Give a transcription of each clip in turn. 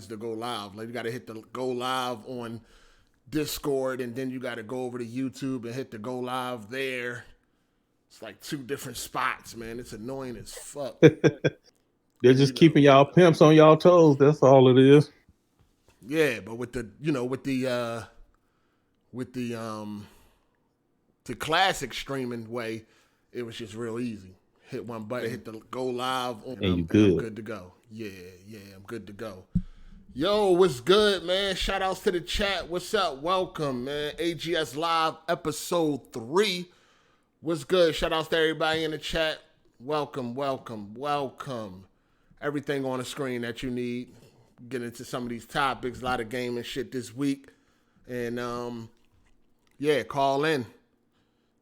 to go live. Like you got to hit the go live on Discord, and then you got to go over to YouTube and hit the go live there. It's like 2 different spots, man. It's annoying as fuck. They're just keeping y'all pimps on y'all toes. That's all it is. Yeah, but with the the classic streaming way, it was just real easy. Hit one button, hit the go live, and I'm good to go. Yeah, I'm good to go. Yo, what's good, man? Shout outs to the chat. What's up? Welcome, man. AGS Live episode 3. What's good? Shout outs to everybody in the chat. Welcome. Everything on the screen that you need. Get into some of these topics. A lot of gaming shit this week. And, call in.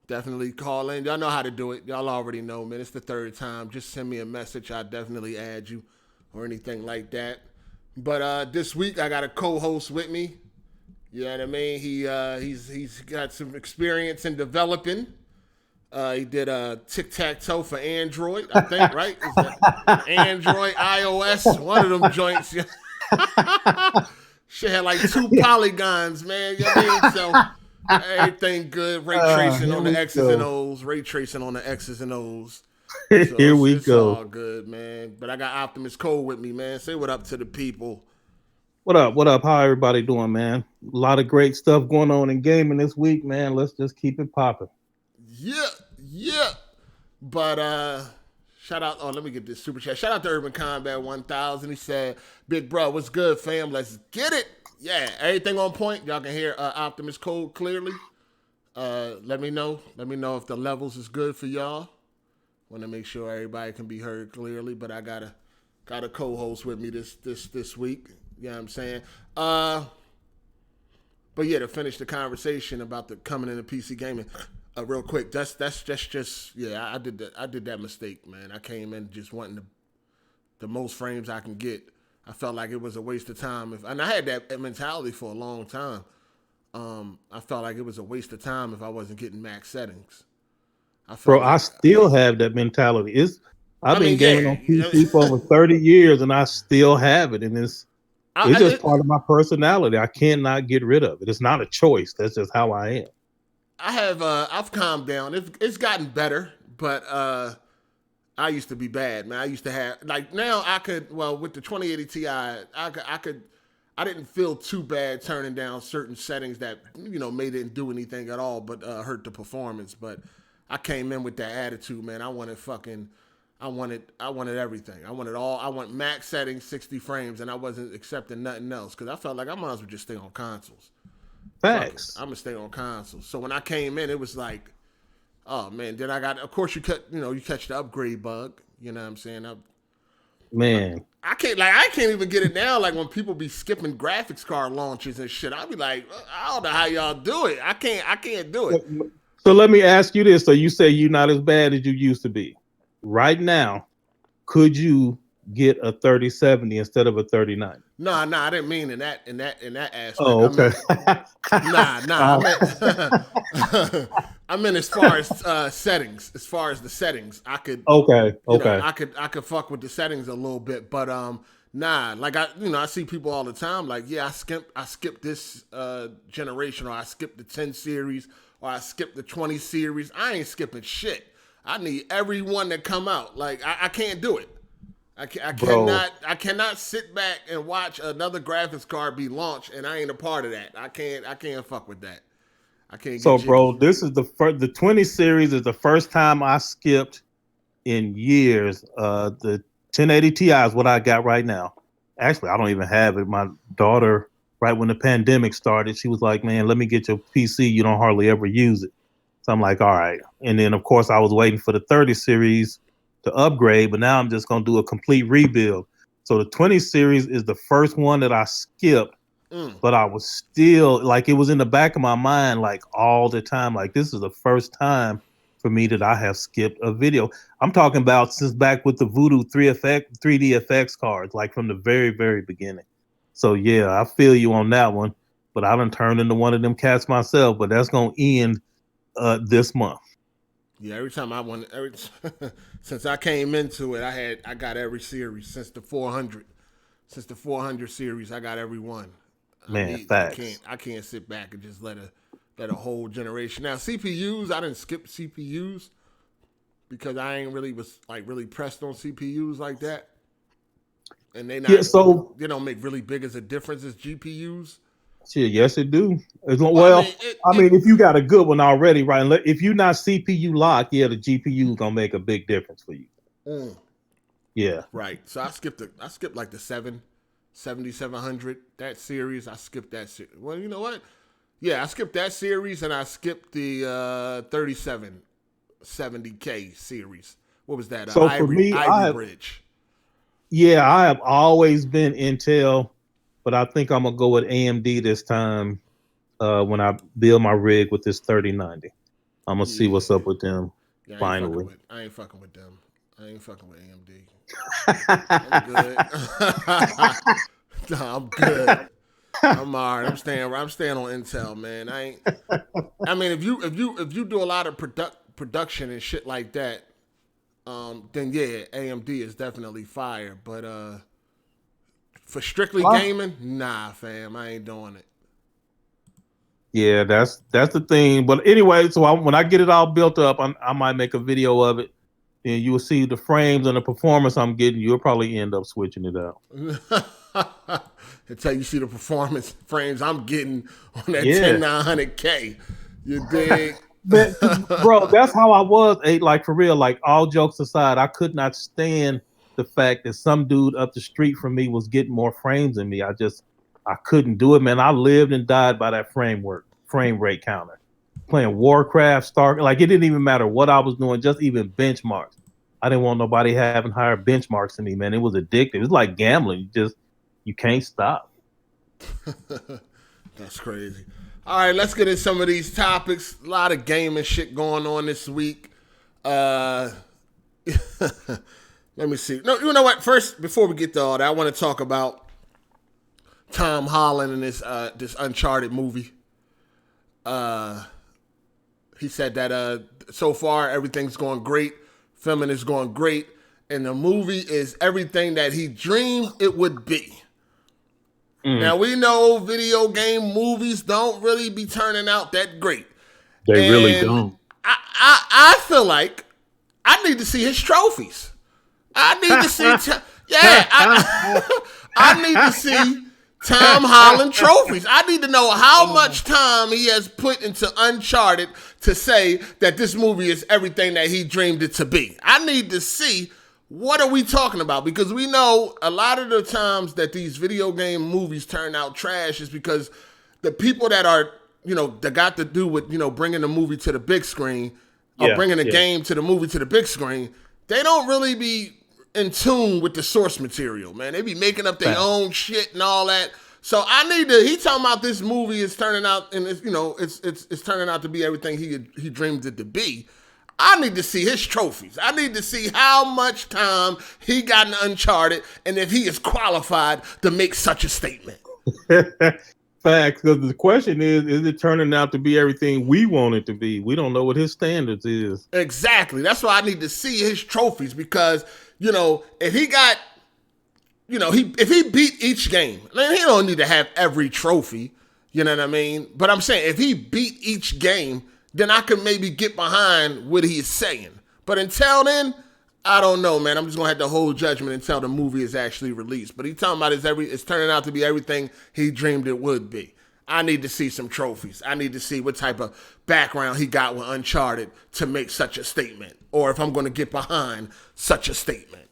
Definitely call in. Y'all know how to do it. Y'all already know, man. It's the 3rd time. Just send me a message. I'll definitely add you or anything like that. But this week, I got a co-host with me. You know what I mean? He's got some experience in developing. He did tic-tac-toe for Android, I think, right? Is that Android, iOS, one of them joints. Shit had like 2 polygons, man. You know what I mean? So everything good. Ray tracing on the X's and O's. Ray tracing on the X's and O's. So Here we go. It's all good, man. But I got Optimus Cole with me, man. Say what up to the people. What up? How everybody doing, man? A lot of great stuff going on in gaming this week, man. Let's just keep it popping. Yeah. But shout out. Oh, let me get this super chat. Shout out to Urban Combat 1000. He said, "Big bro, what's good, fam? Let's get it." Yeah, everything on point. Y'all can hear Optimus Code clearly. Let me know. Let me know if the levels is good for y'all. Want to make sure everybody can be heard clearly. But I got a co-host with me this week. You know what I'm saying? But yeah, to finish the conversation about the coming into PC gaming. Real quick, that's just yeah. I did that mistake, man. I came in just wanting the most frames I can get. I felt like it was a waste of time, and I had that mentality for a long time. I felt like it was a waste of time if I wasn't getting max settings. I still have that mentality. I've been gaming on PC for over 30 years, and I still have it, and it's just part of my personality. I cannot get rid of it. It's not a choice. That's just how I am. I've calmed down. It's gotten better, but I used to be bad, man. I used to have now I could with the 2080 Ti, I didn't feel too bad turning down certain settings that made it do anything at all, but hurt the performance. But I came in with that attitude, man. I wanted everything. I wanted all. I want max settings, 60 frames, and I wasn't accepting nothing else because I felt like I might as well just stay on consoles. Facts. I'm gonna stay on consoles. So when I came in, it was like, oh man. Then I got, of course, you catch the upgrade bug. You know what I'm saying? I can't even get it now. Like when people be skipping graphics card launches and shit, I'll be like, I don't know how y'all do it. I can't do it. So let me ask you this. So you say you're not as bad as you used to be. Right now, could you get a 3070 instead of a 3090? No, I didn't mean in that aspect. Oh, okay. I meant as far as settings. As far as the settings, I could. Okay. I could fuck with the settings a little bit, but like I see people all the time. Like, yeah, I skipped this generation, or I skipped the 10 series, or I skipped the 20 series. I ain't skipping shit. I need every one that come out. Like, I can't do it. I cannot sit back and watch another graphics card be launched, and I ain't a part of that. I can't fuck with that. I can't. So, bro, this is the 20 series is the first time I skipped in years. The 1080 Ti is what I got right now. Actually, I don't even have it. My daughter, right when the pandemic started, she was like, "Man, let me get your PC. You don't hardly ever use it." So I'm like, "All right." And then, of course, I was waiting for the 30 series to upgrade, but now I'm just gonna do a complete rebuild. So the 20 series is the first one that I skipped, but I was still like, it was in the back of my mind like all the time. Like, this is the first time for me that I have skipped a video. I'm talking about since back with the Voodoo 3D effects cards, like from the very, very beginning. So yeah, I feel you on that one, but I done turned into one of them cats myself, but that's gonna end this month. Yeah, every time since I came into it, I got every series since the 400. Since the 400 series, I got every one. Man, facts. I can't sit back and just let a whole generation. Now CPUs, I didn't skip CPUs because I ain't really was like really pressed on CPUs like that. And they don't make really big as a difference as GPUs. Shit, yes, it do. I mean, if you got a good one already, right? If you're not CPU locked, the GPU is gonna make a big difference for you. Yeah. Right. So I skipped like the 7700, that series. I skipped that series. Well, you know what? Yeah, I skipped that series and I skipped the 3770K series. What was that? So for me, Ivy Bridge. Yeah, I have always been Intel, but I think I'm gonna go with AMD this time when I build my rig with this 3090. I'm gonna see what's up with them. Yeah, finally. I ain't fucking with them. I ain't fucking with AMD. I'm good. No, I'm good. I'm all right. I'm staying on Intel, man. I mean, if you do a lot of production and shit like that, then yeah, AMD is definitely fire. But for strictly gaming, nah, fam, I ain't doing it. Yeah, that's the thing. But anyway, so when I get it all built up, I might make a video of it, and you will see the frames and the performance I'm getting. You'll probably end up switching it out. Until you see the performance frames I'm getting on that 10900K. You dig? Bro, that's how I was. Like for real, like all jokes aside, I could not stand the fact that some dude up the street from me was getting more frames than me. I couldn't do it, man. I lived and died by that frame rate counter. Playing Warcraft, Star, like it didn't even matter what I was doing, just even benchmarks. I didn't want nobody having higher benchmarks than me, man. It was addictive. It was like gambling. You can't stop. That's crazy. All right, let's get into some of these topics. A lot of gaming shit going on this week. Let me see. No, you know what? First, before we get to all that, I want to talk about Tom Holland and this Uncharted movie. He said that so far everything's going great, filming is going great, and the movie is everything that he dreamed it would be. Now, we know video game movies don't really be turning out that great. They really don't. I feel like I need to see his trophies. I need to see... I need to see Tom Holland trophies. I need to know how much time he has put into Uncharted to say that this movie is everything that he dreamed it to be. I need to see... What are we talking about? Because we know a lot of the times that these video game movies turn out trash is because the people that are, that got to do with, bringing the movie to the big screen or bringing the game to the movie to the big screen, they don't really be in tune with the source material, man. They be making up their own shit and all that. So he talking about this movie is turning out and it's turning out to be everything he dreamed it to be. I need to see his trophies. I need to see how much time he got in Uncharted and if he is qualified to make such a statement. Facts, because the question is it turning out to be everything we want it to be? We don't know what his standards is. Exactly. That's why I need to see his trophies because, if he got, if he beat each game, he don't need to have every trophy, you know what I mean? But I'm saying if he beat each game, then I could maybe get behind what he's saying. But until then, I don't know, man. I'm just gonna have to hold judgment until the movie is actually released. But he's talking about it's turning out to be everything he dreamed it would be. I need to see some trophies. I need to see what type of background he got with Uncharted to make such a statement, or if I'm gonna get behind such a statement.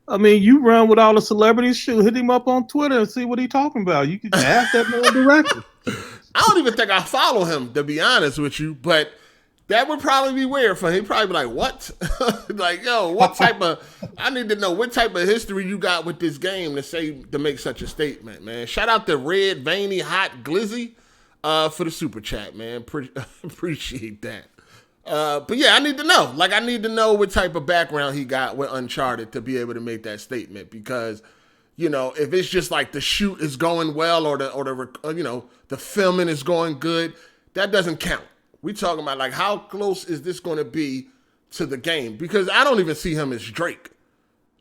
I mean, you run with all the celebrities. Hit him up on Twitter and see what he's talking about. You can ask that man directly. I don't even think I follow him, to be honest with you, but that would probably be weird for him. He'd probably be like, what? Like, yo, I need to know what type of history you got with this game to make such a statement, man. Shout out to Red Veiny Hot Glizzy for the super chat, man. Appreciate that. But yeah, I need to know. Like, I need to know what type of background he got with Uncharted to be able to make that statement because, if it's just like the shoot is going well or the filming is going good, that doesn't count. We talking about like how close is this going to be to the game? Because I don't even see him as Drake.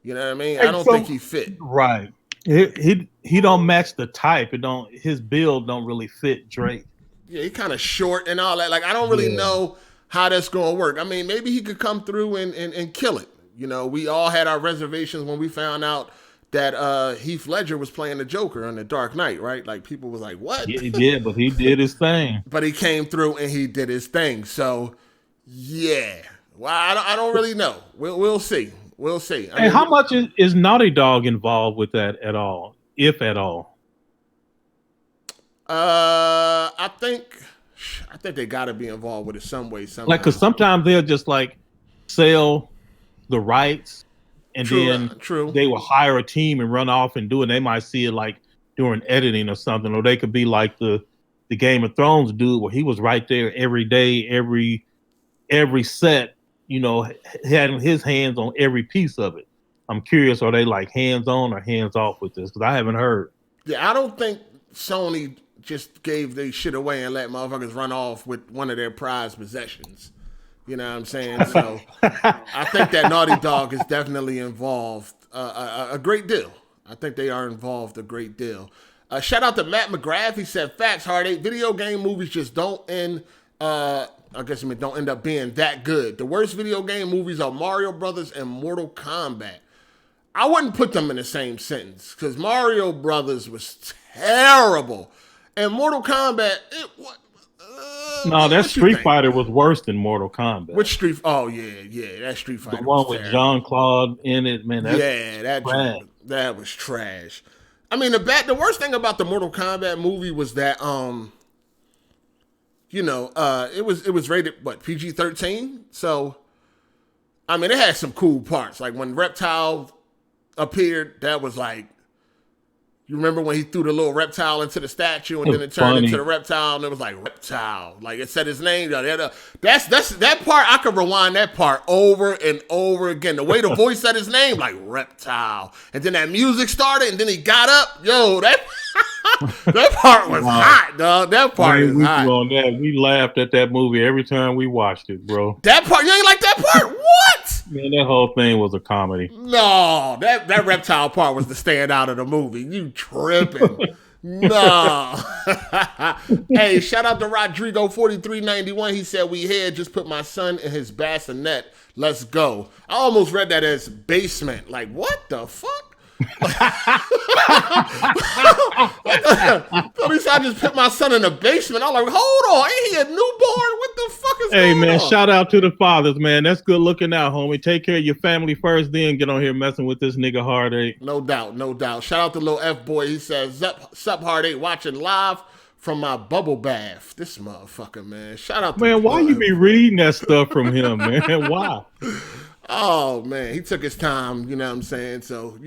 You know what I mean? I don't think he fit. Right. He don't match the type. His build don't really fit Drake. Yeah, he kind of short and all that. Like, I don't really know how that's going to work. I mean, maybe he could come through and kill it. You know, we all had our reservations when we found out that Heath Ledger was playing the Joker on The Dark Knight, right? Like, people was like, what? Yeah, but he did his thing. But he came through and he did his thing. So, yeah. Well, I don't really know. We'll see. We'll see. Hey, how much is Naughty Dog involved with that at all, if at all? I think they got to be involved with it some way, somehow. Like, because sometimes they'll just like sell the rights, and then they will hire a team and run off and do it. They might see it like during editing or something, or they could be like the Game of Thrones dude, where he was right there every day, every set. You know, had his hands on every piece of it. I'm curious, are they like hands on or hands off with this? Because I haven't heard. Yeah, I don't think Sony just gave their shit away and let motherfuckers run off with one of their prized possessions. You know what I'm saying? So I think that Naughty Dog is definitely involved a great deal. I think they are involved a great deal. Shout out to Matt McGrath. He said, facts, Hard8. Video game movies just don't end... don't end up being that good. The worst video game movies are Mario Brothers and Mortal Kombat. I wouldn't put them in the same sentence because Mario Brothers was terrible, and Mortal Kombat. That Street Fighter was worse than Mortal Kombat. Which Street? Oh yeah, that Street Fighter. The one with Jean-Claude in it, man. That was trash. I mean, the worst thing about the Mortal Kombat movie was that it was rated PG-13. So, I mean, it had some cool parts. Like when Reptile appeared, that was like, you remember when he threw the little reptile into the statue and then it turned into the reptile and it was like Reptile. Like it said his name. That's that part. I could rewind that part over and over again. The way the voice said his name, like Reptile, and then that music started and then he got up. Yo, that part was hot, dog. That part is hot. On that. We laughed at that movie every time we watched it, bro. That part, you ain't like that part? What? Man, that whole thing was a comedy. No, that reptile part was the standout of the movie. You tripping. No. Hey, shout out to Rodrigo4391. He said, we here, just put my son in his bassinet. Let's go. I almost read that as basement. Like, what the fuck? At least I just put my son in the basement. I'm like, hold on, ain't he a newborn? What the fuck is going on? Hey man, shout out to the fathers, man. That's good looking out, homie. Take care of your family first, then get on here messing with this nigga Hard8. No doubt. Shout out to Lil F Boy. He says, sup Hard8, watching live from my bubble bath. This motherfucker, man. Shout out to man. Why you be reading that stuff from him, man? Why? Oh man, he took his time. You know what I'm saying? So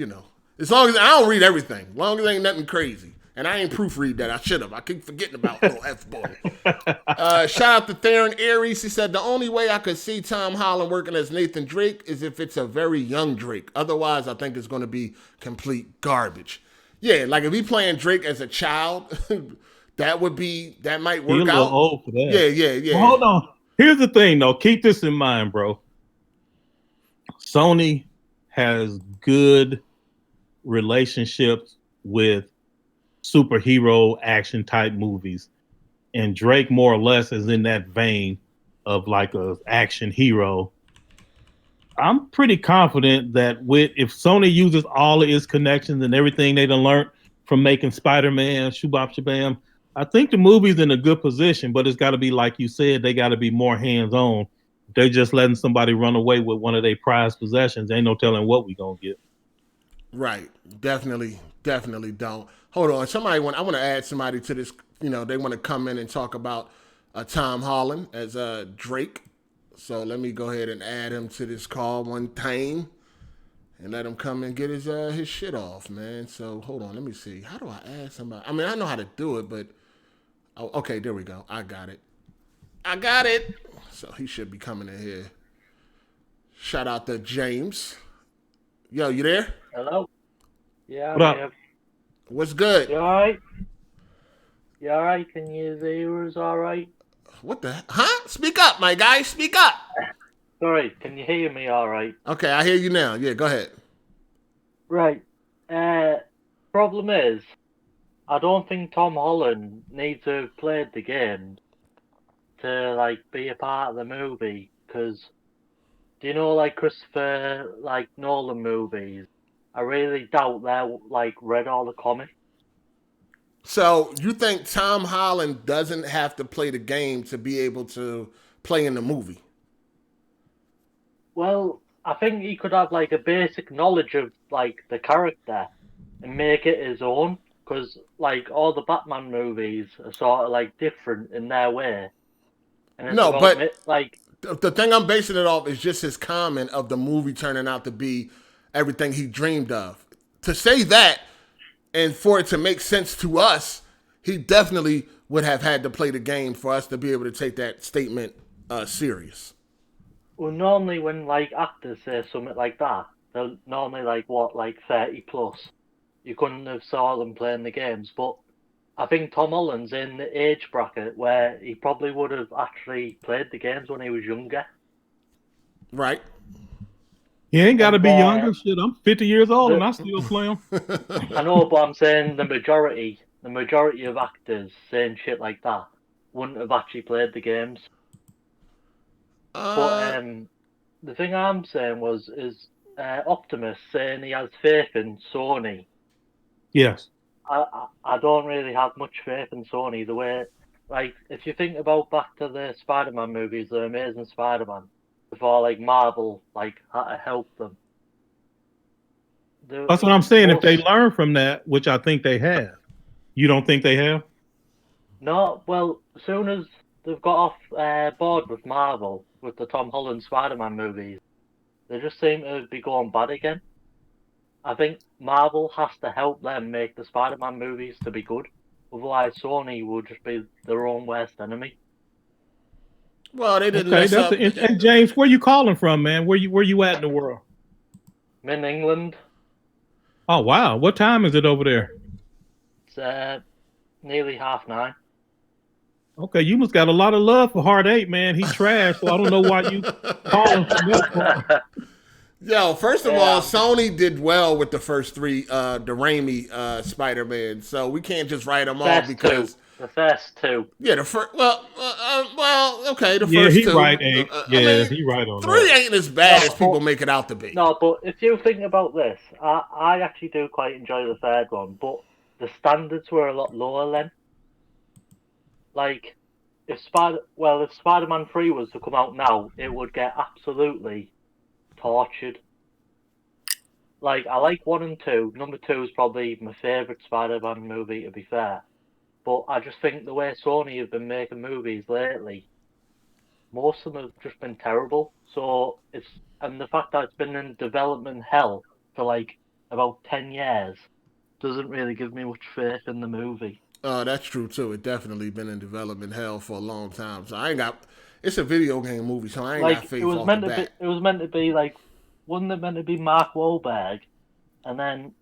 as long as I don't read everything, as long as it ain't nothing crazy. And I ain't proofread that. I should have. I keep forgetting about little F-boy. Shout out to Theron Aries. He said, the only way I could see Tom Holland working as Nathan Drake is if it's a very young Drake. Otherwise, I think it's going to be complete garbage. Yeah, like if he playing Drake as a child, that might work out. A little old for that. Yeah. Well, hold on. Here's the thing, though. Keep this in mind, bro. Sony has good relationships with superhero action type movies, and Drake more or less is in that vein of like a action hero. I'm pretty confident that if Sony uses all of its connections and everything they done learned from making Spider-Man, Shoobop Shabam, I think the movie's in a good position, but it's got to be, like you said, they got to be more hands-on. They're just letting somebody run away with one of their prized possessions. Ain't no telling what we gonna get. Right. Definitely don't. Hold on. I want to add somebody to this. They want to come in and talk about Tom Holland as Drake. So let me go ahead and add him to this call one time and let him come and get his shit off, man. So hold on. Let me see. How do I add somebody? I mean, I know how to do it, but okay, there we go. I got it. So he should be coming in here. Shout out to James. Yo, you there? Hello. Yeah, what up? What's good? You all right? You all right? Can you viewers all right? What the? Huh? Speak up, my guy. Speak up. Sorry, can you hear me all right? Okay, I hear you now. Yeah, go ahead. Right. problem is, I don't think Tom Holland needs to have played the game to like be a part of the movie. Because do you know like Christopher like Nolan movies? I really doubt they like read all the comics. So you think Tom Holland doesn't have to play the game to be able to play in the movie? Well, I think he could have like a basic knowledge of like the character and make it his own. Because like all the Batman movies are sort of like different in their way, and it's No, about but like the thing I'm basing it off is just his comment of the movie turning out to be everything he dreamed of. To say that and for it to make sense to us, he definitely would have had to play the game for us to be able to take that statement serious. well, normally when like actors say something like that, they're normally like what, like 30 plus. You couldn't have saw them playing the games, but I think Tom Holland's in the age bracket where he probably would have actually played the games when he was younger. Right? He ain't got to And be younger. Shit, I'm 50 years old and I still play him. I know, but I'm saying the majority of actors saying shit like that wouldn't have actually played the games. But the thing I'm saying is Optimus saying he has faith in Sony. Yes. I don't really have much faith in Sony. The way, like, if you think about back to the Spider-Man movies, the Amazing Spider-Man, before like Marvel like had to help them. That's what I'm saying. If they learn from that, which I think they have, you don't think they have? No, well, as soon as they've got off board with Marvel, with the Tom Holland Spider-Man movies, they just seem to be going bad again. I think Marvel has to help them make the Spider-Man movies to be good. Otherwise, Sony will just be their own worst enemy. Well, they didn't. Okay, and James, where you calling from, man? Where you at in the world? I'm in England. Oh wow, what time is it over there? It's nearly 9:30. Okay, you must got a lot of love for Hard8, man. He trash, so I don't know why you calling from that part. Yo, first of all, Sony did well with the first three, the Raimi Spider-Man, so we can't just write them off because the first two. Yeah, the first. Well, okay, the yeah, first he two. Right, he right on three that. ain't as bad as people make it out to be. No, but if you think about this, I actually do quite enjoy the third one, but the standards were a lot lower then. Like, if Spider-Man 3 was to come out now, it would get absolutely tortured. Like, I like 1 and 2. Number 2 is probably my favourite Spider-Man movie, to be fair. But I just think the way Sony have been making movies lately, most of them have just been terrible. So and the fact that it's been in development hell for like about 10 years doesn't really give me much faith in the movie. That's true too. It definitely been in development hell for a long time. So I ain't got. It's a video game movie, so I ain't got faith off the bat. It was meant to be like, wasn't it meant to be Mark Wahlberg? And then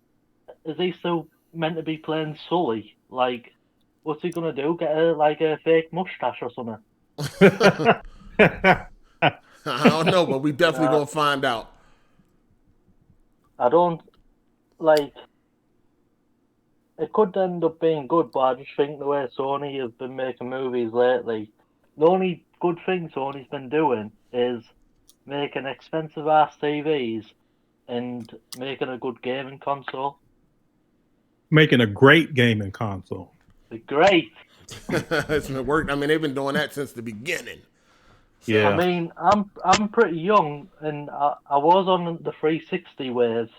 is he still meant to be playing Sully? Like, what's he gonna do? Get a fake mustache or something? I don't know, but we definitely gonna find out. I don't like. It could end up being good, but I just think the way Sony have been making movies lately, the only good thing Sony's been doing is making expensive ass TVs and making a good gaming console. Making a great gaming console. Great. It's been working. I mean, they've been doing that since the beginning. So, yeah. I mean, I'm pretty young, and I was on the 360 wave,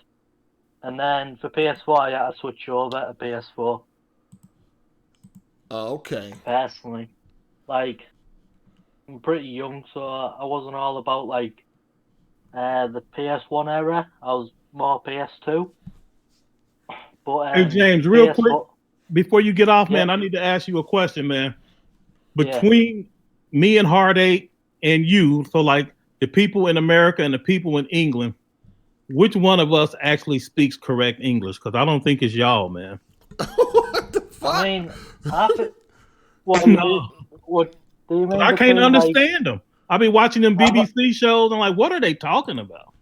and then for PS4 I had to switch over to PS4. Okay. Personally, like, I'm pretty young, so I wasn't all about like the PS1 era. I was more PS2. But hey James, real quick, before you get off, man, I need to ask you a question, man. Between me and Hard8 and you, so like the people in America and the people in England, which one of us actually speaks correct English? Because I don't think it's y'all, man. What the fuck? I mean, what do you mean? I can't understand them. I've been watching them BBC shows and like, what are they talking about?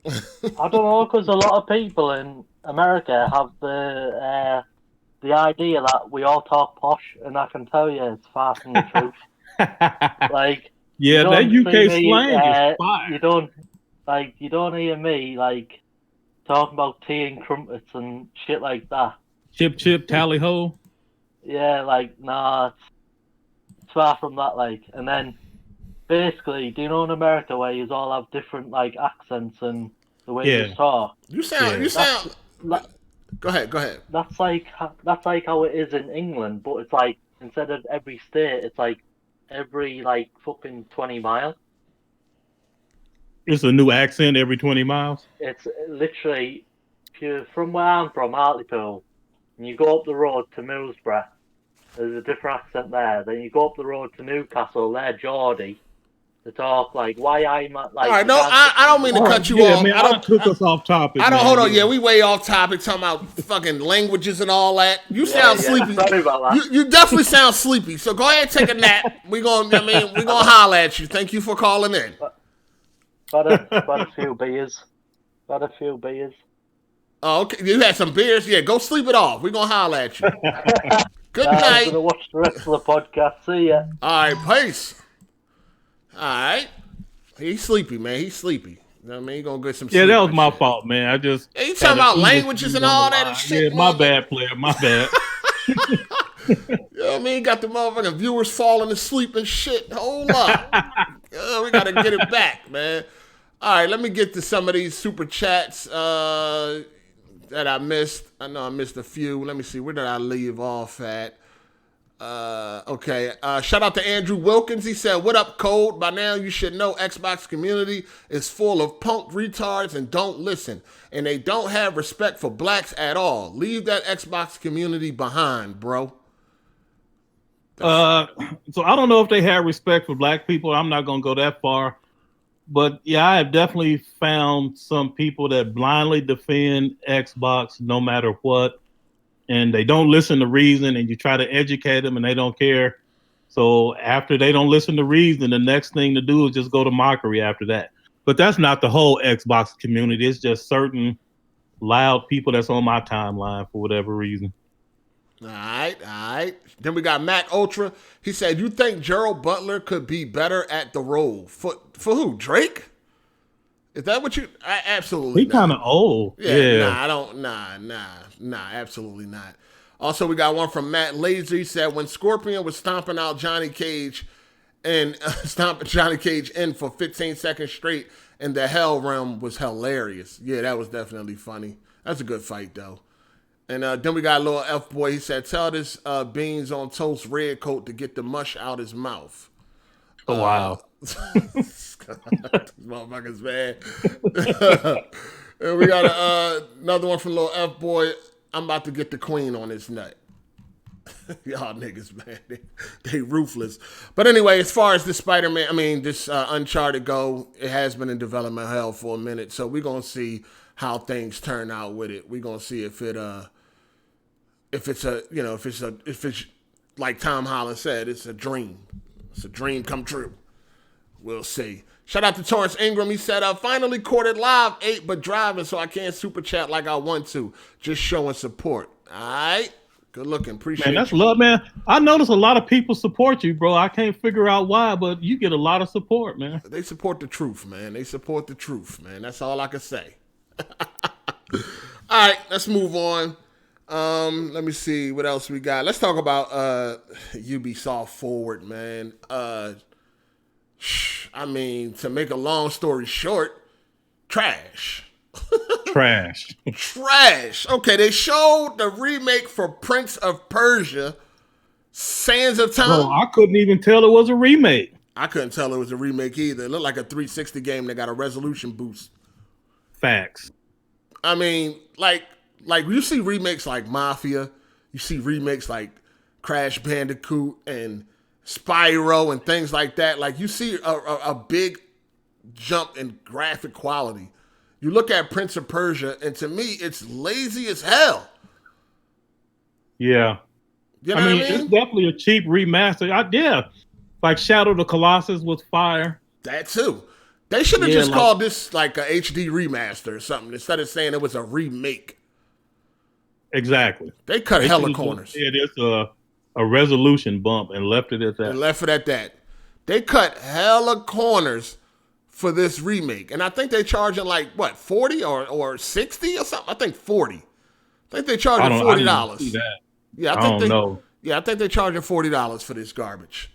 I don't know, because a lot of people in America have the idea that we all talk posh, and I can tell you it's far from the truth. Like, yeah, you that don't see UK me, slang is fire. you don't hear me like talking about tea and crumpets and shit like that. Chip, tally ho. Yeah, like nah, it's far from that. Like, and then basically, do you know in America where you all have different like accents and the way you Yeah. talk? You sound. That, Go ahead. that's like how it is in England, but it's like instead of every state, it's like every like fucking 20 miles. It's a new accent every 20 miles. It's literally if you're from where I'm from, Hartlepool, and you go up the road to Middlesbrough, there's a different accent there. Then you go up the road to Newcastle, they're Geordie. They talk like why I'm like. All right, no, I don't mean to cut you off. Man, I took us off topic. Hold on. Yeah, we way off topic talking about fucking languages and all that. You sound sleepy. Sorry about that. You definitely sound sleepy. So go ahead and take a nap. we're gonna holler at you. Thank you for calling in. Had a few beers. Had a few beers. Oh, okay. You had some beers? Yeah, go sleep it off. We're gonna holler at you. Good night. I'm gonna watch the rest of the podcast. See ya. All right, peace. All right. He's sleepy, man. He's sleepy. You know what I mean? He's gonna get some sleep. Yeah, that was my fault, man. I just. Yeah, you talking about languages and all that and shit? Yeah, my bad, player. My bad. You know what I mean? Got the motherfucking viewers falling asleep and shit. Hold up. We gotta get it back, man. All right, let me get to some of these super chats that I missed. I know I missed a few. Let me see. Where did I leave off at? Okay. Shout out to Andrew Wilkins. He said, "What up, Code? By now you should know Xbox community is full of punk retards and don't listen. And they don't have respect for blacks at all. Leave that Xbox community behind, bro." So I don't know if they have respect for black people. I'm not gonna go that far. But yeah, I have definitely found some people that blindly defend Xbox no matter what. And they don't listen to reason, and you try to educate them and they don't care. So after they don't listen to reason, the next thing to do is just go to mockery after that. But that's not the whole Xbox community. It's just certain loud people that's on my timeline for whatever reason. All right. Then we got Mac Ultra. He said, "You think Gerald Butler could be better at the role? For who? Drake? Is that what you? Absolutely. He kind of old. Yeah. Nah, absolutely not. Also, we got one from Matt Laser. He said, "When Scorpion was stomping out Johnny Cage and stomping Johnny Cage in for 15 seconds straight in the Hell Realm was hilarious." Yeah, that was definitely funny. That's a good fight, though. And then we got a little F-boy. He said, "Tell this beans on toast red coat to get the mush out his mouth." Oh, wow. This motherfucker's man. And we got another one from little F-boy. "I'm about to get the queen on his nut." Y'all niggas, man. They ruthless. But anyway, as far as this Spider-Man, this Uncharted go, it has been in development hell for a minute. So we're going to see how things turn out with it. We're going to see if it's like Tom Holland said, it's a dream. It's a dream come true. We'll see. Shout out to Torrance Ingram. He said, "Finally caught live, 8 but driving, so I can't super chat like I want to. Just showing support." All right. Good looking. Appreciate it. Man, that's love, man. I notice a lot of people support you, bro. I can't figure out why, but you get a lot of support, man. They support the truth, man. That's all I can say. All right, let's move on. Let me see what else we got. Let's talk about Ubisoft Forward, man. To make a long story short, trash. Trash. Okay, they showed the remake for Prince of Persia, Sands of Time. Bro, I couldn't even tell it was a remake. I couldn't tell it was a remake either. It looked like a 360 game that got a resolution boost. Facts. Like you see remakes like Mafia, you see remakes like Crash Bandicoot and Spyro and things like that. Like you see a big jump in graphic quality. You look at Prince of Persia, and to me, it's lazy as hell. Yeah. You know what I mean? It's definitely a cheap remaster. Like Shadow of the Colossus was fire. That too. They should have called this like a HD remaster or something instead of saying it was a remake. Exactly. They cut hella should've corners. just said it's a resolution bump and left it at that. And left it at that. They cut hella corners for this remake. And I think they charging like, what, 40 or 60 or something? I think 40. I think they charging $40. Yeah, I don't know. Yeah, I think they're charging $40 for this garbage.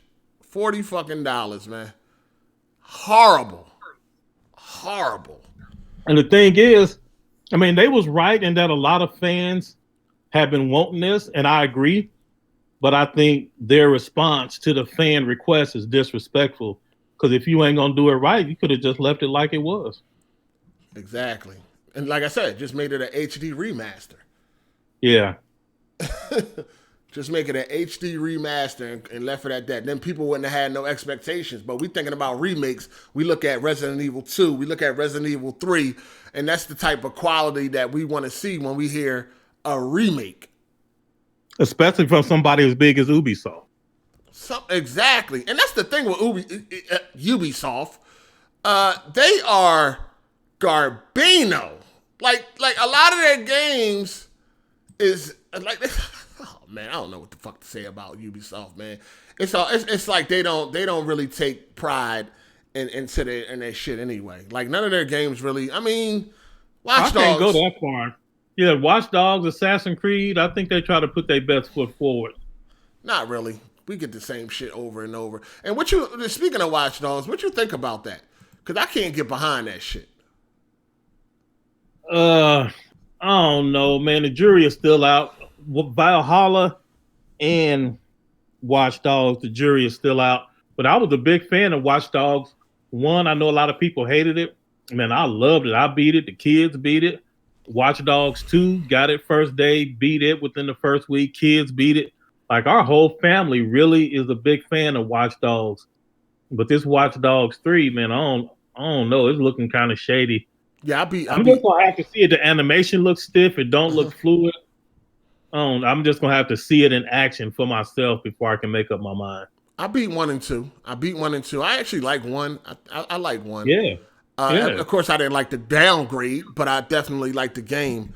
$40 fucking dollars, man. Horrible. Horrible. And the thing is, I mean, they was right in that a lot of fans have been wanting this, and I agree. But I think their response to the fan request is disrespectful. Because if you ain't gonna do it right, you could have just left it like it was. Exactly. And like I said, just made it an HD remaster. Yeah. Just make it an HD remaster and left it at that. Then people wouldn't have had no expectations. But we thinking about remakes. We look at Resident Evil 2. We look at Resident Evil 3. And that's the type of quality that we want to see when we hear a remake. Especially from somebody as big as Ubisoft. Exactly. And that's the thing with Ubisoft. They are garbino. Like a lot of their games is like, oh man, I don't know what the fuck to say about Ubisoft, man. It's like they don't really take pride into their shit anyway. Like none of their games really. I mean, Watch Dogs. I can't go that far. Yeah, Watch Dogs, Assassin's Creed. I think they try to put their best foot forward. Not really. We get the same shit over and over. And speaking of Watch Dogs, what you think about that? Because I can't get behind that shit. I don't know, man. The jury is still out. Valhalla and Watch Dogs, the jury is still out. But I was a big fan of Watch Dogs 1. I know a lot of people hated it. Man, I loved it. I beat it. The kids beat it. Watch Dogs 2, got it first day, beat it within the first week. Kids beat it. Like, our whole family really is a big fan of Watch Dogs. But this Watch Dogs 3, man, I don't know. It's looking kind of shady. Yeah, I'm just going to have to see it. The animation looks stiff. It don't look fluid. I'm just going to have to see it in action for myself before I can make up my mind. I beat 1 and 2. I actually like 1. I like 1. Yeah. Of course, I didn't like the downgrade, but I definitely like the game.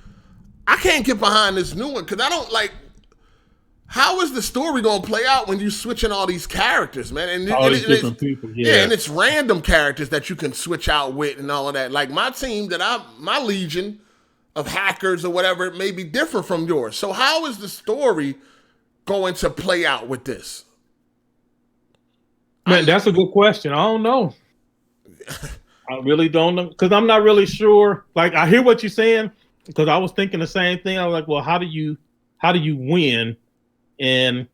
I can't get behind this new one because I don't like. How is the story going to play out when you switching all these characters, man? And all these different people, yeah, and it's random characters that you can switch out with and all of that. Like my team my legion of hackers or whatever, it may be different from yours. So how is the story going to play out with this? Man, that's a good question. I don't know. I really don't know because I'm not really sure. Like I hear what you're saying because I was thinking the same thing. I was like, well, how do you win? And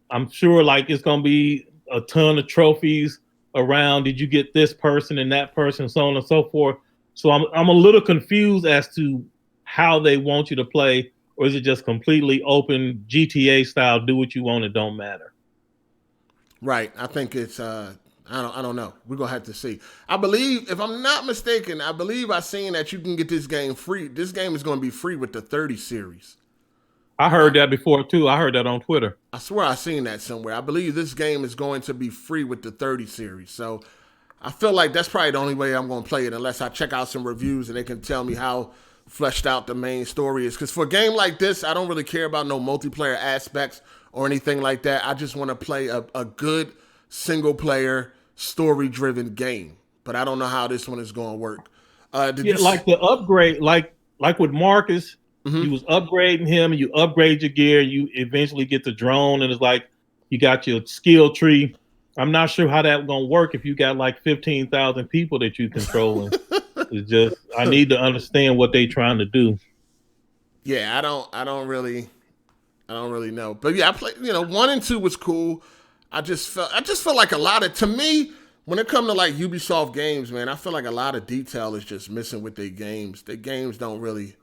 I'm sure like it's gonna be a ton of trophies around. Did you get this person and that person, so on and so forth? So I'm a little confused as to how they want you to play, or is it just completely open GTA style? Do what you want, it don't matter. Right. I think it's I don't know. We're gonna have to see. I believe, if I'm not mistaken, I seen that you can get this game free. This game is gonna be free with the 30 series. I heard that before too. I heard that on Twitter. I swear I seen that somewhere. I believe this game is going to be free with the 30 series. So I feel like that's probably the only way I'm going to play it unless I check out some reviews and they can tell me how fleshed out the main story is. Because for a game like this, I don't really care about no multiplayer aspects or anything like that. I just want to play a good single-player, story-driven game. But I don't know how this one is going to work. Like the upgrade, like with Marcus, you was upgrading him, and you upgrade your gear, you eventually get the drone, and it's like you got your skill tree. I'm not sure how that's gonna work if you got like 15,000 people that you controlling. It's just I need to understand what they trying to do. Yeah, I don't really know. But yeah, I played. 1 and 2 was cool. I just felt like a lot of, to me, when it comes to like Ubisoft games, man, I feel like a lot of detail is just missing with their games. Their games don't really.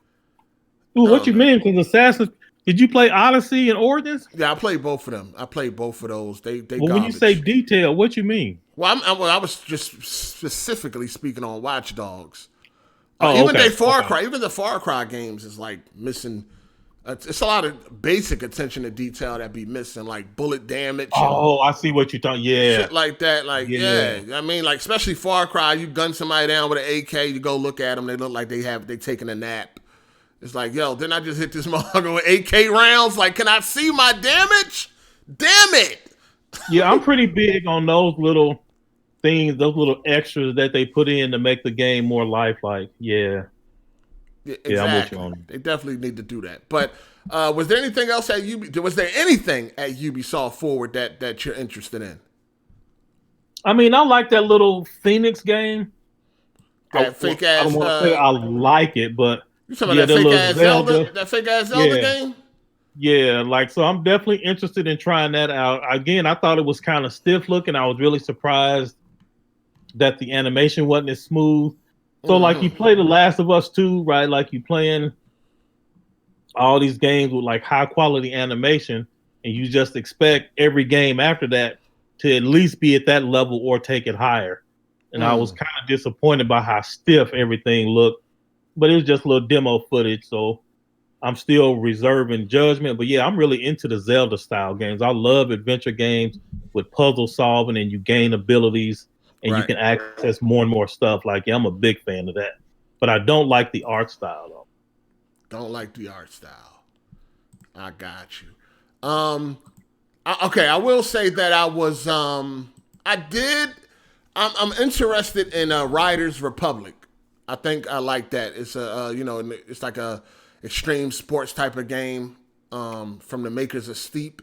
Ooh, what you mean? Because Assassin's, did you play Odyssey and Origins? Yeah, I played both of them. I played both of those. They well, when you say detail, what you mean? Well, I was just specifically speaking on Watch Dogs. Even the Far Cry games is like missing. It's a lot of basic attention to detail that be missing, like bullet damage. I see what you're talking. Yeah, shit like that. Like yeah. I mean, like especially Far Cry, you gun somebody down with an AK, you go look at them, they look like they taking a nap. It's like, yo, didn't I just hit this motherfucker with 8K rounds? Like, can I see my damage? Damn it! Yeah, I'm pretty big on those little things, those little extras that they put in to make the game more lifelike. Yeah. Yeah, exactly. Yeah, I'm with you on it. They definitely need to do that. But was there anything else at Was there anything at Ubisoft Forward that you're interested in? I mean, I like that little Phoenix game. That fake ass. I don't want to say I like it, but you talking about that fake ass Zelda? That fake ass Zelda game? Yeah, like, so I'm definitely interested in trying that out. Again, I thought it was kind of stiff looking. I was really surprised that the animation wasn't as smooth. So, like, you play The Last of Us 2, right? Like, you playing all these games with, like, high-quality animation, and you just expect every game after that to at least be at that level or take it higher. And I was kind of disappointed by how stiff everything looked. But it was just a little demo footage, so I'm still reserving judgment. But, yeah, I'm really into the Zelda-style games. I love adventure games with puzzle solving, and you gain abilities. And you can access more and more stuff. Like, yeah, I'm a big fan of that. But I don't like the art style, though. Don't like the art style. I got you. Okay, I will say that I'm interested in Riders Republic. I think I like that. It's it's like a extreme sports type of game from the makers of Steep.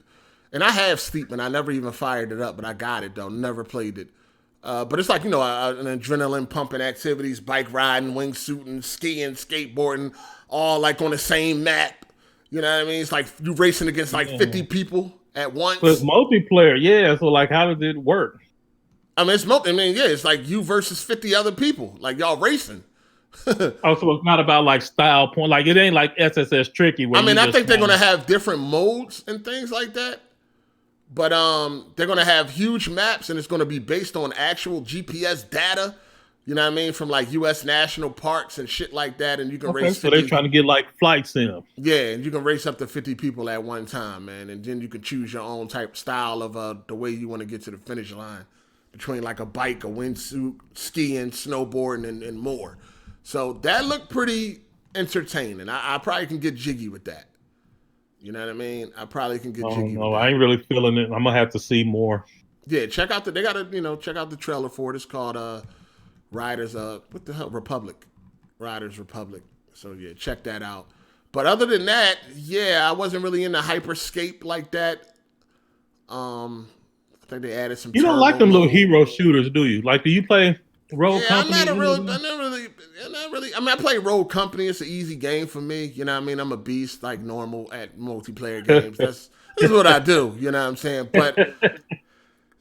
And I have Steep, and I never even fired it up, but I got it, though. Never played it. But it's like, an adrenaline pumping activities, bike riding, wingsuiting, skiing, skateboarding, all like on the same map. You know what I mean? It's like you racing against like 50 people at once. But it's multiplayer, yeah. So like, how does it work? I mean, it's like you versus 50 other people. Like y'all racing. Oh, so it's not about like style point. Like it ain't like SSS Tricky. I mean, I think they're gonna have different modes and things like that. But they're going to have huge maps, and it's going to be based on actual GPS data, you know what I mean, from like U.S. national parks and shit like that. And you can race 50. So they're trying to get like flight sim. Yeah, and you can race up to 50 people at one time, man. And then you can choose your own type style of the way you want to get to the finish line between like a bike, a wingsuit, skiing, snowboarding, and more. So that looked pretty entertaining. I probably can get jiggy with that. You know what I mean? I probably can get jiggy. No, I ain't really feeling it. I'm gonna have to see more. Yeah, check out check out the trailer for it. It's called Riders what the hell? Republic. Riders Republic. So yeah, check that out. But other than that, yeah, I wasn't really into Hyperscape like that. I think they added some. You don't like them little hero shooters, do you? Like, do you play Road Company? I'm not really. I mean, I play Road Company. It's an easy game for me. You know what I mean? I'm a beast, like normal at multiplayer games. That's what I do. You know what I'm saying? But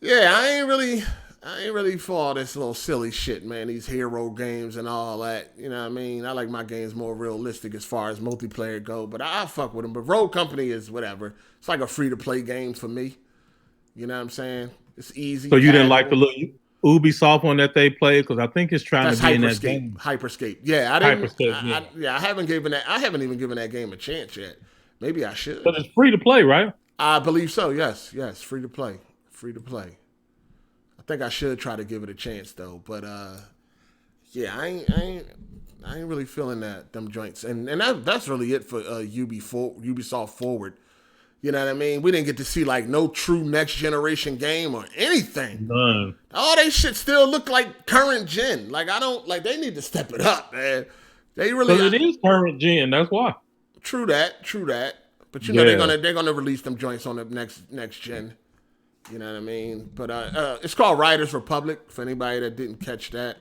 yeah, I ain't really for all this little silly shit, man. These hero games and all that. You know what I mean? I like my games more realistic as far as multiplayer go. But I fuck with them. But Road Company is whatever. It's like a free to play game for me. You know what I'm saying? It's easy. So you didn't like the little Ubisoft one that they played, because I think it's trying to be in that game. Hyperscape. Yeah, I didn't. I haven't even given that game a chance yet. Maybe I should. But it's free to play, right? I believe so. Yes, free to play. Free to play. I think I should try to give it a chance though. But yeah, I ain't really feeling them joints. And that's really it for Ubisoft Forward. You know what I mean? We didn't get to see like no true next generation game or anything. None. All they shit still look like current gen. Like they need to step it up, man. They really. But it is current gen. That's why. True that. But you know they're gonna release them joints on the next gen. You know what I mean? But it's called Riders Republic. For anybody that didn't catch that,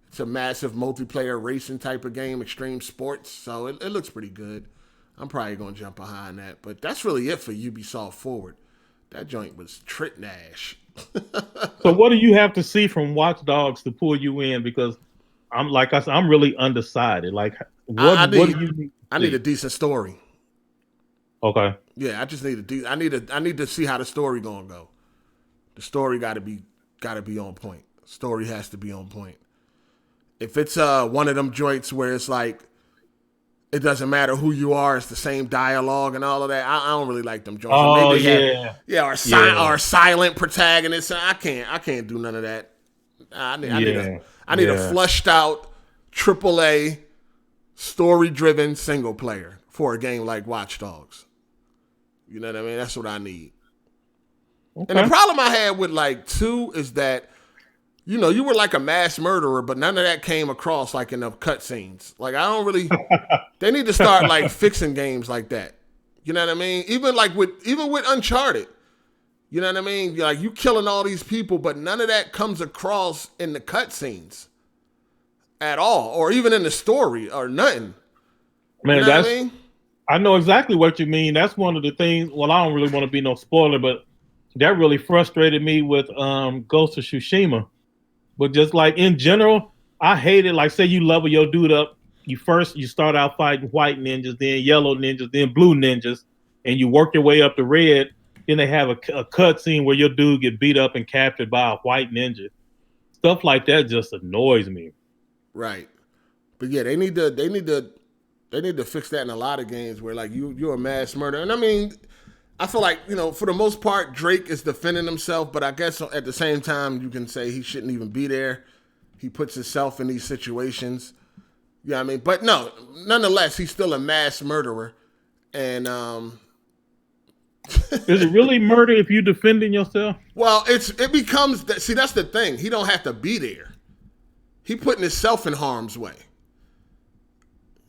it's a massive multiplayer racing type of game, extreme sports. So it looks pretty good. I'm probably going to jump behind that. But that's really it for Ubisoft Forward. That joint was Tritnash. So what do you have to see from Watch Dogs to pull you in? Because I'm really undecided. Like, what do you need? I need a decent story. Okay. Yeah, I just need I need to see how the story going to go. The story got to be on point. The story has to be on point. If it's one of them joints where it's like, it doesn't matter who you are. It's the same dialogue and all of that. I don't really like them joints. Oh, or silent protagonists. I can't do none of that. I need a flushed out AAA story-driven single player for a game like Watch Dogs. You know what I mean? That's what I need. Okay. And the problem I had with like 2 is that, you know, you were like a mass murderer, but none of that came across like in the cutscenes. Like I don't really. They need to start like fixing games like that. You know what I mean? Even with Uncharted. You know what I mean? Like you killing all these people, but none of that comes across in the cutscenes at all, or even in the story, or nothing. Man, you know what I mean? I know exactly what you mean. That's one of the things. Well, I don't really want to be no spoiler, but that really frustrated me with Ghost of Tsushima. But just like in general, I hate it. Like say you level your dude up. You start out fighting white ninjas, then yellow ninjas, then blue ninjas, and you work your way up to red. Then they have a cut scene where your dude get beat up and captured by a white ninja. Stuff like that just annoys me. Right. But yeah, they need to fix that in a lot of games where like you're a mass murderer. And I mean, I feel like, you know, for the most part, Drake is defending himself, but I guess at the same time, you can say he shouldn't even be there. He puts himself in these situations. You know what I mean? But no, nonetheless, he's still a mass murderer. And is it really murder if you're defending yourself? Well, it becomes see, that's the thing. He don't have to be there. He putting himself in harm's way.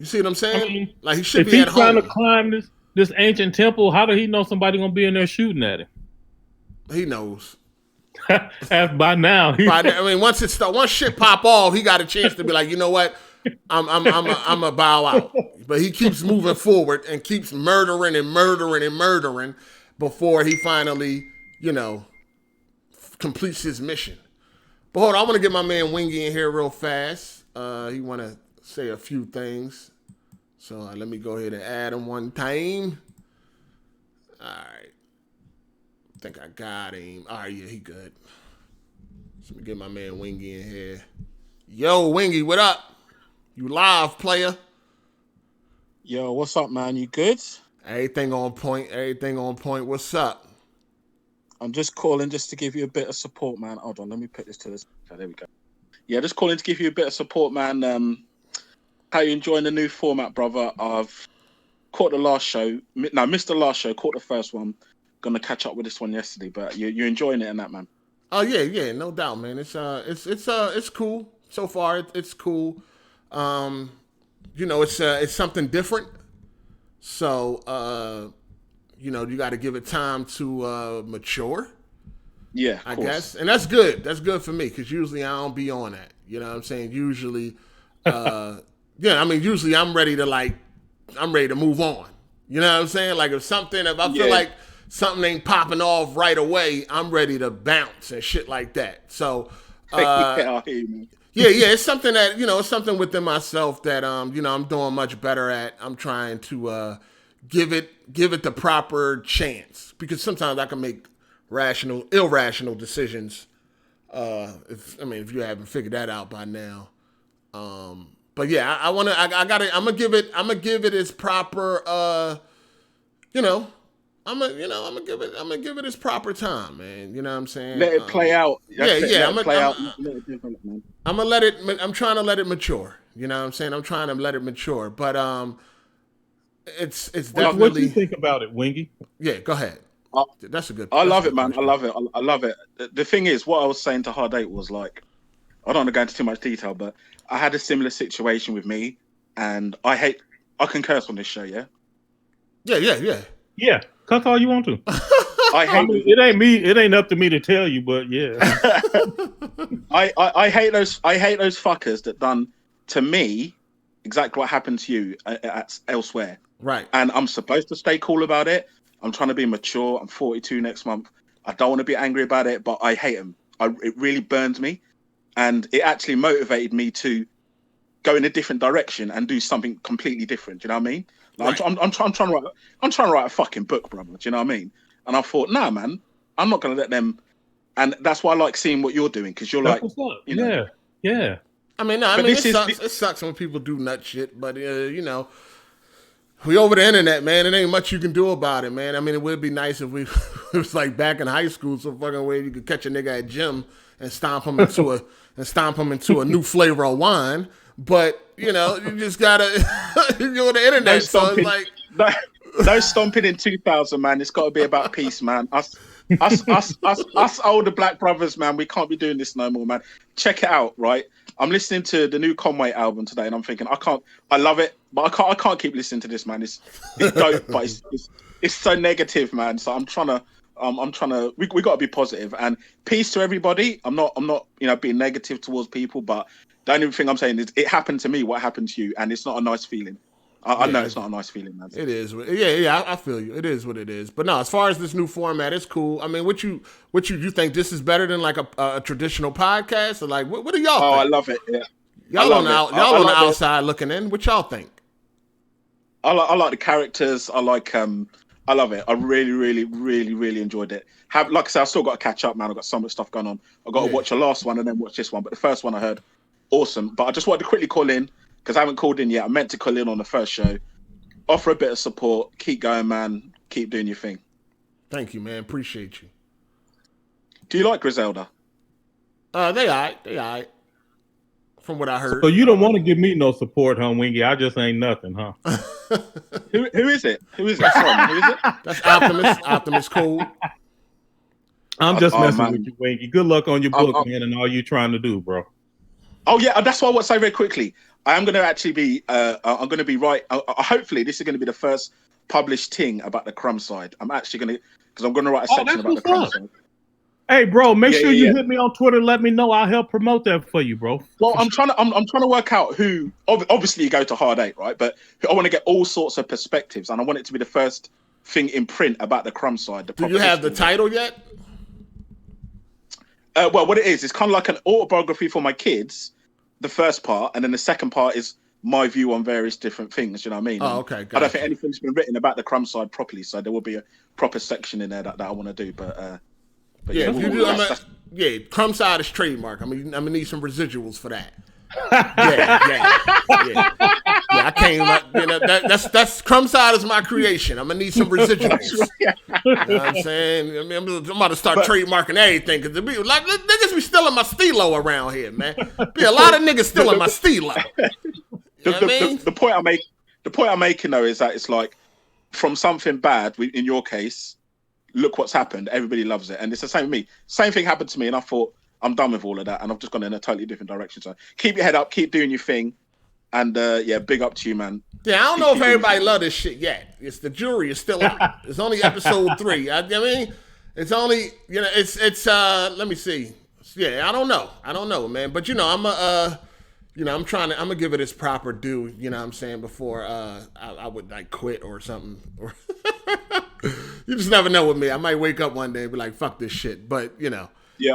You see what I'm saying? I mean, like he should if be he's at home. trying to climb this ancient temple, how did he know somebody gonna be in there shooting at him? He knows. By now, I mean, once shit pop off, he got a chance to be like, you know what, I'm a bow out. But he keeps moving forward and keeps murdering and murdering and murdering before he finally, you know, completes his mission. But hold on, I want to get my man Wingy in here real fast. He want to say a few things. So let me go ahead and add him one time. All right. I think I got him. All right, yeah, he good. So let me get my man Wingy in here. Yo, Wingy, what up? You live, player? Yo, what's up, man? You good? Everything on point. Everything on point. What's up? I'm just calling just to give you a bit of support, man. Hold on, let me put this to this. Okay, there we go. Yeah, just calling to give you a bit of support, man. How you enjoying the new format, brother? I've caught the last show. No, missed the last show. Caught the first one. Gonna catch up with this one yesterday, but you're enjoying it and that, man. Oh yeah, no doubt, man. It's cool so far. It's cool. You know, it's something different. So you know, you got to give it time to mature. Yeah, I guess, and that's good. That's good for me because usually I don't be on that. You know what I'm saying? Usually, yeah, I mean, usually I'm ready to move on. You know what I'm saying? Like if I feel like something ain't popping off right away, I'm ready to bounce and shit like that. So, I hear you, man. yeah, it's something that, you know, it's something within myself that, you know, I'm doing much better at. I'm trying to give it the proper chance because sometimes I can make irrational decisions. If you haven't figured that out by now. But yeah, I'm gonna give it its proper, you know, I'm gonna give it its proper time, man. You know what I'm saying? Let it play out. I'm trying to let it mature. You know what I'm saying? I'm trying to let it mature. But it's definitely. What do you think about it, Wingy? Yeah, go ahead. That's a good. I love it, man. I love it. I love it. The thing is, what I was saying to Hard8 was like, I don't want to go into too much detail, but I had a similar situation with me, and I can curse on this show, yeah. Yeah, cuss all you want to. I mean, it ain't me. It ain't up to me to tell you, but yeah. I hate those fuckers that done to me exactly what happened to you elsewhere. Right. And I'm supposed to stay cool about it. I'm trying to be mature. I'm 42 next month. I don't want to be angry about it, but I hate them. It really burns me, and it actually motivated me to go in a different direction and do something completely different. Do you know what I mean? Like, right. I'm trying to write a fucking book, brother. Do you know what I mean? And I thought, nah, man, I'm not going to let them. And that's why I like seeing what you're doing because you're that's like, you know, yeah. It sucks when people do nut shit, but you know, we over the internet, man. It ain't much you can do about it, man. I mean, it would be nice if it was like back in high school, so fucking way you could catch a nigga at gym and stomp him into a new flavor of wine. but you just gotta you're on the internet, so it's like no stomping in 2000, man. It's got to be about peace, man. Us older black brothers, man. We can't be doing this no more, man. Check it out, right? I'm listening to the new Conway album today, and I'm thinking, I love it, but I can't keep listening to this, man. It's dope, but it's so negative, man. So I'm trying to. We got to be positive and peace to everybody. I'm not being negative towards people, but the only thing I'm saying is it happened to me. What happened to you, and it's not a nice feeling. I know it's not a nice feeling, man. It is. Yeah. I feel you. It is what it is. But no, as far as this new format, it's cool. I mean, what you think this is better than like a traditional podcast, or like what do y'all think? I love it. Yeah, y'all on the outside looking in. What y'all think? I like the characters. I love it. I really, really, really, really enjoyed it. Like I said, I still got to catch up, man. I've got so much stuff going on. I've got to watch the last one and then watch this one. But the first one I heard, awesome. But I just wanted to quickly call in, because I haven't called in yet. I meant to call in on the first show. Offer a bit of support. Keep going, man. Keep doing your thing. Thank you, man. Appreciate you. Do you like Griselda? They all right. From what I heard. So you don't want to give me no support, huh, Wingy? I just ain't nothing, huh? Who is it? Who is it from? Who is it? That's Optimus. Optimus Cool. I'm just messing with you, Wingy. Good luck on your book, man, and all you trying to do, bro. Oh yeah, that's what I want to say very quickly. I am going to actually be. I'm going to be right. Hopefully, this is going to be the first published thing about the Crumb Side. I'm actually going to, because I'm going to write a section about the Crumb Side. Hey, bro, make sure you hit me on Twitter. Let me know. I'll help promote that for you, bro. Well, I'm trying to work out who. Obviously, you go to Hard 8, right? But I want to get all sorts of perspectives, and I want it to be the first thing in print about the Crumb Side. Do you have the title yet? Well, what it is, it's kind of like an autobiography for my kids, the first part, and then the second part is my view on various different things. You know what I mean? Oh, okay. Gotcha. I don't think anything's been written about the Crumb Side properly, so there will be a proper section in there that I want to do. But yeah, Crumb Side is trademark. I'm gonna need some residuals for that. Yeah. I can't. That's Crumb Side is my creation. I'm gonna need some residuals. You know what I'm saying? I'm about to start trademarking everything, because be like niggas be stealing my stilo around here, man. Be a lot of niggas stealing my stilo. The point I'm making though is that it's like, from something bad, in your case, look what's happened. Everybody loves it, and it's the same with me. Same thing happened to me, and I thought, I'm done with all of that, and I've just gone in a totally different direction. So keep your head up, keep doing your thing, and big up to you, man. Yeah, I don't know if everybody love this shit yet. It's the jury is still out. It's only episode 3. I mean, it's only it's let me see. Yeah, I don't know, man. But I'm gonna give it its proper due. You know what I'm saying, before I would like quit or something. You just never know with me. I might wake up one day and be like, fuck this shit. But Yeah,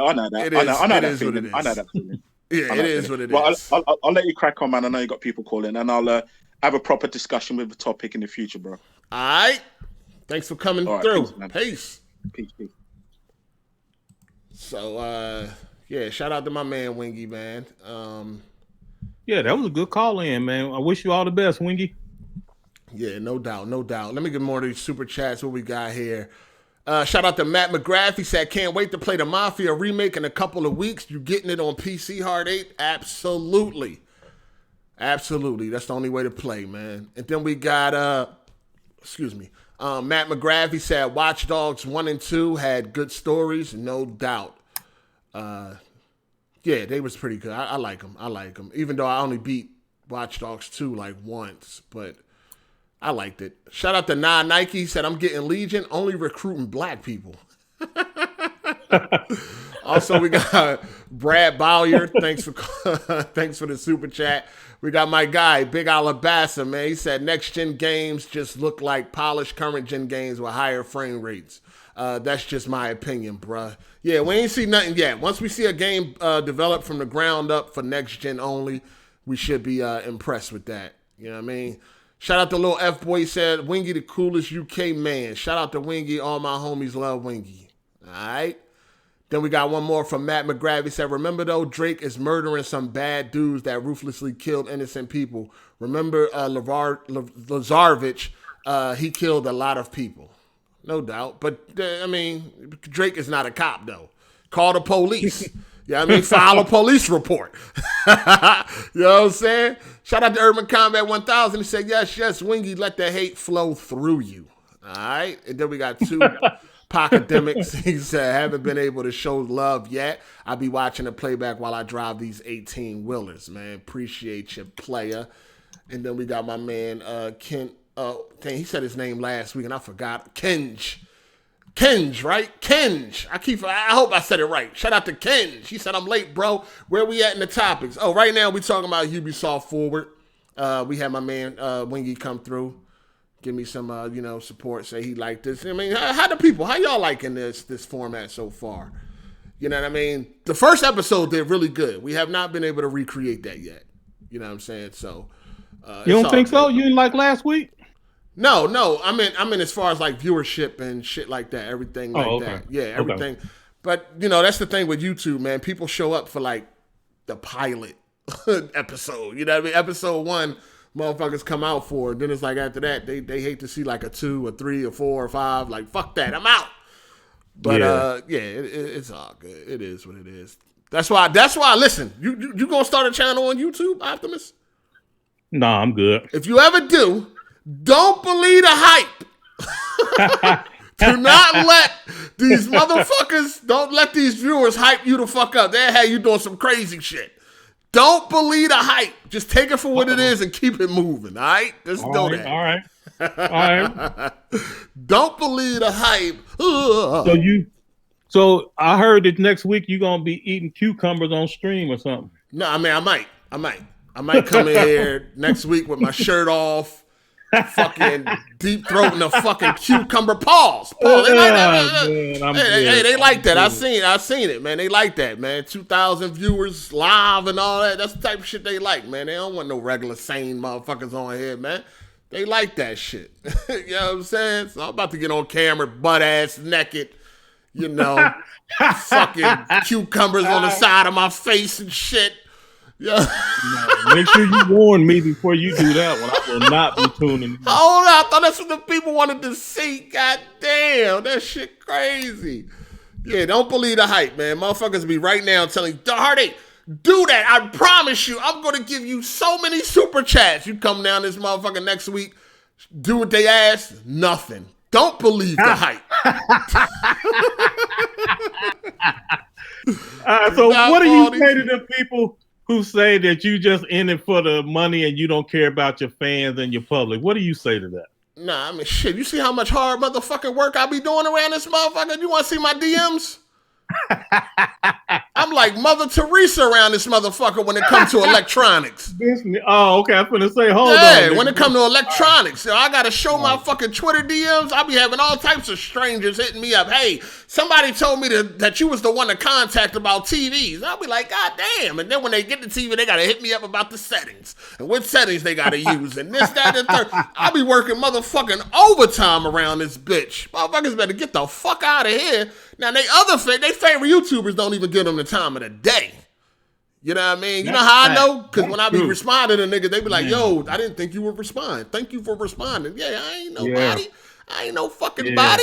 I know that. I know that feeling. I know that feeling. Yeah, it is what it is. I'll let you crack on, man. I know you got people calling, and I'll have a proper discussion with the topic in the future, bro. All right. Thanks for coming through. Peace. Peace. So, shout out to my man, Wingy, man. Yeah, that was a good call in, man. I wish you all the best, Wingy. Yeah, no doubt. Let me get more of these super chats. What we got here? Shout out to Matt McGrath. He said, can't wait to play the Mafia remake in a couple of weeks. You getting it on PC Hard 8? Absolutely. That's the only way to play, man. And then we got, Matt McGrath. He said, Watch Dogs 1 and 2 had good stories, no doubt. Yeah, they was pretty good. I like them. Even though I only beat Watch Dogs 2 like once, but I liked it. Shout out to Nike. He said, I'm getting Legion, only recruiting black people. Also, we got Brad Bowyer. Thanks for the super chat. We got my guy, Big Alabasta, man. He said, next gen games just look like polished current gen games with higher frame rates. That's just my opinion, bruh. Yeah, we ain't see nothing yet. Once we see a game developed from the ground up for next gen only, we should be impressed with that. You know what I mean? Shout out to Lil F-Boy. He said, Wingy the coolest UK man. Shout out to Wingy. All my homies love Wingy. All right? Then we got one more from Matt McGrath. He said, remember though, Drake is murdering some bad dudes that ruthlessly killed innocent people. Remember Lazarevich, he killed a lot of people. No doubt. But, Drake is not a cop, though. Call the police. Yeah, I mean, file a police report. You know what I'm saying? Shout out to Urban Combat 1000. He said, yes, Wingy, let the hate flow through you. All right? And then we got 2 Pockademics. He said, haven't been able to show love yet. I'll be watching the playback while I drive these 18-wheelers, man. Appreciate you, player. And then we got my man, Ken. Dang, he said his name last week, and I forgot. Kenj, right? Kenj. I hope I said it right. Shout out to Kenj. He said, I'm late, bro. Where we at in the topics? Oh, right now we talking about Ubisoft Forward. We had my man Wingy come through. Give me some, support. Say he liked this. I mean, how y'all liking this format so far? You know what I mean? The first episode did really good. We have not been able to recreate that yet. You know what I'm saying? So, you don't think so? You didn't like last week? No. I mean, as far as like viewership and shit like that, everything like that. Yeah, everything. Okay. But that's the thing with YouTube, man. People show up for like the pilot episode. You know what I mean? Episode 1, motherfuckers come out for. Then it's like after that, they hate to see like a 2 or 3 or 4 or 5. Like fuck that, I'm out. But it's all good. It is what it is. That's why. Listen, you gonna start a channel on YouTube, Optimus? Nah, I'm good. If you ever do, don't believe the hype. Do not let these motherfuckers, don't let these viewers hype you the fuck up. They have you doing some crazy shit. Don't believe the hype. Just take it for what it is and keep it moving, all right? Just know that. All right. Don't believe the hype. So I heard that next week you're going to be eating cucumbers on stream or something. No, I mean, I might come in here next week with my shirt off, fucking deep throating a fucking cucumber paws. They like that. Hey, they like that. I seen it, man. They like that, man. 2,000 viewers live and all that. That's the type of shit they like, man. They don't want no regular sane motherfuckers on here, man. They like that shit. You know what I'm saying? So I'm about to get on camera, butt ass naked, fucking cucumbers on the side of my face and shit. Yeah. No, make sure you warn me before you do that one. I will not be tuning in. Hold on, I thought that's what the people wanted to see. God damn, that shit crazy. Yeah, don't believe the hype, man. Motherfuckers be right now telling you, Hard8, do that. I promise you, I'm going to give you so many super chats. You come down this motherfucker next week, do what they ask, nothing. Don't believe the hype. So what do you say to the people who say that you just in it for the money and you don't care about your fans and your public? What do you say to that? Nah, I mean, shit, you see how much hard motherfucking work I be doing around this motherfucker? You want to see my DMs? I'm like Mother Teresa around this motherfucker when it comes to electronics. Oh, okay. I'm gonna say, hold on. Yeah, when it comes to electronics, I gotta show my fucking Twitter DMs. I be having all types of strangers hitting me up. Hey, somebody told me that you was the one to contact about TVs. I'll be like, God damn. And then when they get the TV, they gotta hit me up about the settings and what settings they gotta use and this, that, and third. I be working motherfucking overtime around this bitch. Motherfuckers better get the fuck out of here. Now, they favorite YouTubers don't even give them the time of the day. You know what I mean? You know how I know? Because when I be responding to niggas, they be like, yo, I didn't think you would respond. Thank you for responding. Yeah, I ain't nobody. I ain't no fucking body.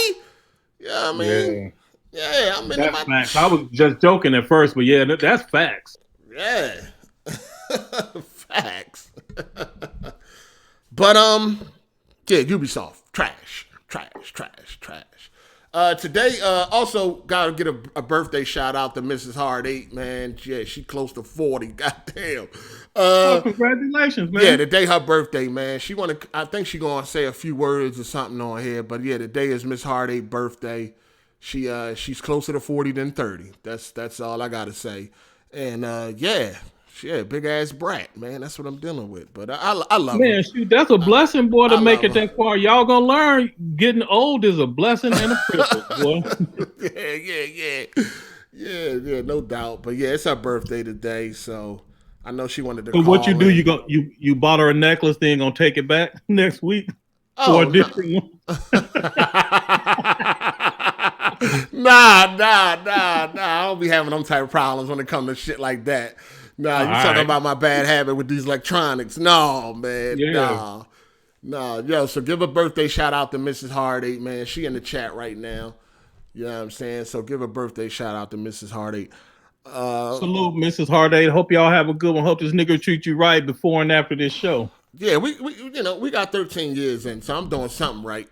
You know what I mean? Yeah, I'm in my... Facts. I was just joking at first, but yeah, that's facts. Yeah. Facts. But, yeah, Ubisoft. Trash. Today, also gotta get a birthday shout out to Mrs. Hard8, man. Yeah, she close to 40. Goddamn. Congratulations, man. Yeah, today her birthday, man. I think she gonna say a few words or something on here, but yeah, today is Miss Hard8 birthday. She's closer to 40 than 30. That's all I gotta say. And yeah, big ass brat, man. That's what I'm dealing with. But I love her. Man, shoot, that's a blessing, boy, to make it that far. Y'all gonna learn getting old is a blessing and a privilege, boy. Yeah, no doubt. But yeah, it's her birthday today, so I know she wanted to. So what you do? You bought her a necklace, then gonna take it back next week for a different one. Nah. I don't be having them type of problems when it comes to shit like that. Nah, you talking about my bad habit with these electronics. No, man. Yeah. No. Yo, so give a birthday shout out to Mrs. Hard8, man. She in the chat right now. You know what I'm saying? So give a birthday shout out to Mrs. Hard8. Salute, Mrs. Hard8. Hope y'all have a good one. Hope this nigga treat you right before and after this show. Yeah, we we got 13 years in, so I'm doing something right.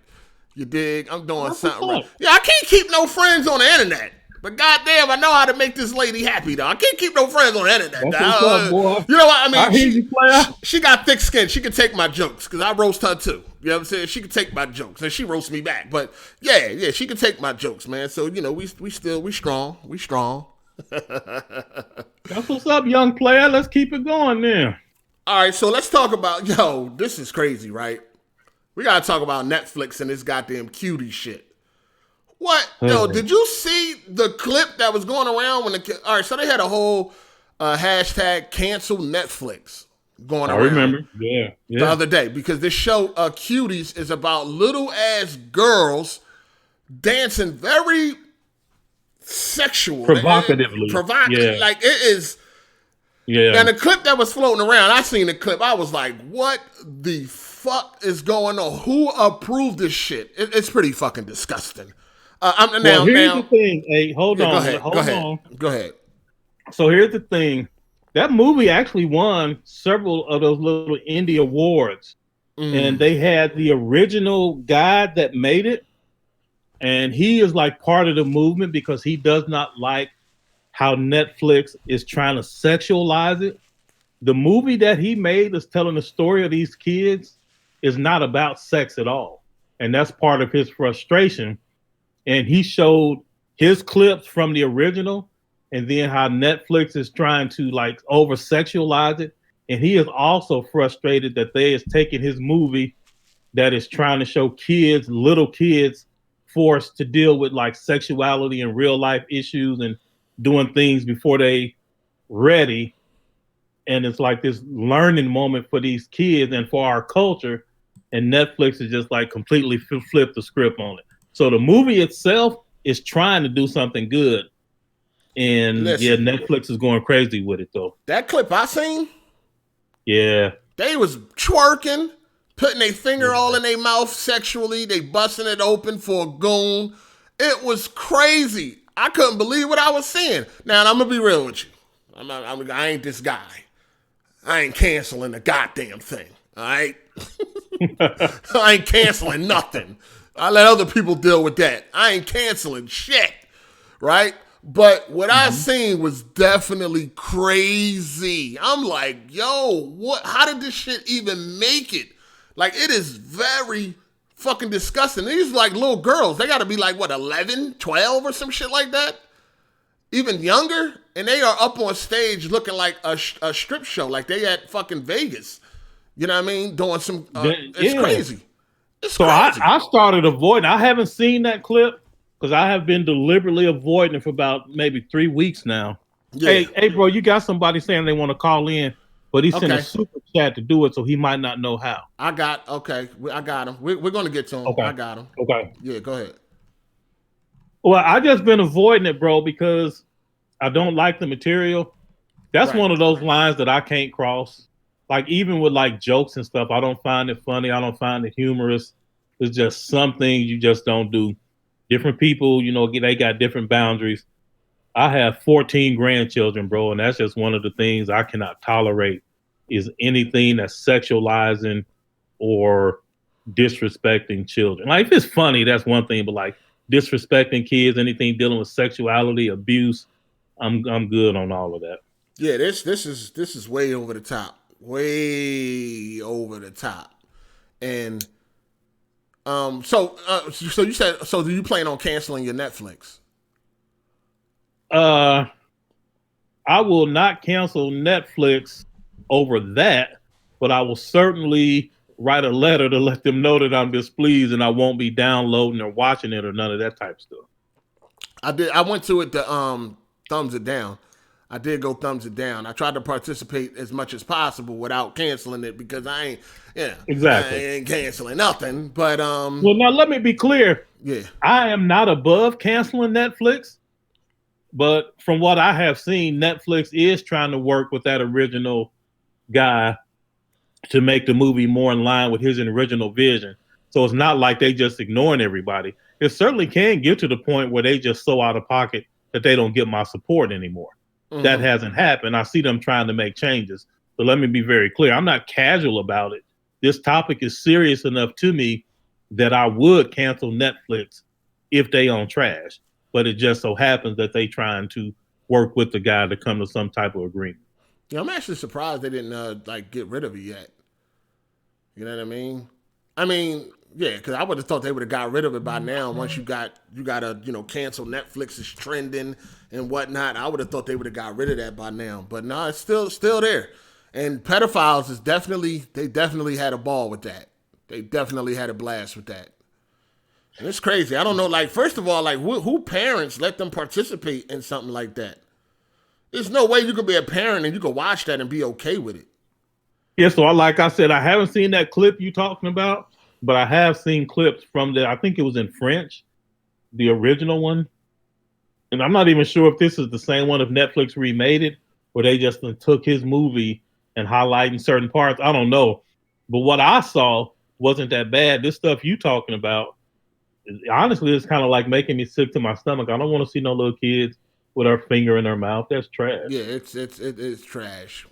You dig? I'm doing something right. Yeah, I can't keep no friends on the internet. But goddamn, I know how to make this lady happy, though. I can't keep no friends on the internet. That's what's up, boy. You know what I mean? I hear you, player. She got thick skin. She can take my jokes, because I roast her, too. You know what I'm saying? She can take my jokes, and she roasts me back. But, yeah, she can take my jokes, man. So, we strong. We strong. That's what's up, young player. Let's keep it going then. All right, so let's talk about, this is crazy, right? We got to talk about Netflix and this goddamn cutie shit. What? Yo, did you see the clip that was going around when all right, so they had a whole hashtag cancel Netflix going around. I remember. Yeah. The other day, because this show, Cuties, is about little ass girls dancing very sexual. Provocatively. Provocative. Like, it is. Yeah. And the clip that was floating around, I seen the clip. I was like, what the fuck is going on? Who approved this shit? It's pretty fucking disgusting. Here's the thing. Hey, hold on. Go ahead. So here's the thing. That movie actually won several of those little indie awards. And they had the original guy that made it. And he is like part of the movement because he does not like how Netflix is trying to sexualize it. The movie that he made is telling the story of these kids is not about sex at all. And that's part of his frustration. And he showed his clips from the original and then how Netflix is trying to like over sexualize it. And he is also frustrated that they is taking his movie that is trying to show kids, little kids, forced to deal with like sexuality and real life issues and doing things before they ready. And it's like this learning moment for these kids and for our culture. And Netflix is just like completely flipped the script on it. So the movie itself is trying to do something good. And listen, Netflix is going crazy with it though. That clip I seen? Yeah. They was twerking, putting their finger all in their mouth sexually. They busting it open for a goon. It was crazy. I couldn't believe what I was seeing. Now, I'm going to be real with you. I ain't this guy. I ain't canceling the goddamn thing. All right? I ain't canceling nothing. I let other people deal with that. I ain't canceling shit. Right? But what I seen was definitely crazy. I'm like, yo, what? How did this shit even make it? Like, it is very fucking disgusting. These are like little girls. They got to be like, what, 11, 12 or some shit like that? Even younger? And they are up on stage looking like a strip show. Like they at fucking Vegas. You know what I mean? Doing some, it's crazy. It's crazy. I started avoiding. I haven't seen that clip because I have been deliberately avoiding it for about maybe 3 weeks now. Yeah. Hey, bro, you got somebody saying they want to call in, but he sent a super chat to do it, so he might not know how. I got him. We're going to get to him. Okay. I got him. Okay. Yeah, go ahead. Well, I just been avoiding it, bro, because I don't like the material. That's one of those lines that I can't cross. Like, even with like jokes and stuff, I don't find it funny. I don't find it humorous. It's just something you just don't do. Different people, you know, they got different boundaries. I have 14 grandchildren, bro, and that's just one of the things I cannot tolerate is anything that's sexualizing or disrespecting children. Like, if it's funny, that's one thing, but like disrespecting kids, anything dealing with sexuality, abuse, I'm good on all of that. Yeah, this is way over the top. Way over the top. And so you said, so do you plan on canceling your Netflix? I will not cancel Netflix over that, but I will certainly write a letter to let them know that I'm displeased and I won't be downloading or watching it or none of that type of stuff. I went to it to thumbs it down. I did go thumbs it down. I tried to participate as much as possible without canceling it because I ain't canceling nothing. But well, now let me be clear. Yeah, I am not above canceling Netflix, but from what I have seen, Netflix is trying to work with that original guy to make the movie more in line with his original vision. So it's not like they just ignoring everybody. It certainly can get to the point where they just so out of pocket that they don't get my support anymore. that hasn't happened. I see them trying to make changes. So let me be very clear. I'm not casual about it. This topic is serious enough to me that I would cancel Netflix if they own trash. But it just so happens that they trying to work with the guy to come to some type of agreement. Yeah, I'm actually surprised they didn't like get rid of it yet. You know what I mean? I mean, yeah, because I would have thought they would have got rid of it by now. Once you gotta cancel Netflix is trending and whatnot. I would have thought they would have got rid of that by now. But no, it's still there. And pedophiles is they definitely had a ball with that. They definitely had a blast with that. And it's crazy. I don't know. Like, first of all, like who parents let them participate in something like that? There's no way you could be a parent and you could watch that and be okay with it. Yeah, so like I said, I haven't seen that clip you talking about, but I have seen clips from I think it was in French, the original one. And I'm not even sure if this is the same one, if Netflix remade it, or they just took his movie and highlighting certain parts. I don't know. But what I saw wasn't that bad. This stuff you talking about, honestly, it's kind of like making me sick to my stomach. I don't want to see no little kids with her finger in their mouth. That's trash. Yeah, it's trash.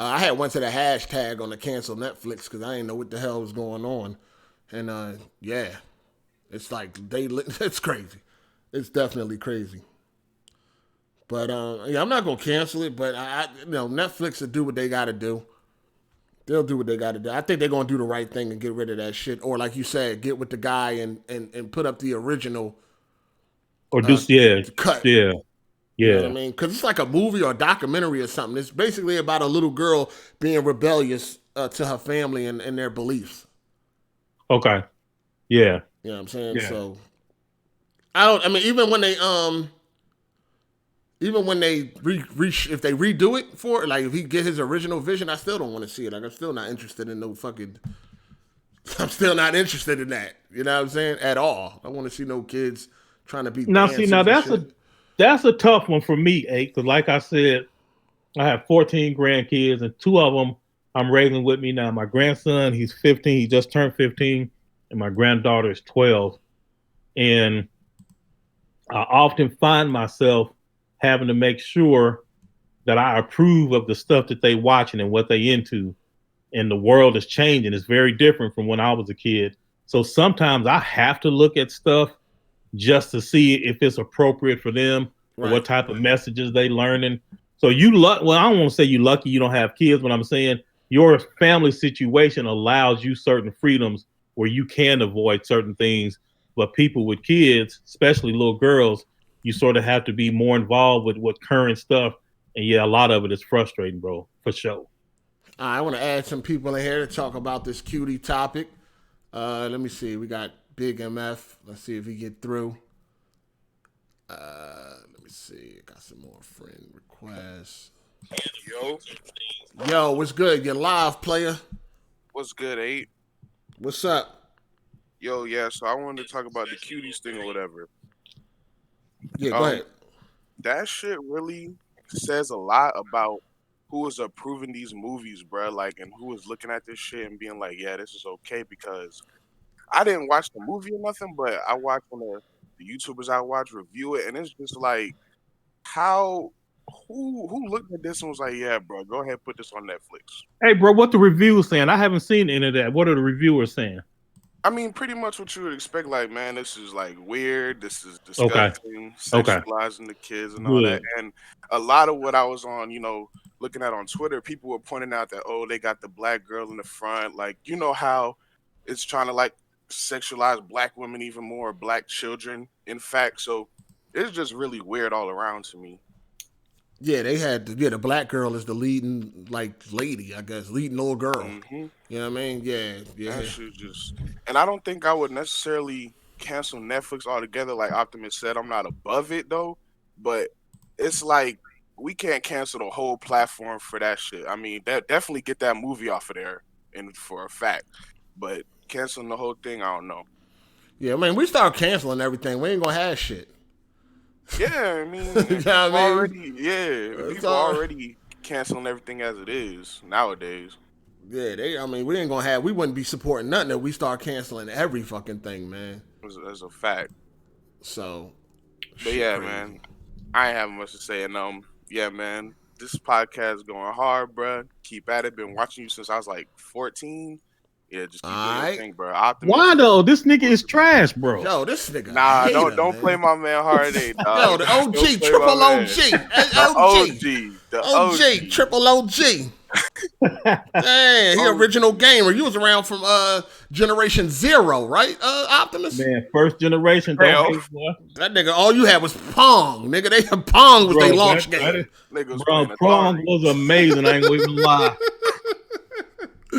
I had went to the hashtag on the cancel Netflix because I didn't know what the hell was going on, and yeah, it's like it's crazy. It's definitely crazy. But yeah, I'm not gonna cancel it. But Netflix will do what they got to do. They'll do what they got to do. I think they're gonna do the right thing and get rid of that shit, or like you said, get with the guy and put up the original. Or cut. Yeah. You know what I mean? Because it's like a movie or a documentary or something. It's basically about a little girl being rebellious to her family and their beliefs. Okay. Yeah. You know what I'm saying? Yeah. So even when they if they redo it for it, like if he get his original vision, I still don't want to see it. Like I'm still not interested in I'm still not interested in that. You know what I'm saying? At all. I want to see no kids trying to be that's a tough one for me, because like I said, I have 14 grandkids, and 2 of them I'm raising with me now. My grandson, he's 15. He just turned 15, and my granddaughter is 12. And I often find myself having to make sure that I approve of the stuff that they watching and what they into. And the world is changing. It's very different from when I was a kid. So sometimes I have to look at stuff just to see if it's appropriate for them, or what type of messages they learning. So well, I don't want to say you lucky you don't have kids, but I'm saying your family situation allows you certain freedoms where you can avoid certain things. But people with kids, especially little girls, you sort of have to be more involved with current stuff. And yeah, a lot of it is frustrating, bro, for sure. I want to add some people in here to talk about this cutie topic. Let me see. We got Big MF. Let's see if he get through. Let me see. Got some more friend requests. Yo, what's good? You're live, player. What's good, 8? What's up? Yo, yeah, so I wanted to talk about the Cuties thing or whatever. Yeah, go ahead. That shit really says a lot about who is approving these movies, bro. Like, and who is looking at this shit and being like, yeah, this is okay, because I didn't watch the movie or nothing, but I watched one of the YouTubers I watch review it, and it's just like, who looked at this and was like, yeah, bro, go ahead, put this on Netflix. Hey, bro, what the reviewers saying? I haven't seen any of that. What are the reviewers saying? I mean, pretty much what you would expect. Like, man, this is like weird. This is disgusting. Sexualizing the kids and all that. And a lot of what I was on, looking at on Twitter, people were pointing out that, oh, they got the black girl in the front. Like, you know how it's trying to like sexualize black women even more, black children, in fact. So it's just really weird all around to me. Yeah, they had the black girl is the leading lady, I guess, leading little girl. Mm-hmm. You know what I mean? Yeah. That shit and I don't think I would necessarily cancel Netflix altogether. Like Optimus said, I'm not above it though, but it's like we can't cancel the whole platform for that shit. I mean, that definitely get that movie off of there, and for a fact, but canceling the whole thing, I don't know. Yeah, man, we start canceling everything. We ain't gonna have shit. Yeah, I mean, you know what I mean? People already canceling everything as it is nowadays. Yeah, we wouldn't be supporting nothing if we start canceling every fucking thing, man. As a fact. So, but yeah, crazy. Man, I ain't having much to say. And Yeah, man. This podcast going hard, bro. Keep at it. Been watching you since I was like 14. Yeah, just keep doing your thing, bro. Why though? This nigga is trash, bro. Yo, this nigga. Nah, hater, don't play my man Hard8, dog. Yo, the OG, triple OG. The OG, triple OG. Dang, he original gamer. You was around from Generation 0, right, Optimus? Man, first generation. Don't hate, boy. That nigga, all you had was Pong. Nigga, Pong was their launch game. Bro, Pong was amazing. I ain't gonna even lie.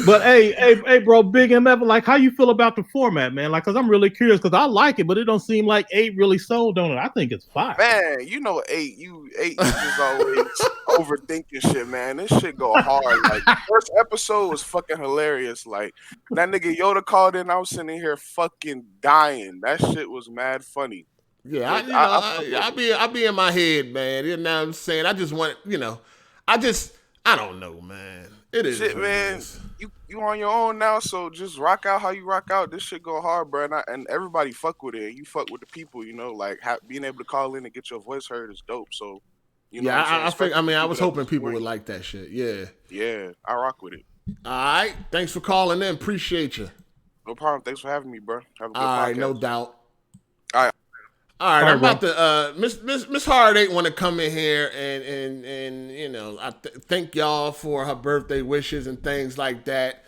But hey, bro, Big MF, like, how you feel about the format, man? Like, cause I'm really curious, cause I like it, but it don't seem like 8 really sold on it. I think it's 5. Man, you know 8, you just always overthinking shit, man. This shit go hard. Like, the first episode was fucking hilarious. Like, that nigga Yoda called in, I was sitting here fucking dying. That shit was mad funny. Yeah, I be in my head, man. You know what I'm saying? I just want, I don't know, man. It is shit, man. You on your own now, so just rock out how you rock out. This shit go hard, bro, and everybody fuck with it. You fuck with the people, you know, like being able to call in and get your voice heard is dope. So, you know, I was hoping people would like that shit. Yeah, I rock with it. All right, thanks for calling in. Appreciate you. No problem. Thanks for having me, bro. Have a good All right, podcast. No doubt. All right. All right, I'm about to Miss Hard8 want to come in here and you know, I thank y'all for her birthday wishes and things like that.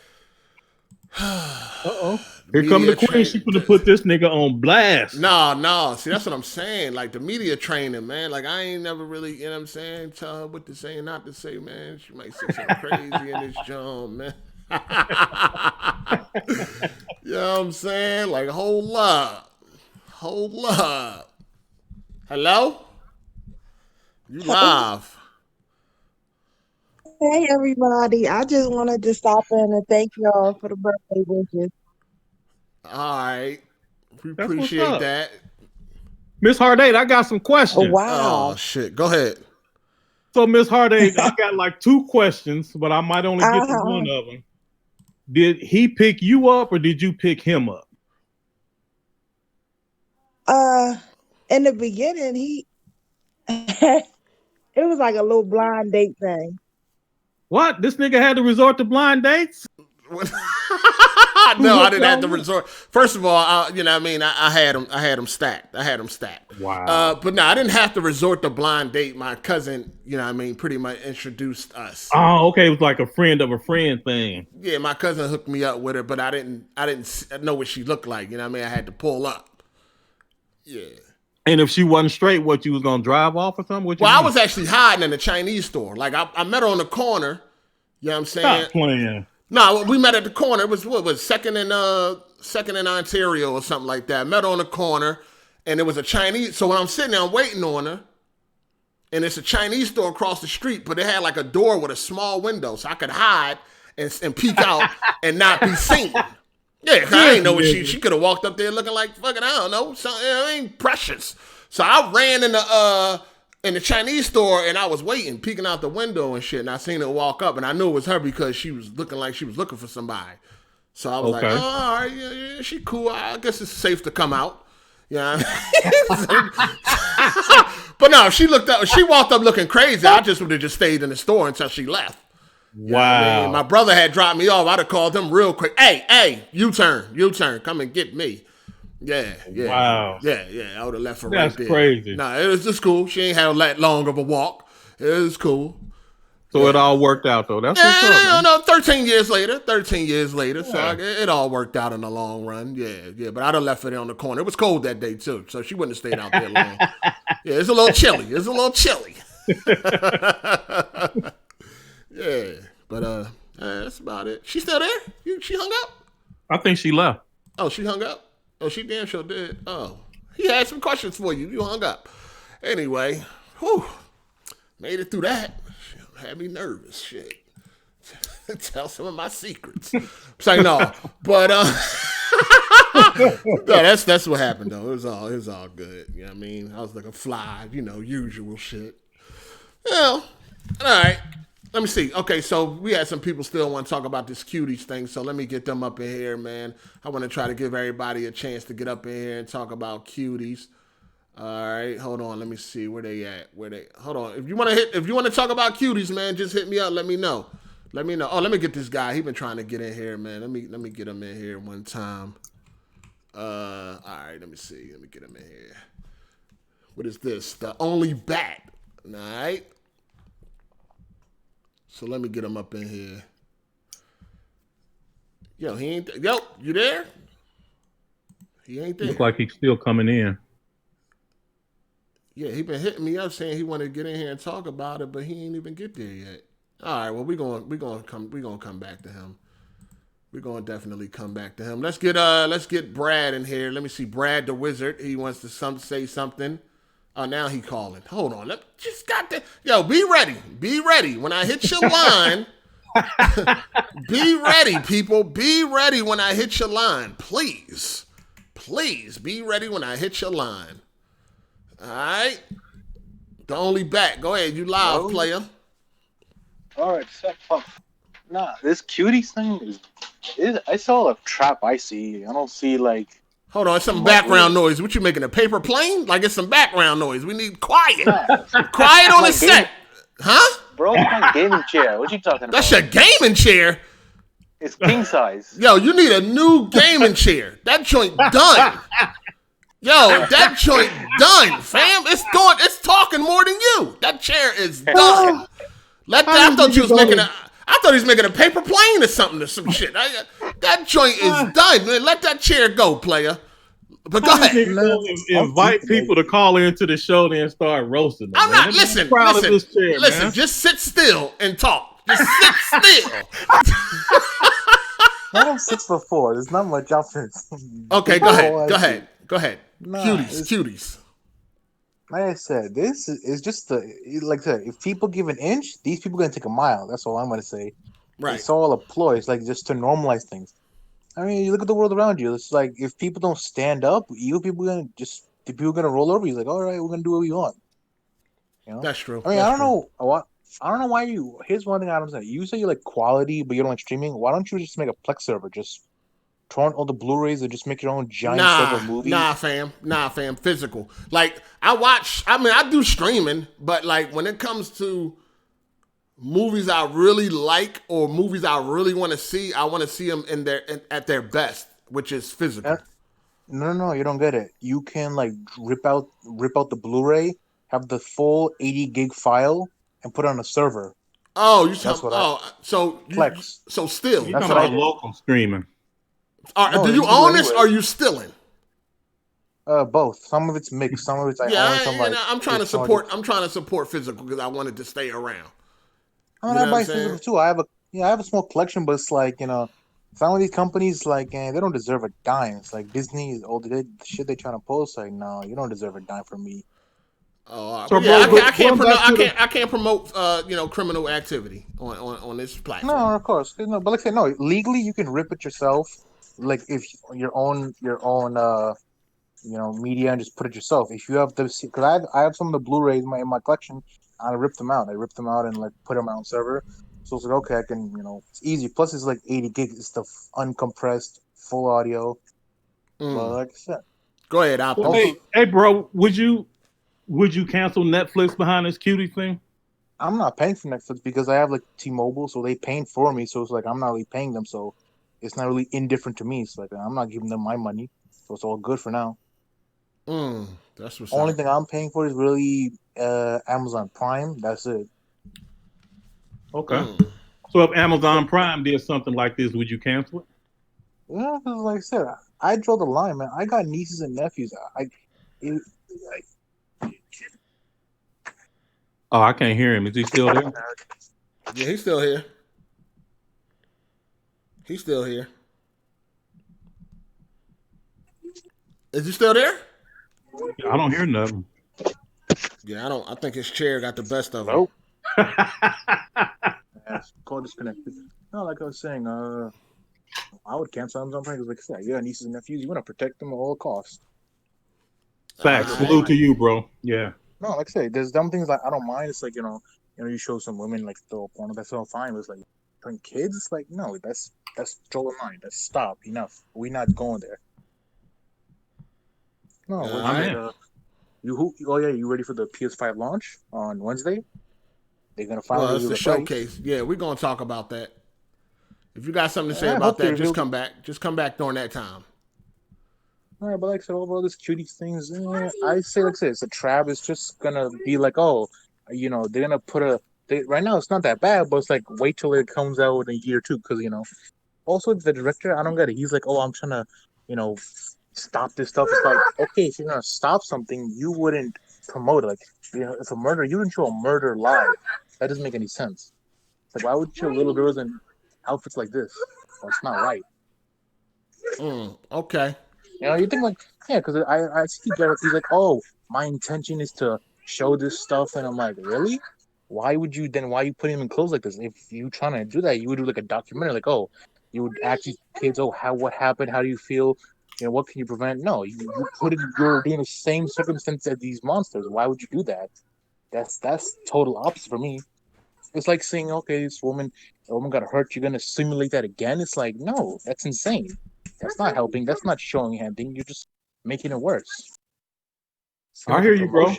Here come the queen. She gonna put this nigga on blast. No. See, that's what I'm saying. Like the media training, man. Like I ain't never really, you know what I'm saying, tell her what to say and not to say, man. She might say something crazy in this joint, man. You know what I'm saying? Like hold up. Hello? You live. Hey everybody. I just wanted to stop in and thank y'all for the birthday wishes. All right. We appreciate that. Miss Hard8, I got some questions. Oh, wow. Oh shit. Go ahead. So Miss Hard8, I got like 2 questions, but I might only get to one of them. Did he pick you up or did you pick him up? In the beginning, it was like a little blind date thing. What? This nigga had to resort to blind dates? No, I didn't have to resort. First of all, you know what I mean? I had him stacked. Wow. But no, I didn't have to resort to blind date. My cousin, you know what I mean, pretty much introduced us. Oh, okay. It was like a friend of a friend thing. Yeah, my cousin hooked me up with her, but I didn't know what she looked like. You know what I mean? I had to pull up. Yeah. And if she wasn't straight, what, you was gonna drive off or something? Well, I was actually hiding in a Chinese store. Like I met her on the corner. You know what I'm saying? Stop playing. No, we met at the corner. It was second in Ontario or something like that. Met her on the corner, and it was a Chinese. So when I'm sitting there, I'm waiting on her, and it's a Chinese store across the street, but it had like a door with a small window, so I could hide and peek out and not be seen. Yeah, cause I didn't know what she could have walked up there looking like fucking, I don't know, something, it ain't precious. So I ran in the Chinese store and I was waiting, peeking out the window and shit, and I seen her walk up and I knew it was her because she was looking like she was looking for somebody. So I was like, oh, all right, yeah, she cool. I guess it's safe to come out. Yeah. But no, she walked up looking crazy. I just would have just stayed in the store until she left. You wow. I mean? My brother had dropped me off. I'd have called him real quick. Hey, U-turn, come and get me. Yeah. Wow. Yeah, I would have left her right there. That's crazy. No, it was just cool. She ain't had that long of a walk. It was cool. So it all worked out though. That's what's up. No, 13 years later. Yeah. So it all worked out in the long run. Yeah. But I'd have left her there on the corner. It was cold that day too, so she wouldn't have stayed out there long. Yeah, it's a little chilly. Yeah, but that's about it. She still there? She hung up? I think she left. Oh, she hung up? Oh, she damn sure did. Oh, he had some questions for you. You hung up. Anyway, made it through that. Had me nervous. Shit. Tell some of my secrets. Say no, but no, that's what happened though. It was all good. You know what I mean? I was like a fly, usual shit. Well, all right. Let me see. Okay, so we had some people still want to talk about this Cuties thing, so let me get them up in here, man. I want to try to give everybody a chance to get up in here and talk about Cuties. All right, hold on. Let me see where they at. Hold on. If you want to talk about cuties, man, just hit me up. Let me know. Oh, let me get this guy. He been trying to get in here, man. Let me get him in here one time. All right. Let me see. Let me get him in here. What is this? The only bat. All right. So let me get him up in here. Yo, he ain't. Yo, you there? He ain't there. Look like he's still coming in. Yeah, he been hitting me up saying he wanted to get in here and talk about it, but he ain't even get there yet. All right, well we gonna come back to him. We're gonna definitely come back to him. Let's get Brad in here. Let me see, Brad the Wizard. He wants to say something. Oh, now he calling. Hold on. Yo, be ready. Be ready when I hit your line. Be ready, people. Be ready when I hit your line, please. Please be ready when I hit your line. All right. The only back. Go ahead. You live, player. All right. Nah, this Cuties thing is. I saw a trap. I see. I don't see like. Hold on. It's some background noise. What you making, a paper plane? Like it's some background noise. We need quiet. Quiet on the set. Huh? Bro, it's my gaming chair. What you talking about? That's your gaming chair? It's king size. Yo, you need a new gaming chair. That joint done. Yo, that joint done, fam. It's talking more than you. That chair is done. I thought he was making a paper plane or something or some shit. That joint is done, man. Let that chair go, player. But go ahead. Invite people to call into the show, then start roasting them. I'm not. Listen. Just sit still and talk. Just sit still. I'm 6'4". There's not much offense. Okay, go ahead. Nah, cuties. Like I said, this is just like I said, if people give an inch, these people are gonna take a mile. That's all I'm gonna say. Right. It's all a ploy. It's like just to normalize things. I mean, you look at the world around you. It's like if people don't stand up, people are gonna roll over you. It's like, all right, we're gonna do what we want. You know? That's true. I mean, I don't know why you. Here's one thing I don't say. You say you like quality, but you don't like streaming. Why don't you just make a Plex server? Just torrent all the Blu-rays and just make your own giant server movie. Nah, fam. Physical. Like I do streaming, but like when it comes to movies I really like or movies I really want to see, I want to see them at their best, which is physical. No, you don't get it. You can like rip out the Blu-ray, have the full 80 gig file, and put it on a server. Oh, Plex. So still, you're talking about local streaming. Do you own this? Or are you stealing? Both. Some of it's mixed. Some of it's I'm trying to support physical because I wanted to stay around. I buy physical too. I have a small collection, but it's like some of these companies they don't deserve a dime. It's like Disney, the shit they trying to post. Like, no, you don't deserve a dime from me. Oh, so I can't promote criminal activity on this platform. No, of course, no. But like I said, no, legally you can rip it yourself. Like if your own media and just put it yourself. If you have because I have some of the Blu-rays in my collection. I ripped them out. And like put them on my own server. So it's like, okay, I can, it's easy. Plus it's like 80 gigs. It's the uncompressed full audio. But like I said, go ahead, Apple. Hey, bro, would you cancel Netflix behind this cutie thing? I'm not paying for Netflix because I have like T-Mobile, so they paying for me. So it's like I'm not really paying them, so it's not really indifferent to me. It's like I'm not giving them my money, so it's all good for now. That's what's only thing I'm paying for is really Amazon Prime. That's it. Okay. So if Amazon Prime did something like this, would you cancel it? Yeah, because like I said, I draw the line, man. I got nieces and nephews. Oh, I can't hear him. Is he still there? Yeah, he's still here. Is he still there? I don't hear nothing. Yeah, I think his chair got the best of him. Nope. Call disconnected. No, like I was saying, I would cancel Amazon Prime because, like I said, you got nieces and nephews. You want to protect them at all costs. Facts. Salute to you, bro. Yeah. No, like I say, there's dumb things like I don't mind. It's like you show some women like throw porn. That's all fine. But it's like when kids, it's like no, that's draw the line. That's stop. Enough. We're not going there. No, Oh yeah, you ready for the PS5 launch on Wednesday? They're gonna finally Well, it's reveal the the price. showcase. Yeah, we're gonna talk about that. If you got something to say I about hope they that, just reveal. come back. Just come back during that time. All right, but like I said, overall, this Cuties things, I say, like I said, it's a trap. It's just gonna be like, oh, they're gonna put right now, it's not that bad, but it's like, wait till it comes out in a year or two, because, also the director, I don't get it. He's like, oh, I'm trying to, you know, stop this stuff. It's like, okay, if you're gonna stop something, you wouldn't promote it. Like, if a murder, you wouldn't show a murder live. That doesn't make any sense. It's like, why would you show little girls in outfits like this? Well, it's not right. Okay. You think like, yeah, because I see Gareth, he's like, oh, my intention is to show this stuff, and I'm like, really? Why you put him in clothes like this? If you trying to do that, you would do like a documentary, like, oh, you would ask these kids, oh, what happened? How do you feel? What can you prevent? No, you're doing the same circumstance as these monsters. Why would you do that? That's total opposite for me. It's like saying, okay, a woman got hurt, you're gonna simulate that again. It's like, no, that's insane. That's not helping. That's not showing anything. You're just making it worse. I hear you, bro.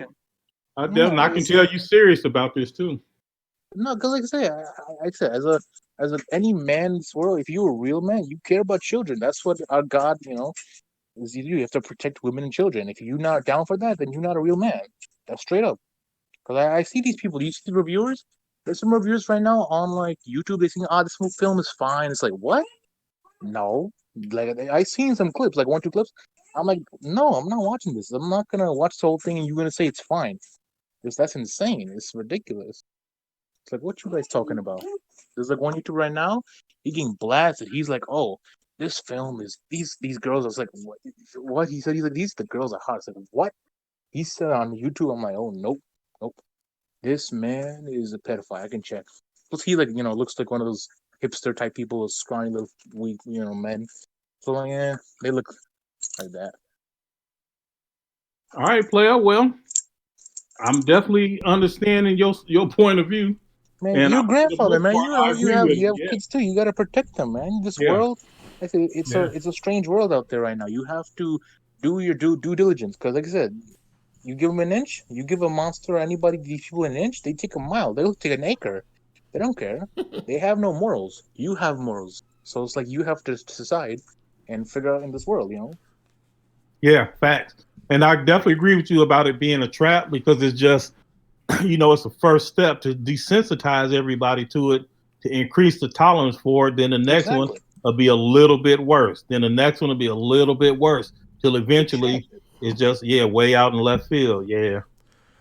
I can tell you serious about this too. No, because like I said, as any man in this world, if you're a real man, you care about children. That's what our God, is you do. You have to protect women and children. If you're not down for that, then you're not a real man. That's straight up. Because I see these people. Do you see the reviewers? There's some reviewers right now on like YouTube. They think, this film is fine. It's like, what? No. Like, I seen some clips, like 1-2 clips. I'm like, no, I'm not watching this. I'm not gonna watch the whole thing and you're gonna say it's fine. That's insane. It's ridiculous. It's like, what you guys talking about? There's like one YouTuber right now, he getting blasted. He's like, oh, this film is these girls. I was like, what? He said, he's like, the girls are hot. It's like, what? He said on YouTube. I'm like, oh, nope. This man is a pedophile. I can check. Plus, he looks like one of those hipster type people, scrawny little weak, men. So like, they look like that. All right, player. Well, I'm definitely understanding your point of view. Man, and your grandfather, man, you have kids too. You gotta protect them, man. This world, it's a strange world out there right now. You have to do your due diligence, because like I said, you give them an inch, you give a monster or anybody, these people an inch, they take a mile, they'll take an acre. They don't care. They have no morals. You have morals. So it's like you have to decide and figure out in this world, Yeah, facts. And I definitely agree with you about it being a trap, because it's just, it's the first step to desensitize everybody to it, to increase the tolerance for it. Then the next one will be a little bit worse. Then the next one will be a little bit worse, till eventually it's just, way out in left field. Yeah.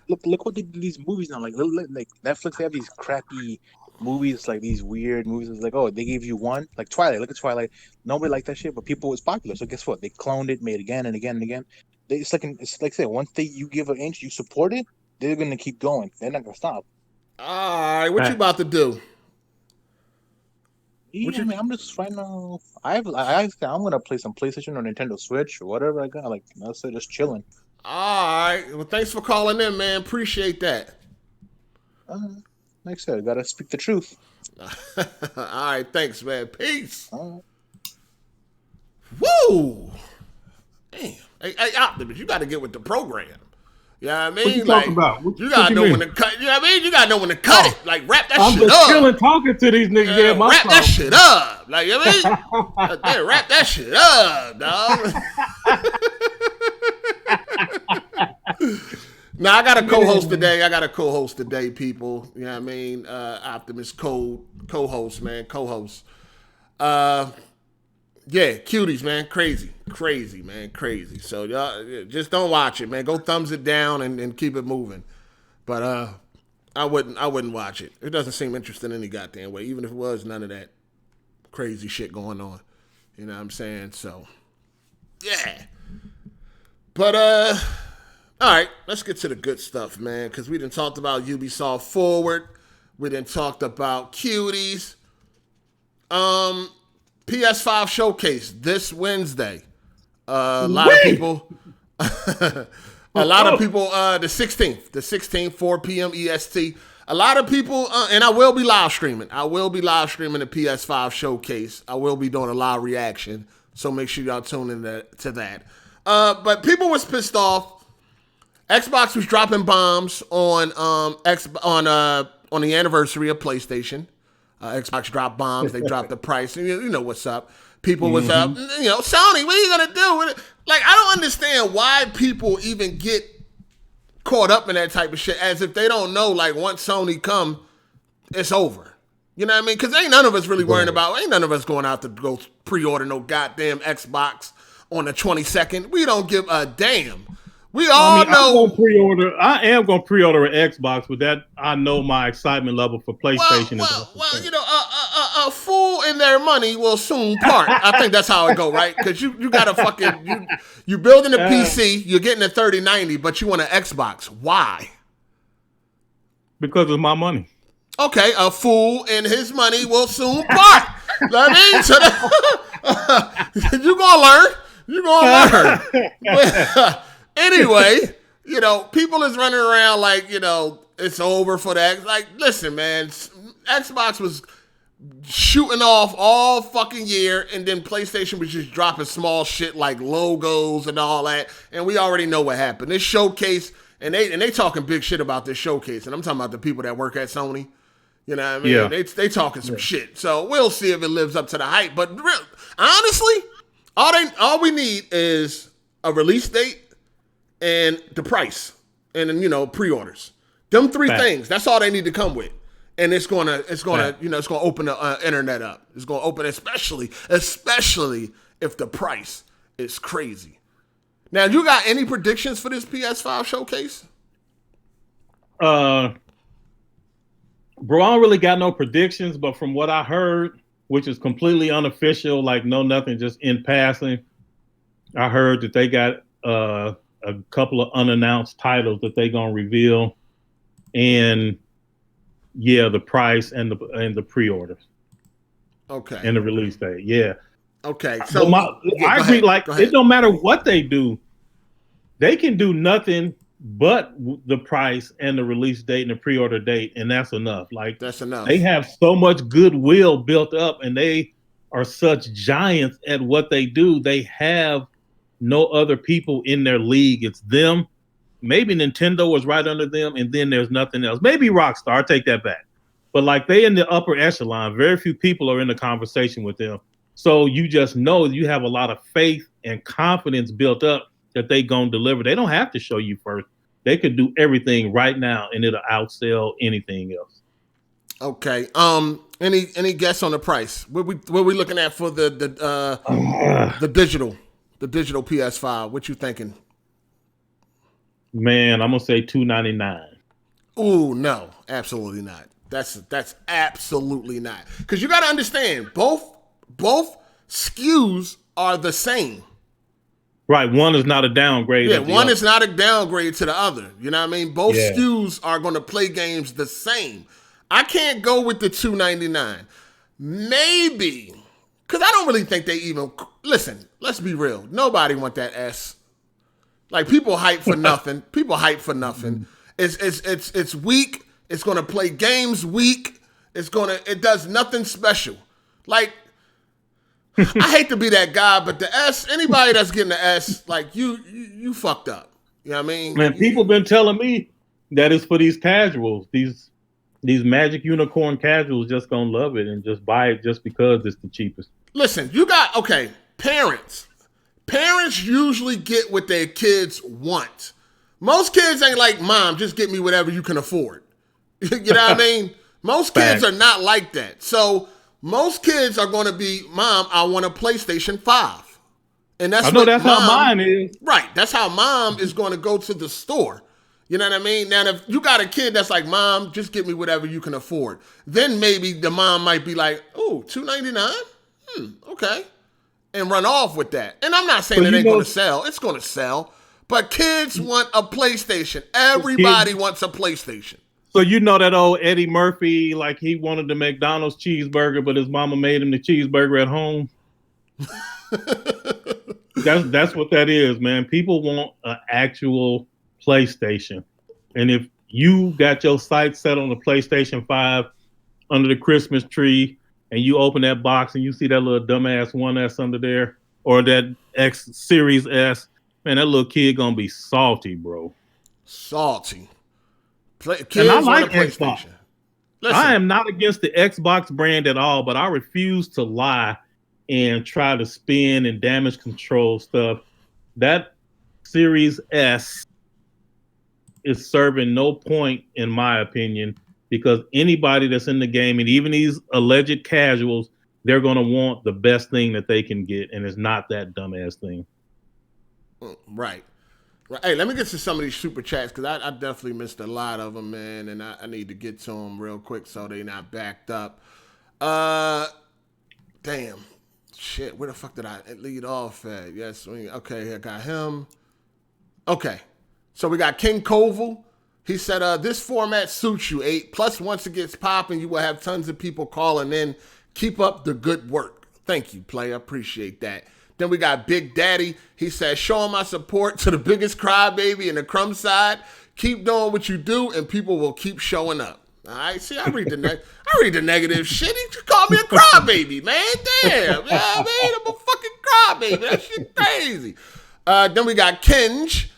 Look what they do these movies now. Like Netflix, they have these crappy movies, like these weird movies. It's like, oh, they gave you one, like Twilight. Look at Twilight. Nobody liked that shit, but people was popular. So guess what? They cloned it, made it again and again and again. It's like I said, once you give an inch, you support it, they're gonna keep going. They're not gonna stop. All right, what you about to do? Yeah, I'm just right now. I'm gonna play some PlayStation or Nintendo Switch or whatever I got. Like, that's it, just chilling. All right. Well, thanks for calling in, man. Appreciate that. Like I said, I gotta speak the truth. All right. Thanks, man. Peace. Woo! Damn. Hey, Optimus, you got to get with the program. You know what I mean? What you talking about? You got to know when to cut. You know what I mean? You got to know when to cut it. Like, wrap that shit up. I'm just chilling talking to these niggas. Wrap that shit up. Like, you know what I mean? Wrap that shit up, dog. Now, I got a co-host today. People. You know what I mean? Optimus co-host, man. Co-host. Yeah, Cuties, man. Crazy, man. Crazy. So, y'all, just don't watch it, man. Go thumbs it down and keep it moving. But I wouldn't watch it. It doesn't seem interesting any goddamn way, even if it was none of that crazy shit going on. You know what I'm saying? So, yeah. But, all right, let's get to the good stuff, man, because we done talked about Ubisoft Forward. We done talked about Cuties. PS5 showcase this Wednesday. A lot of people, the 16th, 4 p.m. EST. A lot of people, and I will be live streaming. the PS5 showcase. I will be doing a live reaction, so make sure y'all tune in to that. But people was pissed off Xbox was dropping bombs on the anniversary of PlayStation. Xbox dropped bombs. They dropped the price. And you know what's up. People was up. You know, Sony, what are you gonna do with it? Like, I don't understand why people even get caught up in that type of shit, as if they don't know, like, once Sony come, it's over. You know what I mean? Because ain't none of us really worrying about, ain't none of us going out to go pre-order no goddamn Xbox on the 22nd. We don't give a damn. We all know. I am going to pre-order an Xbox, but that I know my excitement level for PlayStation Well, you know, a fool and their money will soon part. I think that's how it go, right? Because you got to fucking, you building a PC, you're getting a 3090, but you want an Xbox. Why? Because of my money. Okay, a fool and his money will soon part. You gonna learn. You gonna learn. Anyway, you know, people is running around like, you know, it's over for that. Like, listen, man, Xbox was shooting off all fucking year, and then PlayStation was just dropping small shit like logos and all that, and we already know what happened. This showcase, and they talking big shit about this showcase, and I'm talking about the people that work at Sony. You know what I mean? Yeah. They talking some shit. So we'll see if it lives up to the hype. But honestly, all we need is a release date and the price, and then, you know, pre-orders. Them three things. That's all they need to come with. And it's gonna open the internet up. It's gonna open, especially if the price is crazy. Now, you got any predictions for this PS5 showcase? Bro, I don't really got no predictions, but from what I heard, which is completely unofficial, like no nothing, just in passing, I heard that they got a couple of unannounced titles that they gonna reveal, and the price and the pre-orders. Okay. And the release date. Yeah. Okay. So I agree. Like, it don't matter what they do, they can do nothing but the price and the release date and the pre-order date, and that's enough. Like, that's enough. They have so much goodwill built up, and they are such giants at what they do. They have no other people in their league. It's them. Maybe Nintendo was right under them, and then there's nothing else. Maybe Rockstar. I take that back. But like, they in the upper echelon. Very few people are in the conversation with them. So you just know you have a lot of faith and confidence built up that they gonna deliver. They don't have to show you first. They could do everything right now, and it'll outsell anything else. Okay. Any guess on the price? What we looking at for the digital PS5? What you thinking? Man, I'm gonna say $299. Ooh, no, absolutely not. That's absolutely not. Because you got to understand, both SKUs are the same. Right, one is not a downgrade. Yeah, one is not a downgrade to the other. You know what I mean? Both SKUs are going to play games the same. I can't go with the $299. Maybe, because I don't really think they even, listen, let's be real. Nobody want that S. Like, people hype for nothing. It's weak. It's going to play games weak. It does nothing special. Like, I hate to be that guy, but the S, anybody that's getting the S, like, you fucked up. You know what I mean? Man, people been telling me that it's for these casuals, these Magic Unicorn casuals just gonna love it and just buy it just because it's the cheapest. Listen, parents. Parents usually get what their kids want. Most kids ain't like, Mom, just get me whatever you can afford. You know what I mean? Most kids are not like that. So most kids are going to be, Mom, I want a PlayStation 5. And that's how mine is. Right. That's how Mom is going to go to the store. You know what I mean? Now, if you got a kid that's like, Mom, just get me whatever you can afford, then maybe the mom might be like, oh, $299? Okay. And run off with that. And I'm not saying it ain't going to sell. It's going to sell. But kids want a PlayStation. Everybody wants a PlayStation. So you know that old Eddie Murphy, like, he wanted the McDonald's cheeseburger, but his mama made him the cheeseburger at home. That's what that is, man. People want an actual PlayStation. And if you got your sights set on the PlayStation 5 under the Christmas tree, and you open that box and you see that little dumbass 1S under there, or that X Series S, man, that little kid gonna be salty, bro. Salty. Kids And I on like the PlayStation. Xbox. Listen, I am not against the Xbox brand at all, but I refuse to lie and try to spin and damage control stuff. That Series S is serving no point, in my opinion, because anybody that's in the game, and even these alleged casuals, they're going to want the best thing that they can get, and it's not that dumbass thing. Right. Hey, let me get to some of these super chats because I definitely missed a lot of them, man, and I need to get to them real quick so they're not backed up. Damn. Shit, where the fuck did I lead off at? Yes, okay, I got him. Okay. So we got King Koval. He said, this format suits you, 8. Plus, once it gets popping, you will have tons of people calling in. Keep up the good work. Thank you, player. Appreciate that. Then we got Big Daddy. He said, showing my support to the biggest crybaby in the crumb side. Keep doing what you do, and people will keep showing up. All right, see, I read the negative shit. He just called me a crybaby, man. Damn, yeah, man, I'm a fucking crybaby. That shit crazy. Then we got Kenj.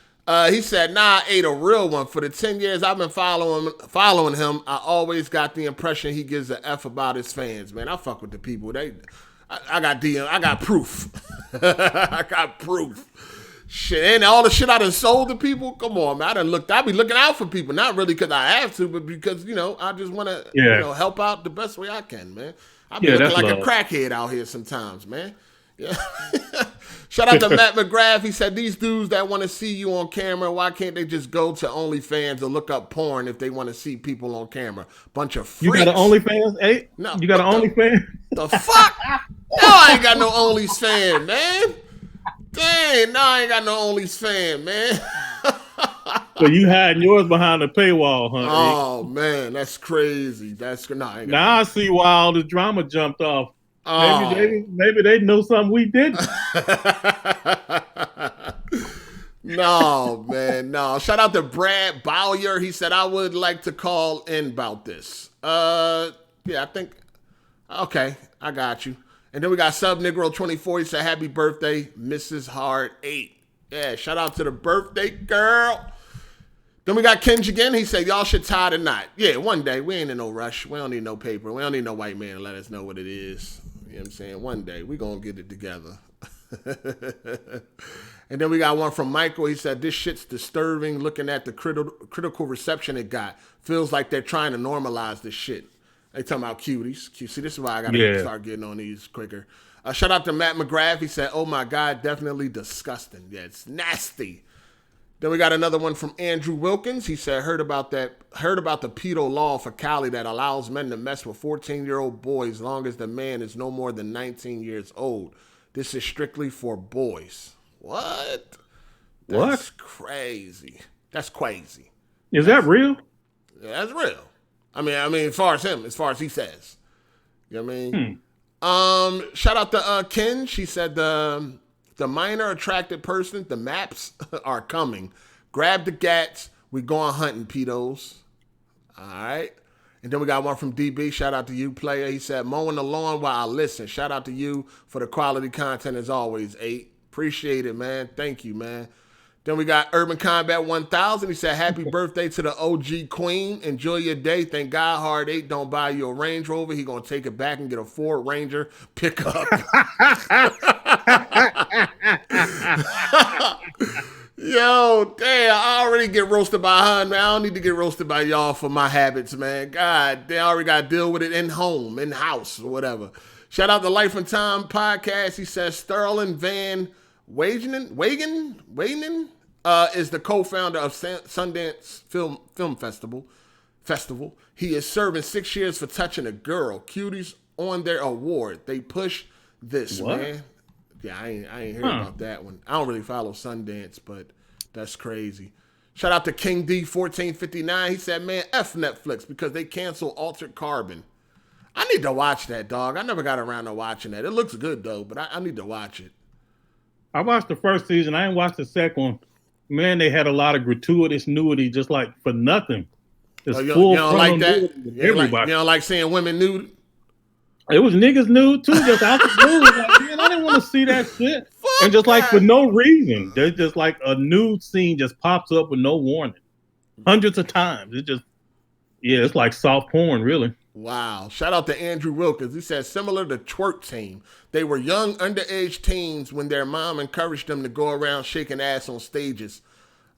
He said, nah, I ate a real one. For the 10 years I've been following him, I always got the impression he gives a F about his fans, man. I fuck with the people. I got DM. I got proof. I got proof. Shit, and all the shit I done sold to people, come on, man. I be looking out for people, not really because I have to, but because, I just want to, help out the best way I can, man. I be looking like a crackhead out here sometimes, man. Yeah. Shout out to Matt McGrath. He said, these dudes that want to see you on camera, why can't they just go to OnlyFans or look up porn if they want to see people on camera? Bunch of freaks. You got an OnlyFans, 8? No. You got an OnlyFans? The fuck? No, I ain't got no OnlyFans, man. Dang, no, I ain't got no OnlyFans, man. So you hiding yours behind the paywall, huh? Oh, man, that's crazy. Now I see why all the drama jumped off. Maybe they know something we didn't. No, man, no. Shout out to Brad Bowyer. He said, I would like to call in about this. Yeah, I think, okay, I got you. And then we got Sub Negro 24. He said, happy birthday, Mrs. Hard 8. Yeah, shout out to the birthday girl. Then we got Kenj again. He said, y'all should tie the knot. Yeah, one day. We ain't in no rush. We don't need no paper. We don't need no white man to let us know what it is. You know what I'm saying? One day, we going to get it together. And then we got one from Michael. He said, this shit's disturbing looking at the critical reception it got. Feels like they're trying to normalize this shit. They talking about cuties. See, this is why I got to start getting on these quicker. Shout out to Matt McGrath. He said, oh my God, definitely disgusting. Yeah, it's nasty. Then we got another one from Andrew Wilkins. He said, heard about the pedo law for Cali that allows men to mess with 14-year-old boys as long as the man is no more than 19 years old. This is strictly for boys. What? That's crazy. That's crazy. Is that real? Yeah, that's real. I mean, as far as he says. You know what I mean? Shout out to Ken. She said the minor attracted person, the maps are coming. Grab the gats. We going hunting, pedos. All right. And then we got one from DB. Shout out to you, player. He said, mowing the lawn while I listen. Shout out to you for the quality content as always, 8. Appreciate it, man. Thank you, man. Then we got Urban Combat 1000. He said, happy birthday to the OG queen. Enjoy your day. Thank God Hard 8 don't buy you a Range Rover. He going to take it back and get a Ford Ranger pickup. Yo, damn, I already get roasted by her, man. I don't need to get roasted by y'all for my habits, man. God, they already got to deal with it in home, in house, or whatever. Shout out to Life and Time podcast. He says Sterling Van Wageningen is the co-founder of Sundance Film Festival. He is serving 6 years for touching a girl. Cuties on their award. They push this, man. Yeah, I ain't heard about that one. I don't really follow Sundance, but that's crazy. Shout out to King D 1459. He said, man, F Netflix because they cancel Altered Carbon. I need to watch that, dog. I never got around to watching that. It looks good, though, but I need to watch it. I watched the first season. I ain't watched the second one. Man, they had a lot of gratuitous nudity just like for nothing. It's you don't like that? You don't like seeing women nude? It was niggas nude too, just out the blue. Like, man, I didn't want to see that shit. And just like for no reason. There's just like a nude scene just pops up with no warning. hundreds of times. It just, it's like soft porn, really. Wow. Shout out to Andrew Wilkins. He said, similar to Twerk Team. They were young, underage teens when their mom encouraged them to go around shaking ass on stages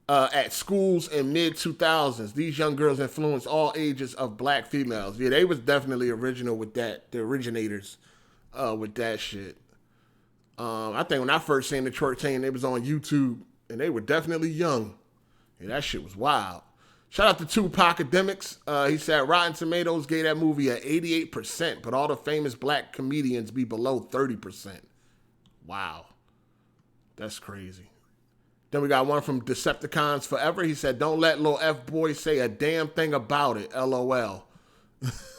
at schools in mid-2000s. These young girls influenced all ages of black females. Yeah, they was definitely original with that. The originators with that shit. I think when I first seen the Twerk Team, they was on YouTube, and they were definitely young. Yeah, that shit was wild. Shout out to Tupac Academics. He said Rotten Tomatoes gave that movie an 88%, but all the famous black comedians be below 30%. Wow. That's crazy. Then we got one from Decepticons Forever. He said, don't let Lil F Boy say a damn thing about it. LOL.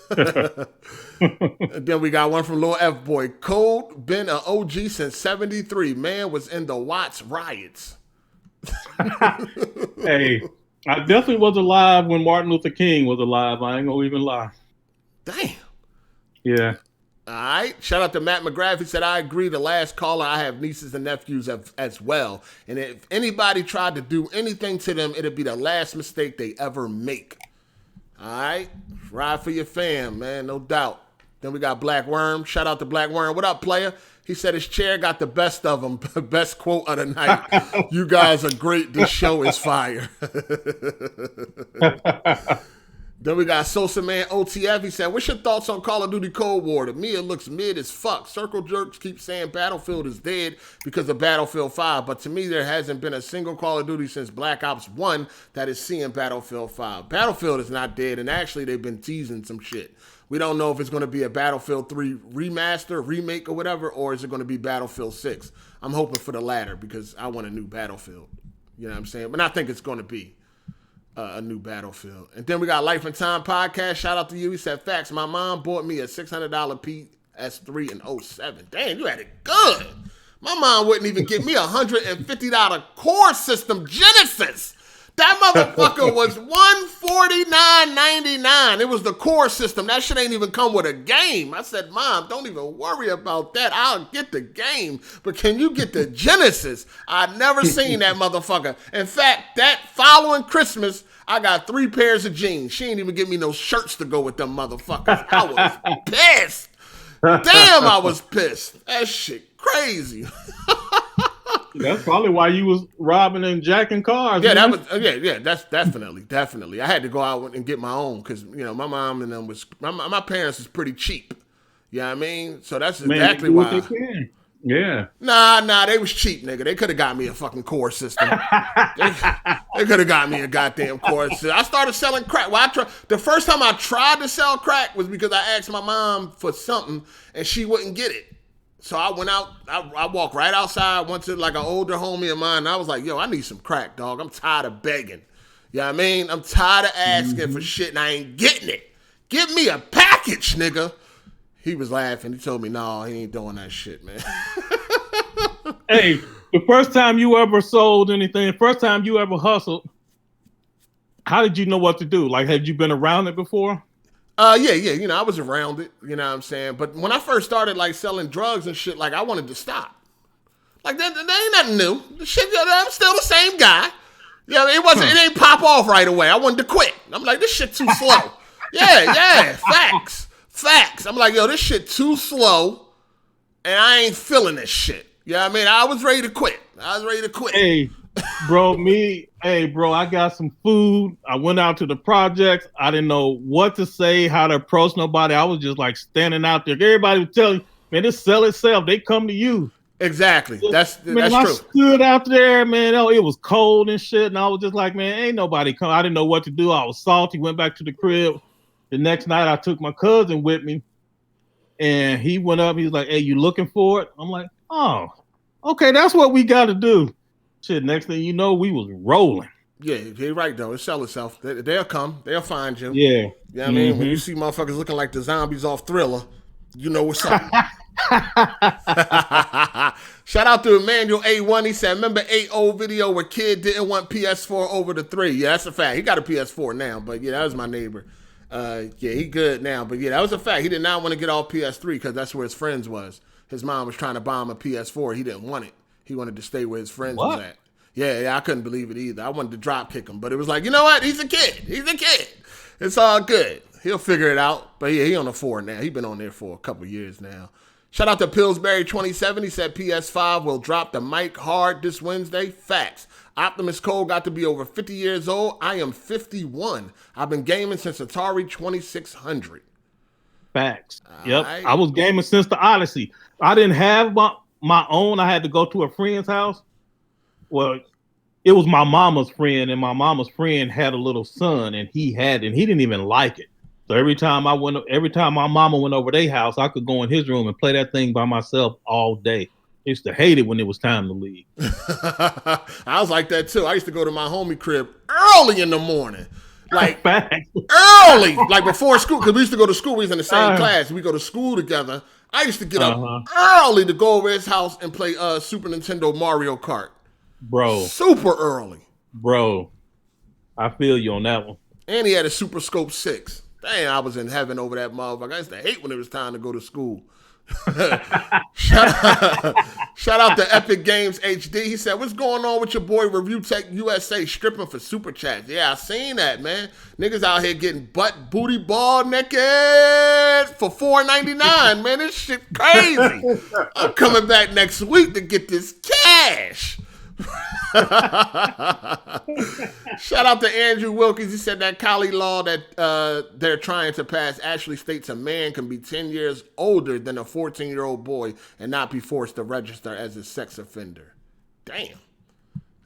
And then we got one from Lil F Boy. Code been an OG since 73. Man was in the Watts riots. Hey, I definitely was alive when Martin Luther King was alive. I ain't gonna even lie. Damn. Yeah. All right. Shout out to Matt McGrath. He said, I agree. The last caller, I have nieces and nephews as well. And if anybody tried to do anything to them, it'd be the last mistake they ever make. All right. Ride for your fam, man. No doubt. Then we got Black Worm. Shout out to Black Worm. What up, player? He said his chair got the best of them. Best quote of the night. You guys are great. This show is fire. Then we got Sosa Man OTF. He said, what's your thoughts on Call of Duty Cold War? To me, it looks mid as fuck. Circle jerks keep saying Battlefield is dead because of Battlefield 5. But to me, there hasn't been a single Call of Duty since Black Ops 1 that is seeing Battlefield 5. Battlefield is not dead, and actually they've been teasing some shit. We don't know if it's going to be a Battlefield 3 remaster, remake, or whatever, or is it going to be Battlefield 6? I'm hoping for the latter because I want a new Battlefield. You know what I'm saying? But I think it's going to be a new Battlefield. And then we got Life and Time Podcast. Shout out to you. He said, facts, my mom bought me a $600 PS3 in 07. Damn, you had it good. My mom wouldn't even give me a $150 core system Genesis. That motherfucker was $149.99. It was the core system. That shit ain't even come with a game. I said, Mom, don't even worry about that. I'll get the game. But can you get the Genesis? I've never seen that motherfucker. In fact, that following Christmas, I got 3 pairs of jeans. She ain't even give me no shirts to go with them motherfuckers. I was pissed. Damn, I was pissed. That shit crazy. That's probably why you was robbing and jacking cars. Yeah, man. that was that's definitely. I had to go out and get my own because my mom and them was my parents is pretty cheap. You know what I mean? So that's exactly why. They can. Yeah. Nah, they was cheap, nigga. They could have got me a fucking core system. They could have got me a goddamn core system. I started selling crack. Well, the first time I tried to sell crack was because I asked my mom for something and she wouldn't get it. So I went out, I walked right outside, went to like an older homie of mine, and I was like, yo, I need some crack, dog. I'm tired of begging. You know what I mean? I'm tired of asking for shit and I ain't getting it. Give me a package, nigga. He was laughing. He told me, no, he ain't doing that shit, man. Hey, the first time you ever sold anything, first time you ever hustled, how did you know what to do? Like, had you been around it before? Yeah. I was around it. You know what I'm saying? But when I first started, like, selling drugs and shit, like, I wanted to stop. Like, that ain't nothing new. The shit, I'm still the same guy. Yeah, it ain't pop off right away. I wanted to quit. I'm like, this shit too slow. Yeah, facts. I'm like, yo, this shit too slow, and I ain't feeling this shit. You know what I mean? I was ready to quit. Hey, bro, I got some food. I went out to the projects. I didn't know what to say, how to approach nobody. I was just like standing out there. Everybody was telling me, man, this sell itself. They come to you. Exactly. That's true. I stood out there, man. It was cold and shit. And I was just like, man, ain't nobody come. I didn't know what to do. I was salty. Went back to the crib. The next night, I took my cousin with me. And he went up. He was like, hey, you looking for it? I'm like, oh, okay, that's what we got to do. Shit, next thing you know, we was rolling. Yeah, you're right, though. It sell itself. They'll come. They'll find you. Yeah. You know what I mean? When you see motherfuckers looking like the zombies off Thriller, you know what's up. Shout out to Emmanuel A1. He said, remember 8-0 video where kid didn't want PS4 over the 3? Yeah, that's a fact. He got a PS4 now, but yeah, that was my neighbor. Yeah, he good now, but yeah, that was a fact. He did not want to get off PS3 because that's where his friends was. His mom was trying to buy him a PS4. He didn't want it. He wanted to stay where his friends was at. Yeah, I couldn't believe it either. I wanted to drop kick him, but it was like, you know what? He's a kid. It's all good. He'll figure it out. But yeah, he on the 4 now. He's been on there for a couple years now. Shout out to Pillsbury27. He said PS5 will drop the mic hard this Wednesday. Facts. Optimus Cole got to be over 50 years old. I am 51. I've been gaming since Atari 2600. Facts. All Yep. right. I was gaming since the Odyssey. I didn't have my own. I had to go to a friend's house. Well, it was my mama's friend, and my mama's friend had a little son, and he didn't even like it. So every time my mama went over their house, I could go in his room and play that thing by myself all day. I used to hate it when it was time to leave. I was like that too. I used to go to my homie crib early in the morning. Like Facts. early, like before school, because we used to go to school. We was in the same class. We go to school together. I used to get up early to go over his house and play Super Nintendo Mario Kart. Bro. Super early. Bro. I feel you on that one. And he had a Super Scope 6. Dang, I was in heaven over that motherfucker. I used to hate when it was time to go to school. Shout out to Epic Games HD. He said, what's going on with your boy Review Tech USA stripping for super chats? Yeah, I seen that, man. Niggas out here getting butt booty ball naked for $4.99, man. This shit crazy. I'm coming back next week to get this cash. Shout out to Andrew Wilkins. He said that Cali law that they're trying to pass actually states a man can be 10 years older than a 14-year-old boy and not be forced to register as a sex offender. Damn.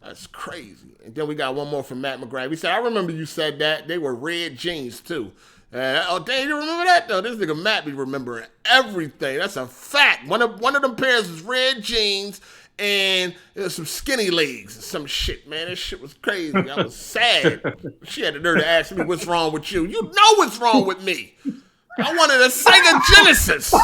That's crazy. And then we got one more from Matt McGrath. He said, I remember you said that. They were red jeans, too. Oh, dang, you remember that, though? This nigga Matt be remembering everything. That's a fact. One of them pairs was red jeans, and it was some skinny legs and some shit, man. That shit was crazy. I was sad. She had the nerve to ask me, what's wrong with you? You know what's wrong with me. I wanted a Sega Genesis.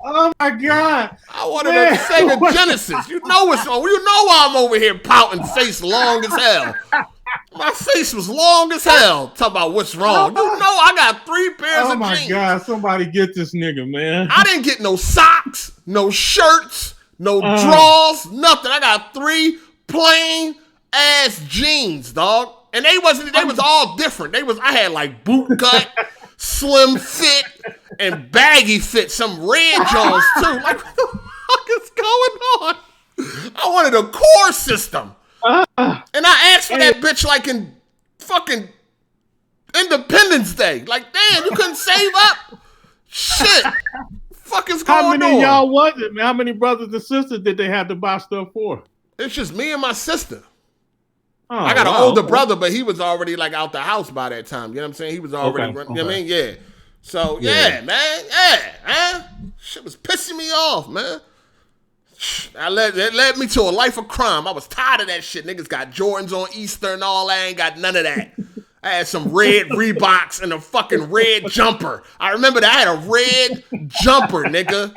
Oh, my God. I wanted a Sega Genesis. You know what's wrong. You know why I'm over here pouting, face long as hell. My face was long as hell. Talk about what's wrong. You know I got 3 pairs of jeans. Oh my God, somebody get this nigga, man. I didn't get no socks, no shirts, no drawers, nothing. I got 3 plain ass jeans, dog. And they was all different. I had like boot cut, slim fit, and baggy fit, some red Jones too. Like, what the fuck is going on? I wanted a core system. And I asked for that bitch like in fucking Independence Day. Like, damn, you couldn't save up? Shit. Fuck is going on? How many of y'all was it, man? How many brothers and sisters did they have to buy stuff for? It's just me and my sister. Oh, I got an older brother, but he was already like out the house by that time. You know what I'm saying? He was already, you know what I mean? Yeah. So, yeah, man. Yeah, man. Shit was pissing me off, man. It led me to a life of crime. I was tired of that shit. Niggas got Jordans on Easter and all. I ain't got none of that. I had some red Reeboks and a fucking red jumper. I remember that I had a red jumper, nigga.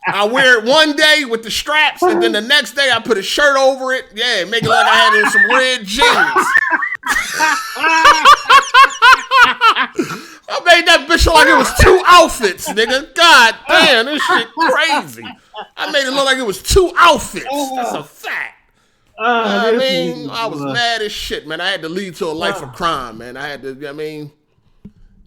I wear it one day with the straps, and then the next day I put a shirt over it. Yeah, make it like I had on some red jeans. I made that bitch look like it was 2 outfits, nigga. God damn, this shit crazy. I made it look like it was 2 outfits. That's a fact. I mean, I was mad as shit, man. I had to lead to a life of crime, man. I had to, I mean,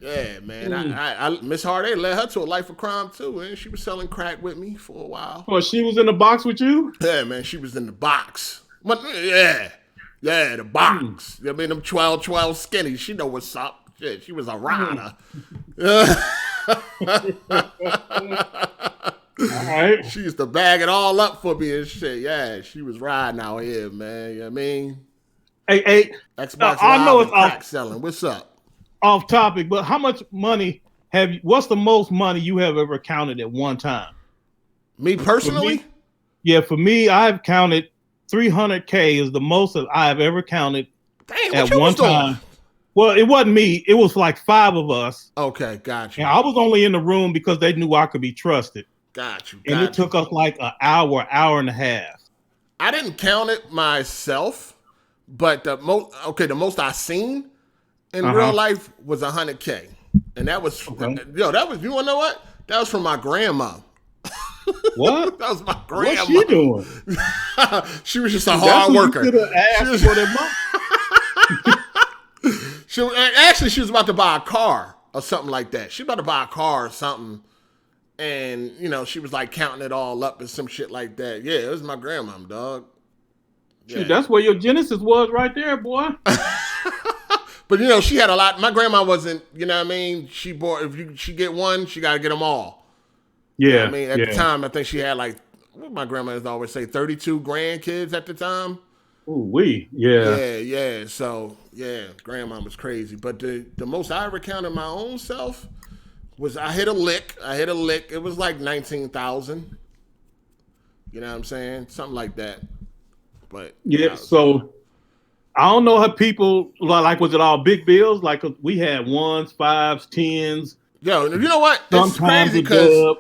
yeah, man. I Miss Hard8 led her to a life of crime, too, man. She was selling crack with me for a while. Oh, she was in the box with you? Yeah, man, she was in the box. But, yeah, the box. I mean, them 12 skinny. She know what's up. Shit, she was a rider. All right. She used to bag it all up for me and shit. Yeah, she was riding out here, man. You know what I mean? Hey, Xbox I know Live it's and crack selling. What's up? Off topic, but how much money what's the most money you have ever counted at one time? Me personally? For me, I've counted 300K is the most that I've ever counted at one time. Well, it wasn't me. It was like 5 of us. Okay, gotcha. And I was only in the room because they knew I could be trusted. Got you. And it took us like an hour and a half. I didn't count it myself, but the most I seen in real life was 100K. And that was, you want to know what? That was from my grandma. What? That was my grandma. What's she doing? She was just a hard worker. You could have asked for their money. She was about to buy a car or something like that. She was about to buy a car or something. And, you know, she was like counting it all up and some shit like that. Yeah, it was my grandmom, dog. Yeah. Shoot, that's where your Genesis was right there, boy. But, you know, she had a lot. My grandma wasn't, you know what I mean? She bought, she get one, she got to get them all. Yeah. You know what I mean, at the time, I think she had like, what my grandma used to always say, 32 grandkids at the time. Ooh, yeah. Yeah. So, yeah, grandma was crazy. But the most I ever counted my own self was I hit a lick. It was like 19,000. You know what I'm saying? Something like that. But yeah, so I don't know how people like. Was it all big bills? Like we had 1s, 5s, 10s. Yo, you know what? It's crazy because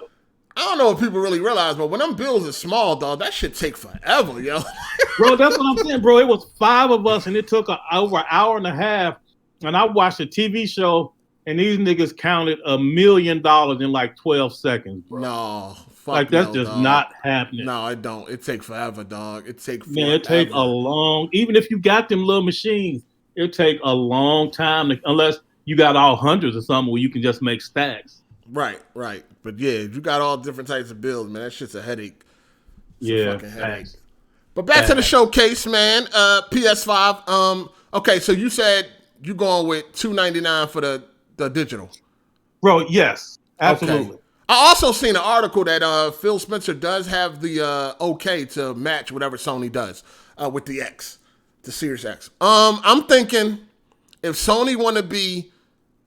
I don't know if people really realize, but when them bills are small, dog, that shit take forever, yo. Bro, that's what I'm saying, bro. It was 5 of us, and it took over an hour and a half. And I watched a TV show. And these niggas counted $1 million in like 12 seconds, bro. No, fuck like that's no, just dog. Not happening. No, it don't. It take forever, dog. It take forever. Man, it take a long. Even if you got them little machines, it take a long time unless you got all hundreds or something where you can just make stacks. Right. But yeah, you got all different types of bills, man. That shit's a headache. It's a fucking headache. But back to the showcase, man. PS5. Okay, so you said you going with $299 for the digital. Bro, yes. Absolutely. Okay. I also seen an article that Phil Spencer does have the okay to match whatever Sony does with the X, the Series X. I'm thinking if Sony want to be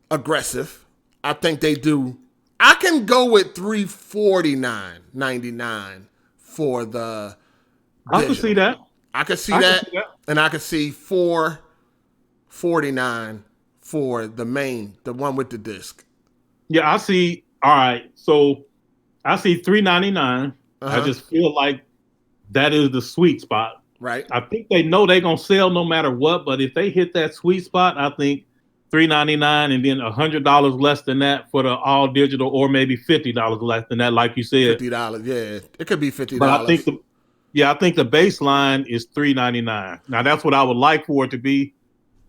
aggressive, I think they do. I can go with $349.99 for the digital. I can see that. I can see that. And I can see $449 for the one with the disc. Yeah, I see. All right, so I see $399. I just feel like that is the sweet spot. Right. I think they know they're gonna sell no matter what, but if they hit that sweet spot, I think $399 and then $100 less than that for the all digital, or maybe $50 less than that, like you said. $50, yeah, it could be $50. But I think the baseline is $399. Now that's what I would like for it to be.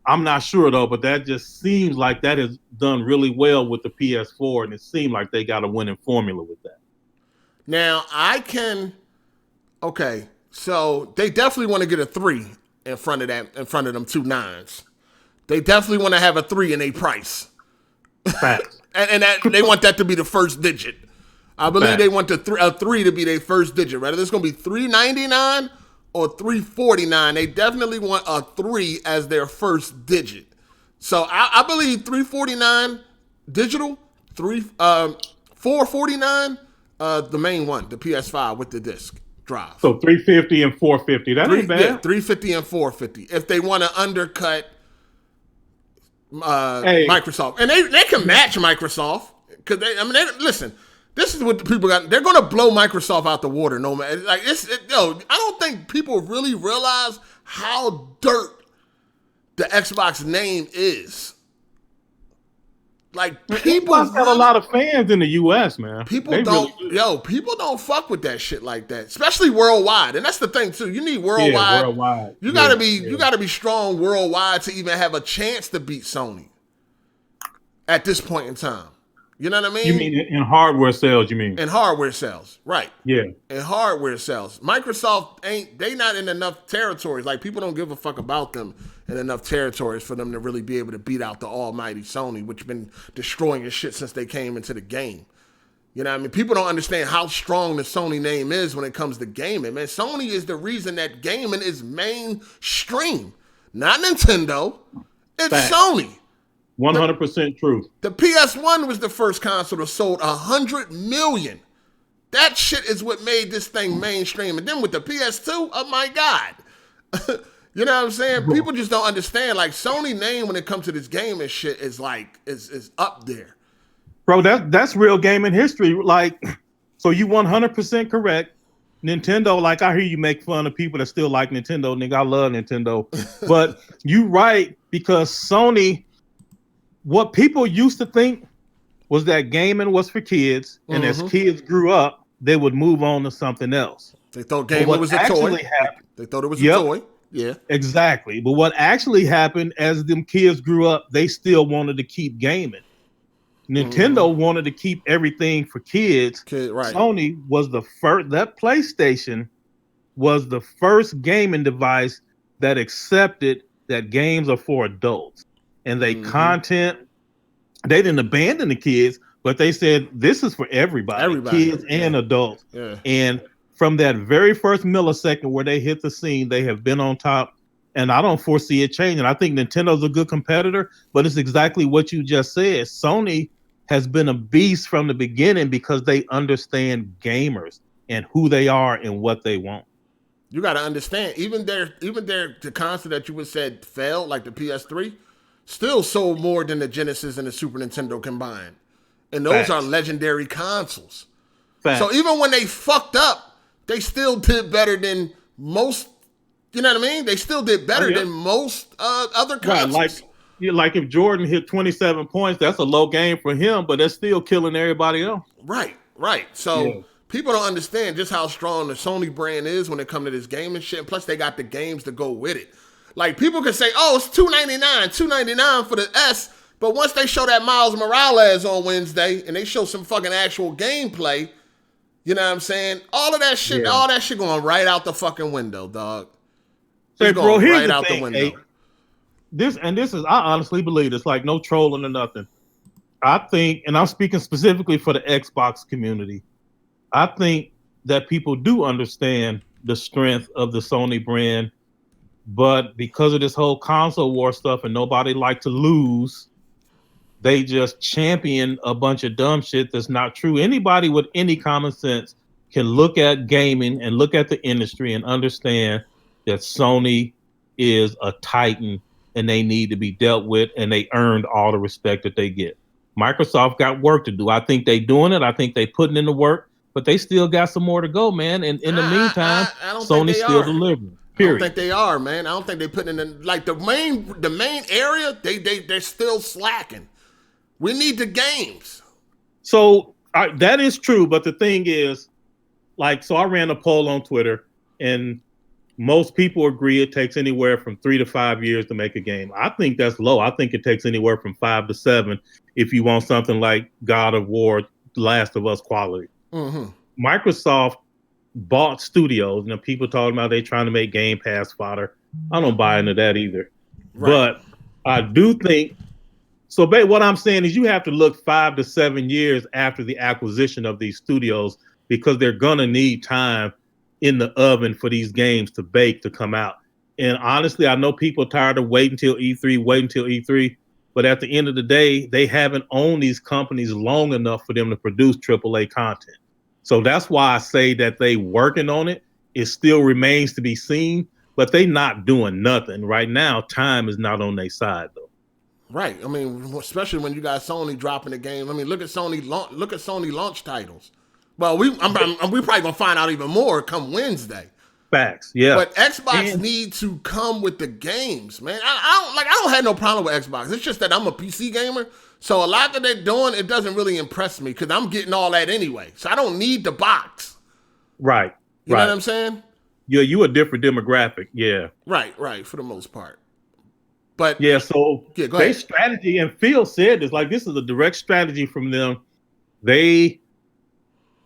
I'm not sure though, but that just seems like that has done really well with the PS4, and it seemed like they got a winning formula with that. Now okay, so they definitely want to get a 3 in front of them 2 9s. They definitely want to have a 3 in their price. Facts. and that, they want that to be the first digit. I believe they want a 3 to be their first digit. Whether it's going to be $399 or $349, they definitely want a 3 as their first digit. So I believe $349 digital, $449 the main one, the PS5 with the disc drive. So $350 and $450. That ain't bad. Yeah, $350 and $450 if they want to undercut Microsoft, and they can match Microsoft because listen. This is what the people got. They're gonna blow Microsoft out the water, no matter. Like I don't think people really realize how dirt the Xbox name is. Like people Xbox got a lot of fans in the U.S., man. People don't fuck with that shit like that, especially worldwide. And that's the thing too. You need worldwide. Yeah, worldwide. You gotta be strong worldwide to even have a chance to beat Sony at this point in time. You know what I mean? You mean in hardware sales, you mean? In hardware sales, right. Yeah. In hardware sales. Microsoft they not in enough territories. Like, people don't give a fuck about them in enough territories for them to really be able to beat out the almighty Sony, which been destroying your shit since they came into the game. You know what I mean? People don't understand how strong the Sony name is when it comes to gaming, man. Sony is the reason that gaming is mainstream. Not Nintendo. It's Fact. Sony. 100% true. The PS1 was the first console that sold 100 million. That shit is what made this thing mainstream. And then with the PS2, oh my God. You know what I'm saying? People just don't understand. Like, Sony name when it comes to this gaming shit is like, is up there. Bro, that's real gaming history. Like, so you 100% correct. Nintendo, like, I hear you make fun of people that still like Nintendo. Nigga, I love Nintendo. But you right, because Sony, what people used to think was that gaming was for kids. And as kids grew up, they would move on to something else. They thought gamer was a toy. They thought it was a toy. Yeah, exactly. But what actually happened as them kids grew up, they still wanted to keep gaming. Nintendo wanted to keep everything for kids. Right. Sony was the first. That PlayStation was the first gaming device that accepted that games are for adults, and they content. They didn't abandon the kids, but they said this is for everybody, kids and adults. Yeah. And from that very first millisecond where they hit the scene, they have been on top. And I don't foresee it changing. I think Nintendo's a good competitor, but it's exactly what you just said. Sony has been a beast from the beginning because they understand gamers and who they are and what they want. You got to understand, even the console that you would said failed, like the PS3, still sold more than the Genesis and the Super Nintendo combined. And those are legendary consoles. So even when they fucked up, they still did better than most. You know what I mean? They still did better than most other consoles. Like if Jordan hit 27 points, that's a low game for him, but that's still killing everybody else. Right. So people don't understand just how strong the Sony brand is when it comes to this gaming shit. Plus, they got the games to go with it. Like people can say, "Oh, it's $299 for the S," but once they show that Miles Morales on Wednesday and they show some fucking actual gameplay, you know what I'm saying? All that shit going right out the fucking window, dog. Hey, bro, here's right out the window. Hey, this is, I honestly believe it's like no trolling or nothing. I think, and I'm speaking specifically for the Xbox community, I think that people do understand the strength of the Sony brand, but because of this whole console war stuff and nobody like to lose, they just champion a bunch of dumb shit that's not true. Anybody with any common sense can look at gaming and look at the industry and understand that Sony is a titan and they need to be dealt with, and they earned all the respect that they get. Microsoft got work to do. I think they doing it. I think they putting in the work, but they still got some more to go, man. And in the meantime, Sony's still delivering. Period. I don't think they are, man. I don't think they putting in like the main area. They're still slacking. We need the games. So that is true, but the thing is, so I ran a poll on Twitter, and most people agree it takes anywhere from 3 to 5 years to make a game. I think that's low. I think it takes anywhere from 5 to 7 if you want something like God of War, Last of Us quality. Microsoft bought studios, and people talking about they trying to make Game Pass fodder. I don't buy into that either. Right. But I do think, so what I'm saying is you have to look 5 to 7 years after the acquisition of these studios, because they're going to need time in the oven for these games to bake, to come out. And honestly, I know people are tired of waiting until E3, but at the end of the day, they haven't owned these companies long enough for them to produce AAA content. So that's why I say that they working on it. It still remains to be seen, but they not doing nothing. Right now, time is not on their side, though. Right. I mean, especially when you got Sony dropping the game. I mean, look at Sony launch titles. Well, we probably gonna find out even more come Wednesday. Facts, yeah. But Xbox need to come with the games, man. I don't have no problem with Xbox. It's just that I'm a PC gamer, so a lot that they're doing, it doesn't really impress me because I'm getting all that anyway. So I don't need the box. Right. You know what I'm saying? Yeah, you a different demographic. Yeah. Right. For the most part. But yeah, so go their ahead. strategy, and Phil said this, this is a direct strategy from them.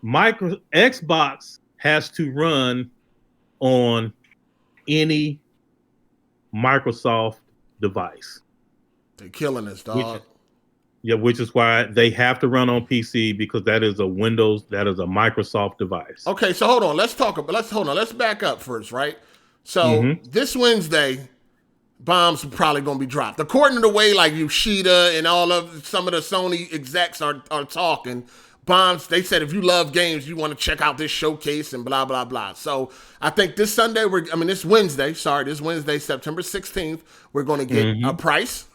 Xbox has to run on any Microsoft device. They're killing us, dog. Which is why they have to run on PC, because that is a Microsoft device. Okay, so hold on. Let's back up first, right? So this Wednesday, bombs are probably going to be dropped. According to the way like Yoshida and some of the Sony execs are talking, bombs, they said if you love games, you want to check out this showcase and blah, blah, blah. So I think this Wednesday, September 16th, we're going to get a price.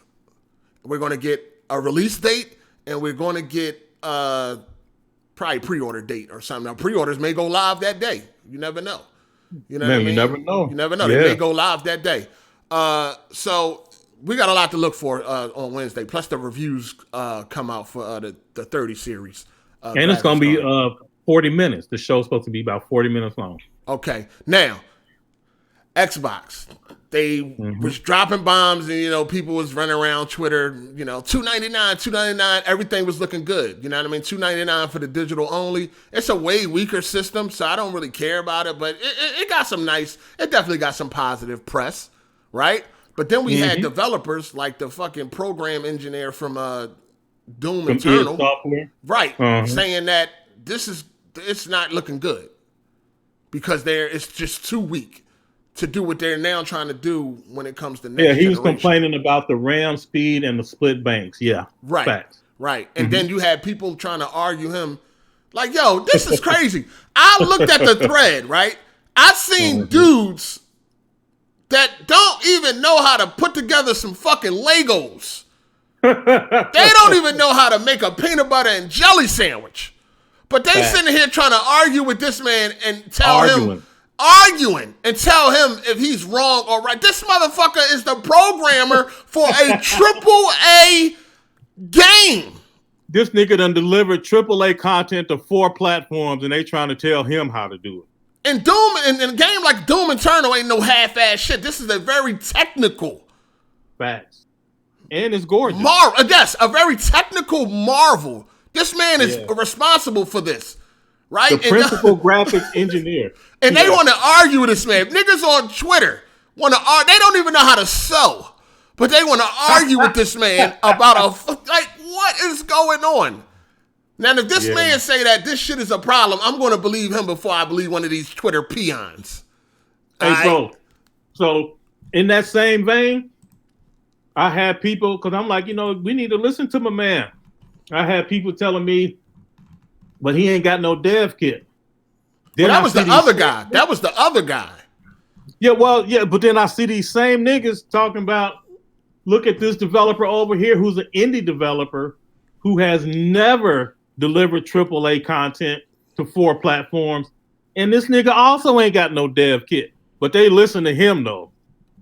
We're going to get a release date, and we're going to get probably pre-order date or something. Now, pre-orders may go live that day. You never know. You know what I mean? You never know. You never know. Yeah. They may go live that day. So we got a lot to look for on Wednesday. Plus the reviews come out for the 30 series. And it's gonna be 40 minutes. The show's supposed to be about 40 minutes long. Okay. Now, Xbox. They was dropping bombs and, people was running around Twitter, $299, everything was looking good. You know what I mean? $299 for the digital only. It's a way weaker system, so I don't really care about it, but it got some it definitely got some positive press, right? But then we had developers like the fucking program engineer from Doom Eternal, right, saying that it's not looking good because it's just too weak to do what they're now trying to do when it comes to next generation. He was complaining about the RAM speed and the split banks. Yeah, right, facts. Right. And then you had people trying to argue him, like, yo, this is crazy. I looked at the thread, right? I've seen dudes that don't even know how to put together some fucking Legos. They don't even know how to make a peanut butter and jelly sandwich. But they sitting here trying to argue with this man and tell him if he's wrong or right. This motherfucker is the programmer for a AAA game. This nigga done delivered AAA content to 4 platforms, and they trying to tell him how to do it. And Doom, in a game like Doom Eternal ain't no half-ass shit. This is a very technical. Facts. And it's gorgeous. Yes, a very technical marvel. This man is responsible for this. Right? The principal graphics engineer. And they want to argue with this man. Niggas on Twitter want to argue. They don't even know how to sew. But they want to argue with this man about what is going on? Now, if this man say that this shit is a problem, I'm going to believe him before I believe one of these Twitter peons. Hey, bro. So, in that same vein, I had people, because I'm like, we need to listen to my man. I had people telling me, but he ain't got no dev kit. Well, that was the other guy. That was the other guy. Yeah, but then I see these same niggas talking about, look at this developer over here who's an indie developer who has never delivered AAA content to 4 platforms. And this nigga also ain't got no dev kit. But they listen to him, though.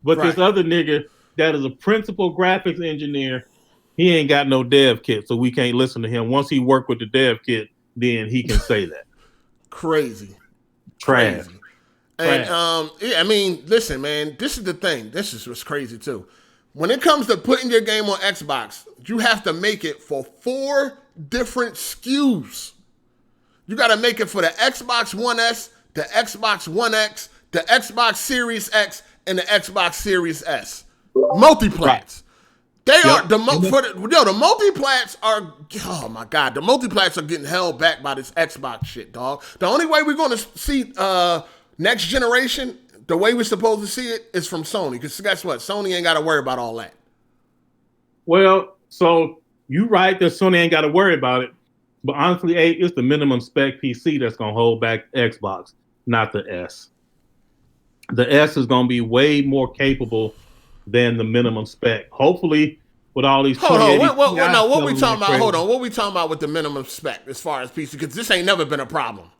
But this other nigga that is a principal graphics engineer, he ain't got no dev kit, so we can't listen to him. Once he worked with the dev kit, then he can say that. Crazy. Trash. And listen, man, this is the thing. This is what's crazy too. When it comes to putting your game on Xbox, you have to make it for 4 different SKUs. You got to make it for the Xbox One S, the Xbox One X, the Xbox Series X, and the Xbox Series S. Multiplats. They are the multiplats are. Oh my god, the multiplats are getting held back by this Xbox shit, dog. The only way we're going to see next generation, the way we're supposed to see it, is from Sony. Because guess what? Sony ain't got to worry about all that. Well, so you right that Sony ain't got to worry about it. But honestly, it's the minimum spec PC that's going to hold back Xbox, not the S. The S is going to be way more capable than the minimum spec. Hopefully, with all these... What we talking about? Hold on. What we talking about with the minimum spec as far as PC? Because this ain't never been a problem.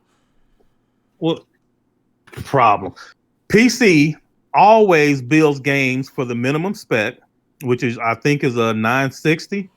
Well, PC always builds games for the minimum spec, which is, I think, is a 960.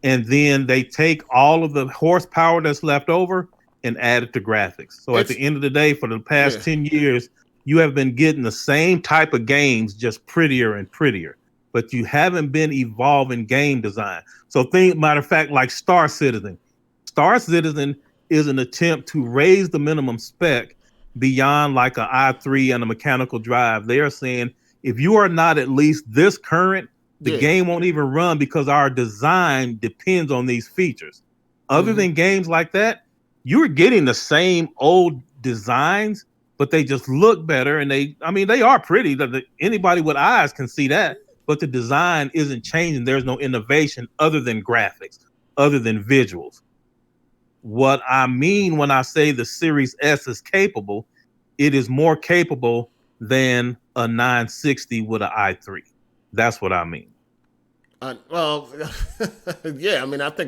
And then they take all of the horsepower that's left over and add it to graphics. So at the end of the day, for the past 10 years, you have been getting the same type of games, just prettier and prettier. But you haven't been evolving game design. So matter of fact, like Star Citizen. Star Citizen is an attempt to raise the minimum spec beyond like an i3 and a mechanical drive. They are saying, if you are not at least this current, the game won't even run because our design depends on these features. Other than games like that, you're getting the same old designs, but they just look better. And they are pretty. Anybody with eyes can see that, but the design isn't changing. There's no innovation other than graphics, other than visuals. What I mean when I say the Series S is capable, it is more capable than a 960 with an i3. That's what I mean. I think a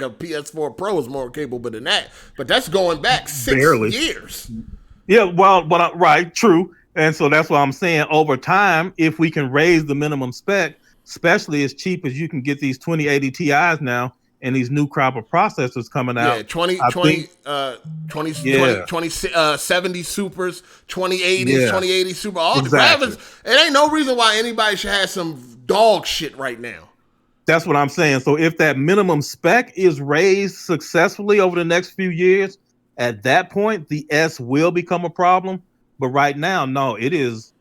PS4 Pro is more capable than that, but that's going back 6 years. Yeah, right, true. And so that's what I'm saying. Over time, if we can raise the minimum spec, especially as cheap as you can get these 2080 Ti's now, and these new crop of processors coming out. Yeah, 70 supers, 2080s, 2080 super, all the graphics. It ain't no reason why anybody should have some dog shit right now. That's what I'm saying. So if that minimum spec is raised successfully over the next few years, at that point, the S will become a problem. But right now, no, it is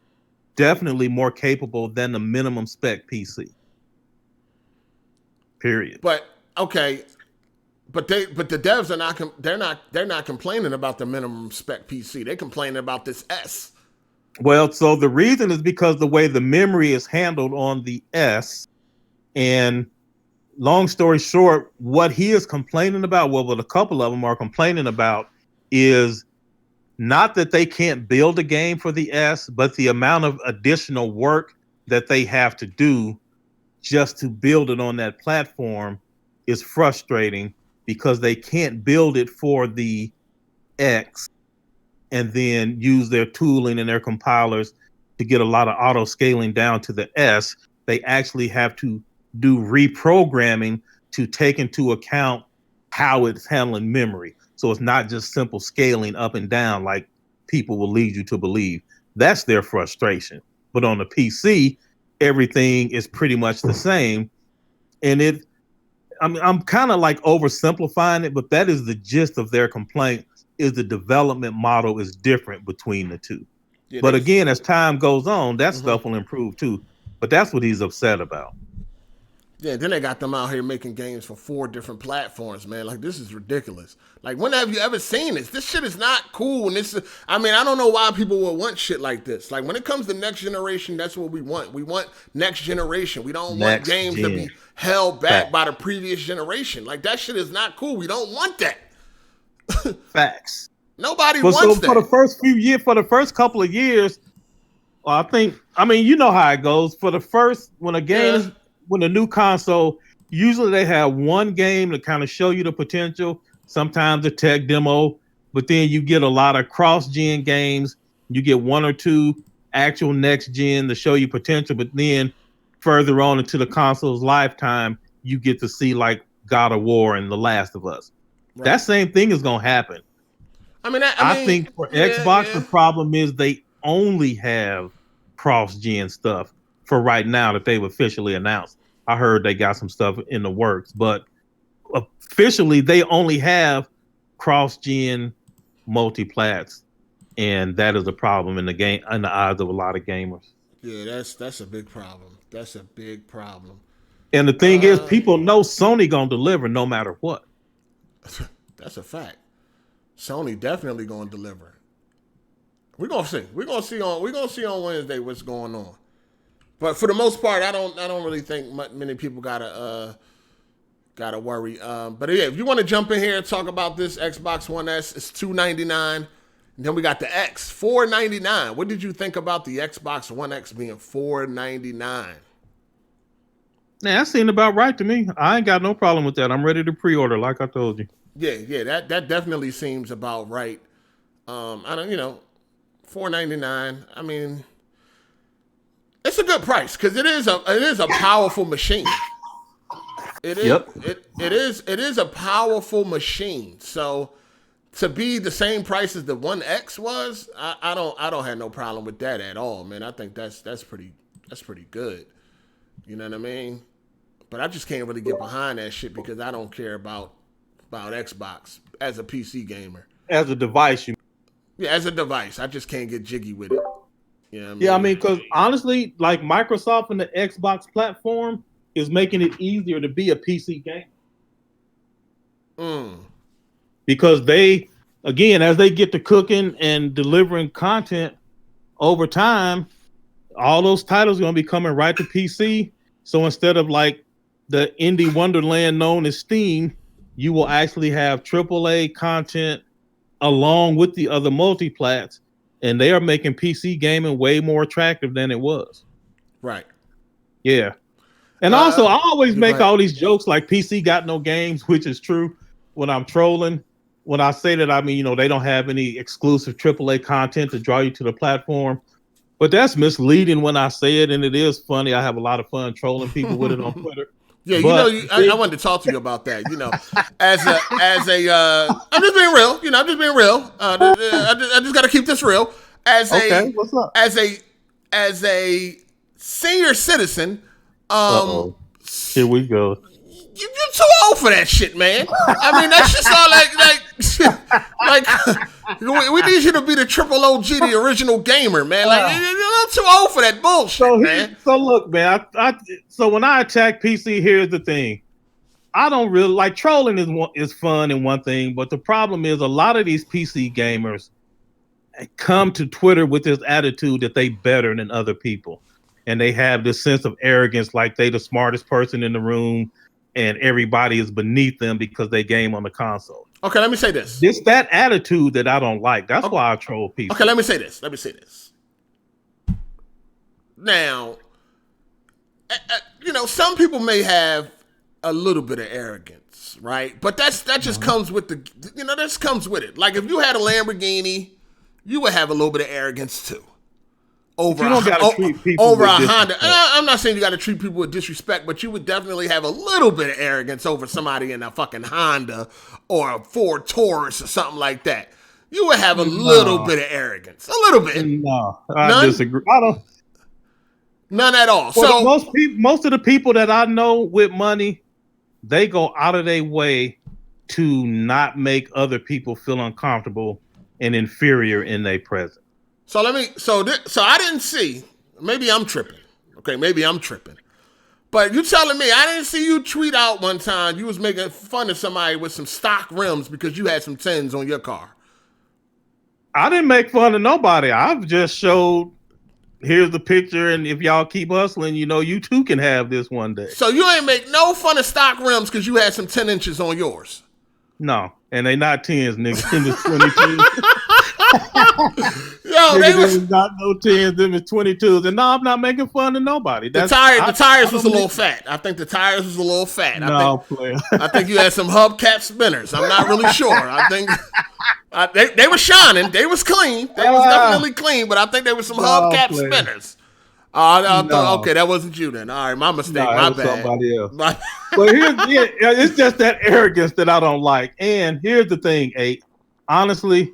definitely more capable than the minimum spec PC. Period. But okay, but the devs are not they're not complaining about the minimum spec PC. They're complaining about this S. Well, so the reason is because the way the memory is handled on the S, and long story short, what he is complaining about, well, what a couple of them are complaining about, is not that they can't build a game for the S, but the amount of additional work that they have to do just to build it on that platform is frustrating, because they can't build it for the X and then use their tooling and their compilers to get a lot of auto scaling down to the S. They actually have to do reprogramming to take into account how it's handling memory. So it's not just simple scaling up and down like people will lead you to believe. That's their frustration. But on the PC, everything is pretty much the same. And I'm kind of like oversimplifying it, but that is the gist of their complaint, is the development model is different between the two. Yeah, but again, as time goes on, that stuff will improve too. But that's what he's upset about. Yeah, then they got them out here making games for 4 different platforms, man. Like, this is ridiculous. Like, when have you ever seen this? This shit is not cool. And I don't know why people would want shit like this. Like, when it comes to next generation, that's what we want. We want next generation. We don't want games to be held back by the previous generation. Like, that shit is not cool. We don't want that. Facts. Nobody wants that. For the first few years, for the first couple of years, you know how it goes. For the first, when a game when a new console, usually they have one game to kind of show you the potential, sometimes a tech demo, but then you get a lot of cross-gen games. You get 1 or 2 actual next-gen to show you potential, but then further on into the console's lifetime, you get to see like God of War and The Last of Us. Right. That same thing is going to happen. I think for Xbox, the problem is they only have cross-gen stuff for right now that they've officially announced. I heard they got some stuff in the works, but officially they only have cross-gen multiplats, and that is a problem in the game, in the eyes of a lot of gamers. Yeah, that's a big problem. That's a big problem. And the thing is, people know Sony gonna deliver no matter what. That's a fact. Sony definitely gonna deliver. We're gonna see. We're gonna see on Wednesday what's going on. But for the most part, I don't really think many people gotta worry. But yeah, if you want to jump in here and talk about this Xbox One S, it's $299, and then we got the X $499. What did you think about the Xbox One X being $499? Yeah, that seemed about right to me. I ain't got no problem with that. I'm ready to pre-order, like I told you. Yeah, that definitely seems about right. $499. I mean, it's a good price because it is a powerful machine. It is a powerful machine. So to be the same price as the One X was, I don't have no problem with that at all, man. I think that's pretty good. You know what I mean? But I just can't really get behind that shit because I don't care about Xbox as a PC gamer. As a device, yeah, as a device. I just can't get jiggy with it. You know what I mean? Yeah, I mean, because honestly, like Microsoft and the Xbox platform is making it easier to be a PC gamer. Because they, again, as they get to cooking and delivering content over time, all those titles are going to be coming right to PC. So instead of like the indie wonderland known as Steam, you will actually have AAA content along with the other multiplats, and they are making PC gaming way more attractive than it was. Right. Yeah. And also, I always make all these jokes like PC got no games, which is true when I'm trolling. When I say that, I mean, they don't have any exclusive AAA content to draw you to the platform. But that's misleading when I say it, and it is funny. I have a lot of fun trolling people with it on Twitter. Yeah, I wanted to talk to you about that. As a, I'm just being real. I'm just being real. I just got to keep this real. What's up? As a senior citizen, here we go. You're too old for that shit, man. I mean, that's just all like we need you to be the triple OG, the original gamer, man. Like you're too old for that bullshit, man. So look, man. So when I attack PC, here's the thing. I don't really like trolling is fun and one thing, but the problem is a lot of these PC gamers come to Twitter with this attitude that they better than other people, and they have this sense of arrogance, like they the smartest person in the room. And everybody is beneath them because they game on the console. Okay, let me say this. It's that attitude that I don't like. That's why I troll people. Okay, let me say this. Now, some people may have a little bit of arrogance, right? But that just comes with this comes with it. Like if you had a Lamborghini, you would have a little bit of arrogance too. Over a Honda. I'm not saying you got to treat people with disrespect, but you would definitely have a little bit of arrogance over somebody in a fucking Honda or a Ford Taurus or something like that. You would have a little bit of arrogance. A little bit. No, I disagree. I don't. None at all. Well, so most of the people that I know with money, they go out of their way to not make other people feel uncomfortable and inferior in their presence. So I didn't see, maybe I'm tripping. Okay, maybe I'm tripping. But you telling me I didn't see you tweet out one time you was making fun of somebody with some stock rims because you had some 10s on your car. I didn't make fun of nobody. I've just showed, here's the picture, and if y'all keep hustling, you too can have this one day. So you ain't make no fun of stock rims because you had some 10 inches on yours? No, and they not 10s, nigga. Them is 22. Yo, they was not no 10s, them is 22s. And no, I'm not making fun of nobody. The tires was a little fat. I think the tires was a little fat. I think you had some hubcap spinners. I'm not really sure. I think they were shining. They was clean. They was definitely clean, but I think there was some hubcap spinners. Okay, that wasn't you then. All right, my mistake. My bad. Somebody else. But it's just that arrogance that I don't like. And here's the thing, 8. Honestly,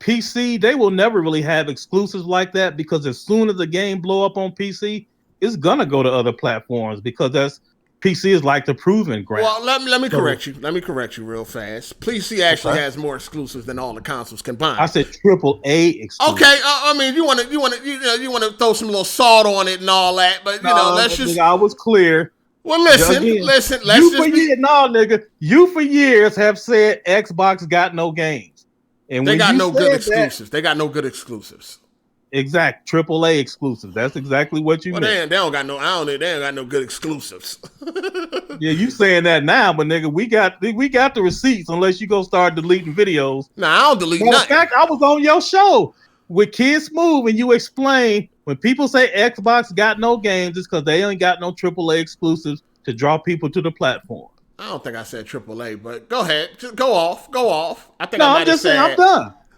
PC, they will never really have exclusives like that because as soon as the game blow up on PC, it's gonna go to other platforms because PC is like the proving ground. Well, let me correct you. Let me correct you real fast. PC actually has more exclusives than all the consoles combined. I said AAA exclusive. Okay, I mean you want to throw some little salt on it and all that, but let's just. I was clear. Well, listen. You for years have said Xbox got no games. And they got no good exclusives. They got no good exclusives. Exact AAA exclusives. That's exactly what you meant. They don't got no. They don't got no good exclusives. Yeah, you saying that now, but nigga, we got the receipts. Unless you go start deleting videos. Nah, I don't delete nothing. In fact, I was on your show with Kid Smooth, and you explained when people say Xbox got no games, it's because they ain't got no AAA exclusives to draw people to the platform. I don't think I said AAA, but go ahead. Just go off. I think I'm just saying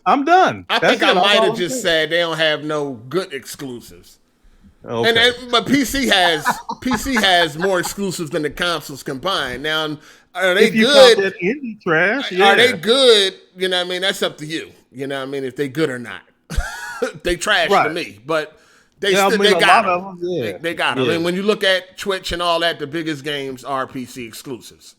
I'm done. I think I might have just said they don't have no good exclusives. Okay. But PC has more exclusives than the consoles combined. Now, are they good? That indie trash, yeah. Are they good? You know what I mean? That's up to you. You know what I mean? If they good or not. They trash to me, but they got them. They got them. I mean, when you look at Twitch and all that, the biggest games are PC exclusives.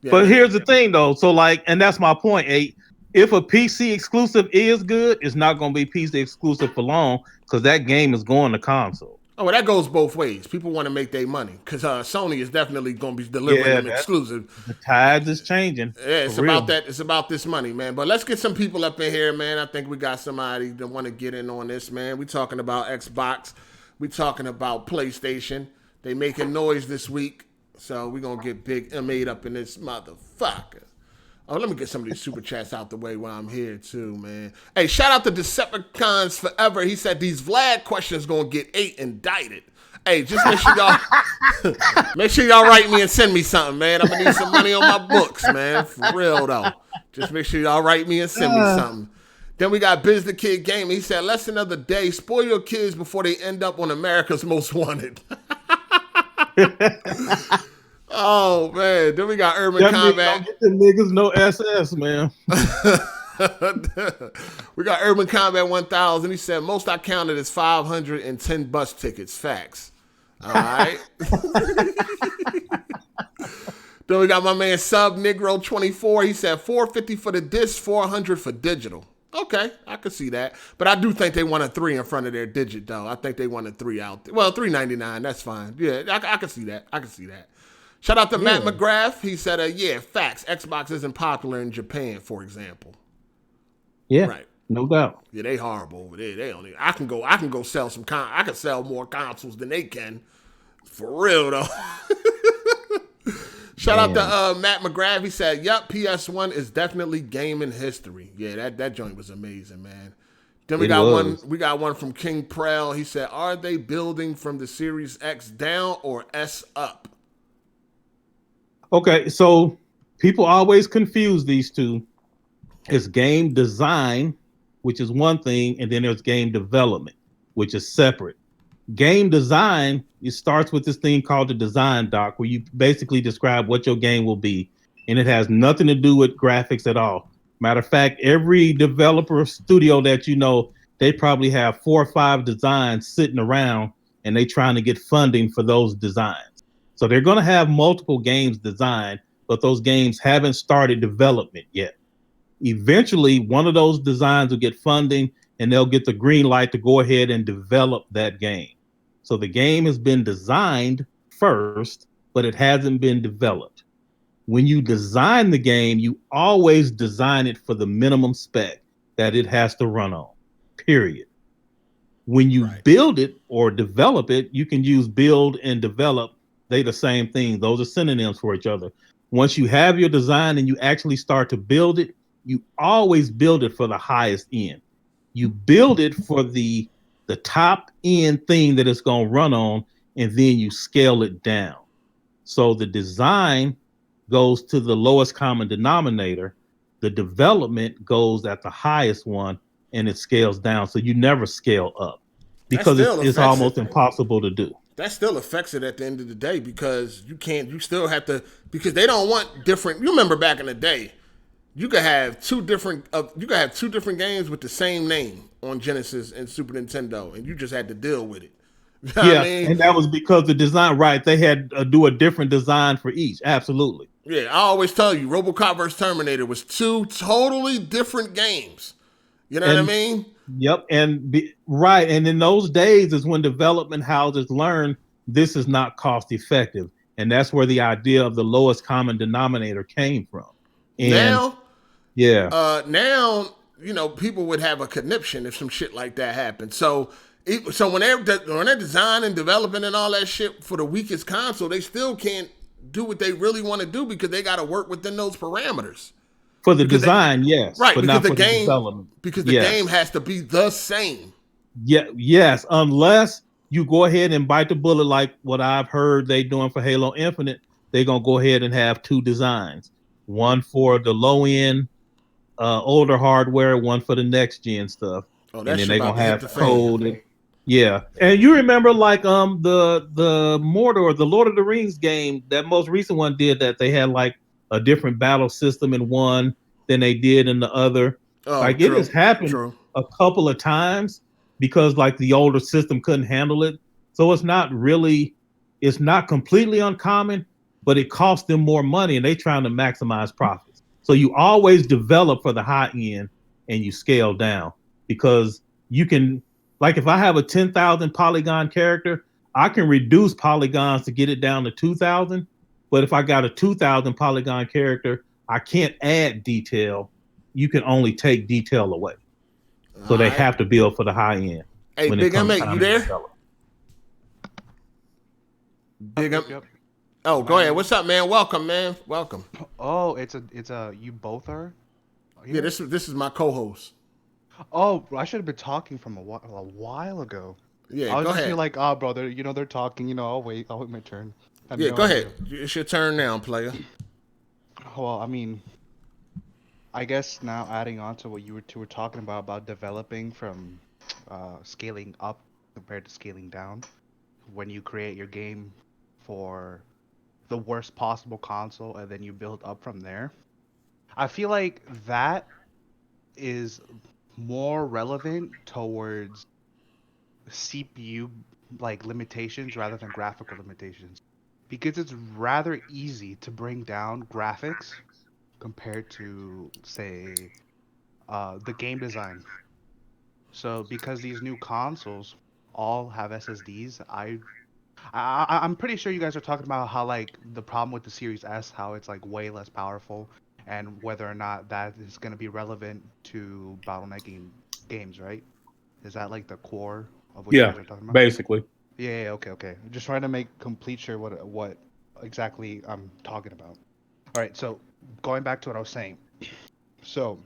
Yeah, but here's the thing, though. So, and that's my point, 8. If a PC exclusive is good, it's not going to be PC exclusive for long because that game is going to console. Oh, well, that goes both ways. People want to make their money because Sony is definitely going to be delivering them exclusive. The tides is changing. Yeah, it's about that. It's about this money, man. But let's get some people up in here, man. I think we got somebody that want to get in on this, man. We talking about Xbox. We talking about PlayStation. They making noise this week, so we're going to get big M8 up in this motherfucker. Oh, let me get some of these super chats out the way while I'm here too, man. Hey, shout out to Decepticons Forever. He said these Vlad questions gonna get 8 indicted. Hey, just make sure y'all write me and send me something, man. I'm gonna need some money on my books, man. For real though. Just make sure y'all write me and send me something. Then we got Biz the Kid Game. He said, less another day. Spoil your kids before they end up on America's Most Wanted. Oh man, then we got Urban That nigga Combat. don't get the niggas no SS, man. We got Urban Combat 1000. He said most I counted is 510 bus tickets. Facts. All right. Then we got my man Sub Negro 24. He said 450 for the disc, 400 for digital. Okay, I could see that. But I do think they want a 3 in front of their digit, though. I think they want a 3 out there. Well, $3.99, that's fine. Yeah, I can see that. I can see that. Shout out to Matt McGrath. He said, yeah, facts. Xbox isn't popular in Japan, for example. Yeah, right. No doubt. Yeah, they horrible over there. They don't even, I can go sell some I can sell more consoles than they can. For real though. Shout out to Matt McGrath. He said, "Yup, PS1 is definitely gaming history." Yeah, that joint was amazing, man. Then we got one from King Prell. He said, "Are they building from the Series X down or S up?" Okay, so people always confuse these two. It's game design, which is one thing, and then there's game development, which is separate. Game design, it starts with this thing called the design doc, where you basically describe what your game will be, and it has nothing to do with graphics at all. Matter of fact, every developer studio that you know, they probably have 4 or 5 designs sitting around, and they trying to get funding for those designs. So they're going to have multiple games designed, but those games haven't started development yet. Eventually, one of those designs will get funding, and they'll get the green light to go ahead and develop that game. So the game has been designed first, but it hasn't been developed. When you design the game, you always design it for the minimum spec that it has to run on, period. When you build it or develop it, you can use build and develop. They're the same thing. Those are synonyms for each other. Once you have your design and you actually start to build it, you always build it for the highest end. You build it for the top end thing that it's going to run on, and then you scale it down. So the design goes to the lowest common denominator. The development goes at the highest one, and it scales down. So you never scale up because it's almost impossible to do. That still affects it at the end of the day because you still have to, because they don't want different. You remember back in the day, you could have two different games with the same name on Genesis and Super Nintendo, and you just had to deal with it. You know what I mean? And that was because the design, right? They had to do a different design for each. Absolutely. Yeah, I always tell you, RoboCop vs. Terminator was 2 totally different games. You know what I mean? Yep, and in those days is when development houses learned this is not cost effective, and that's where the idea of the lowest common denominator came from. And now people would have a conniption if some shit like that happened. So when they're designing and developing and all that shit for the weakest console, they still can't do what they really want to do because they got to work within those parameters. For the design, yes. Right, but because not the for game, the development. because the game has to be the same. Yeah, yes, unless you go ahead and bite the bullet like what I've heard they doing for Halo Infinite, they're going to go ahead and have 2 designs. One for the low-end, older hardware, one for the next-gen stuff. Oh, and then they're going to have code. Yeah, and you remember like the Mordor, the Lord of the Rings game, that most recent one did that. They had like a different battle system in one than they did in the other. It has happened a couple of times because like the older system couldn't handle it. So it's not completely uncommon, but it costs them more money and they trying to maximize profits. So you always develop for the high end and you scale down because you can, like if I have a 10,000 polygon character, I can reduce polygons to get it down to 2,000. But if I got a 2,000 polygon character, I can't add detail. You can only take detail away. So they have to build for the high end. Hey, Big M8, you there? Big M. Yep. Oh, go ahead. What's up, man? Welcome, man. Welcome. Oh, it's a you both are? Yeah, this is my co-host. Oh, I should have been talking from a while ago. Yeah, I was go just ahead. Like, oh, bro, they're talking. I'll wait my turn. Yeah, go ahead. It's your turn now, player. Well, I mean, I guess now adding on to what you were talking about developing from scaling up compared to scaling down. When you create your game for the worst possible console and then you build up from there. I feel like that is more relevant towards CPU like limitations rather than graphical limitations, because it's rather easy to bring down graphics compared to say the game design. So because these new consoles all have SSDs, I'm pretty sure you guys are talking about how like the problem with the Series S, how it's like way less powerful, and whether or not that is going to be relevant to bottlenecking games, right? Is that like the core of what you Yeah, guys are talking about? basically. Yeah, okay, okay. Just trying to make complete sure what exactly I'm talking about. All right, so going back to what I was saying. So,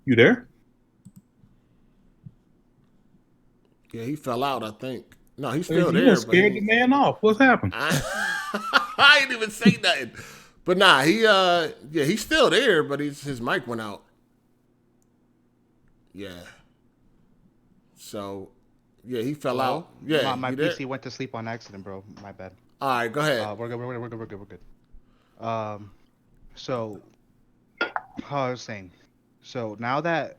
You there? Yeah, he fell out, I think. No, he's You still done there, but scared the man off. What's happened? I ain't even say nothing. But nah, yeah, he's still there, but his mic went out. Yeah. So, yeah, he fell well, out. Yeah, my you there? PC went to sleep on accident, bro. My bad. All right, go ahead. We're good. We're good. We're good. We're good. We're good. So how I was saying. So now that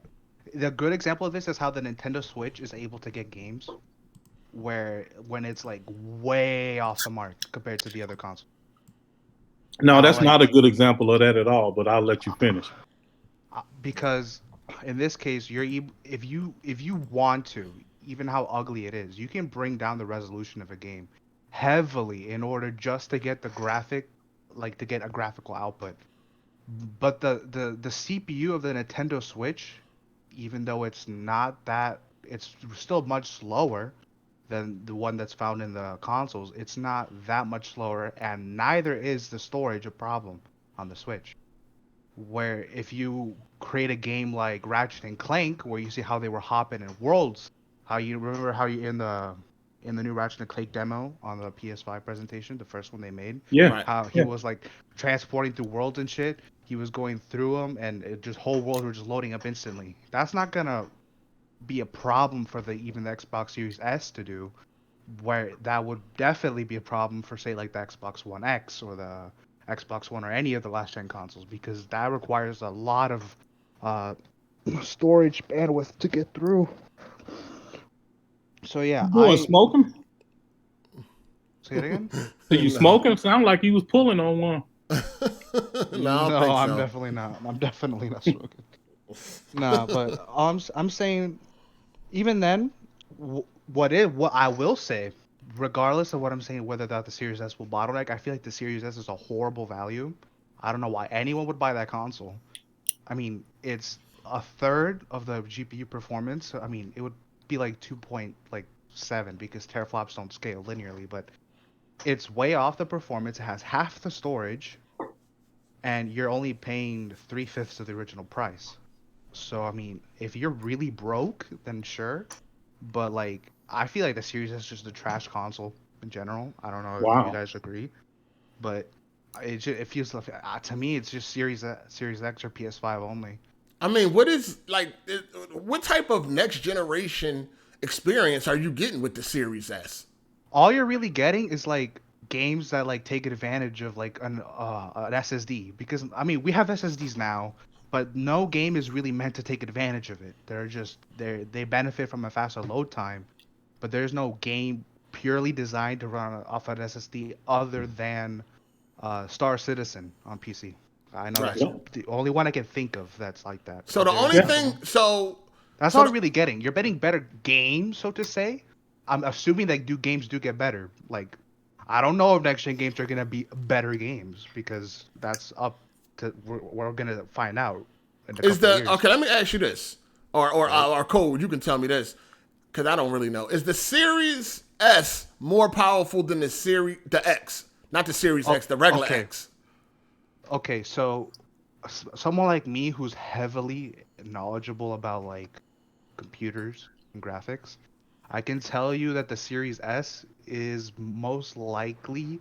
the good example of this is how the Nintendo Switch is able to get games where when it's like way off the mark compared to the other consoles. No, How that's like not a good example of that at all, but I'll let you finish. because in this case if you want to, even how ugly it is, you can bring down the resolution of a game heavily in order just to get the graphic, like to get a graphical output. But the CPU of the Nintendo Switch, even though it's not that, it's still much slower than the one that's found in the consoles. It's not that much slower, and neither is the storage a problem on the Switch. Where if you create a game like Ratchet and Clank, where you see how they were hopping in worlds, how you remember how you in the new Ratchet and Clank demo on the PS5 presentation, the first one they made, Yeah. Right. how he Yeah. was like transporting through worlds and shit. He was going through them, and it just whole worlds were just loading up instantly. That's not gonna be a problem for the even the Xbox Series S to do, where that would definitely be a problem for say like the Xbox One X or the Xbox One or any of the last gen consoles, because that requires a lot of uh, storage bandwidth to get through. So yeah, You doing I smoking? say it again. Are you No. smoking? Sound like you was pulling on one. No, I don't No, think I'm so. definitely not. I'm definitely not smoking. Nah, but I'm saying even then, what I will say, regardless of what I'm saying, whether that the Series S will bottleneck, I feel like the Series S is a horrible value. I don't know why anyone would buy that console. I mean, it's a third of the GPU performance. So, I mean, it would be like 2.7 because teraflops don't scale linearly, but it's way off the performance. It has half the storage, and you're only paying 3/5 of the original price. So I mean, if you're really broke, then sure. But like, I feel like the Series S is just a trash console in general. I don't know if you Wow. guys agree, but it feels like to me it's just Series X or PS5 only. I mean, what type of next generation experience are you getting with the Series S? All you're really getting is like games that like take advantage of like an SSD, because I mean we have SSDs now, but no game is really meant to take advantage of it. They benefit from a faster load time, but there's no game purely designed to run off an SSD other than Star Citizen on PC. I know Right. that's the only one I can think of that's like that. So But the there's only Yeah. nothing thing, else. so That's so all the, you're really getting. You're getting better games, so to say. I'm assuming that games do get better. Like, I don't know if next gen games are gonna be better games, because that's up to we're gonna find out in a is couple of the years, okay? Let me ask you this, right? or Cole, you can tell me this because I don't really know. Is the Series S more powerful than the X? Not the Series Oh, X, the regular okay, X. okay. So, someone like me who's heavily knowledgeable about like computers and graphics, I can tell you that the Series S is most likely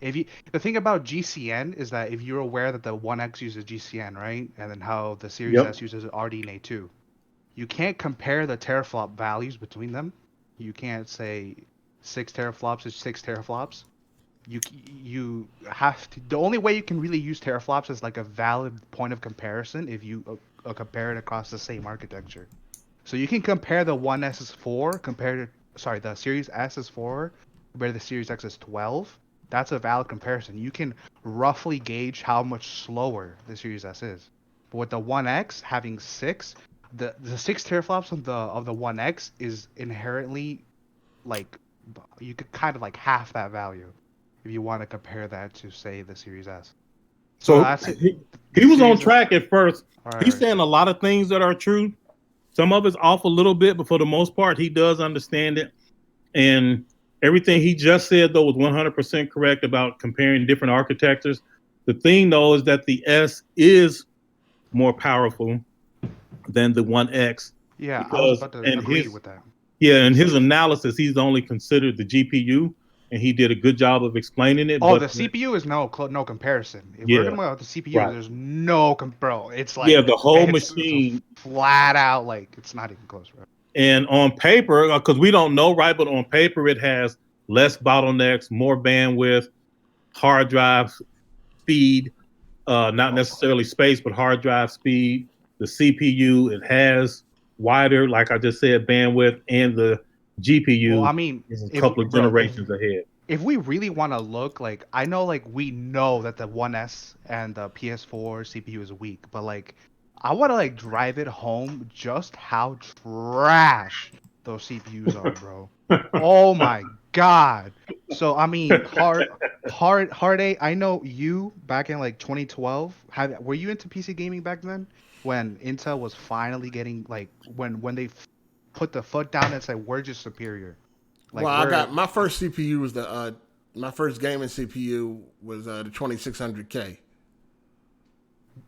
if you the thing about GCN is that if you're aware that the One X uses GCN, right, and then how the Series Yep. S uses RDNA2, you can't compare the teraflop values between them You can't say 6 teraflops is 6 teraflops. You have to. The only way you can really use teraflops is like a valid point of comparison if you compare it across the same architecture. So you can compare the 1S's 4 compared to the Series S is 4 compared to the Series X is 12. That's a valid comparison. You can roughly gauge how much slower the Series S is. But with the 1X having 6, the 6 teraflops of the 1X is inherently like you could kind of like half that value if you want to compare that to say the Series S. So that's it. He was on track at first. Right. He's saying a lot of things that are true. Some of it's off a little bit, but for the most part, he does understand it. And everything he just said, though, was 100% correct about comparing different architectures. The thing, though, is that the S is more powerful than the 1X. Yeah, I was about to agree with that. Yeah, in his analysis, he's only considered the GPU, and he did a good job of explaining it. Oh, the CPU is no comparison. If we're talking about the CPU, there's no bro. It's like the whole machine flat out like it's not even close, bro. And on paper, because we don't know, right? But on paper, it has less bottlenecks, more bandwidth, hard drive speed, not necessarily space, but hard drive speed. The CPU, it has wider, like I just said, bandwidth, and the GPU. Well, I mean, is a couple of generations ahead. If we really want to look, like, I know, like, we know that the 1S and the PS4 CPU is weak, but like, I want to like drive it home just how trash those CPUs are, bro. Oh my god. So I mean, Hard 8. I know you back in like 2012. Were you into PC gaming back then? When Intel was finally getting like when they put the foot down and said we're just superior. Like, well, I got my first CPU was my first gaming CPU was the 2600K.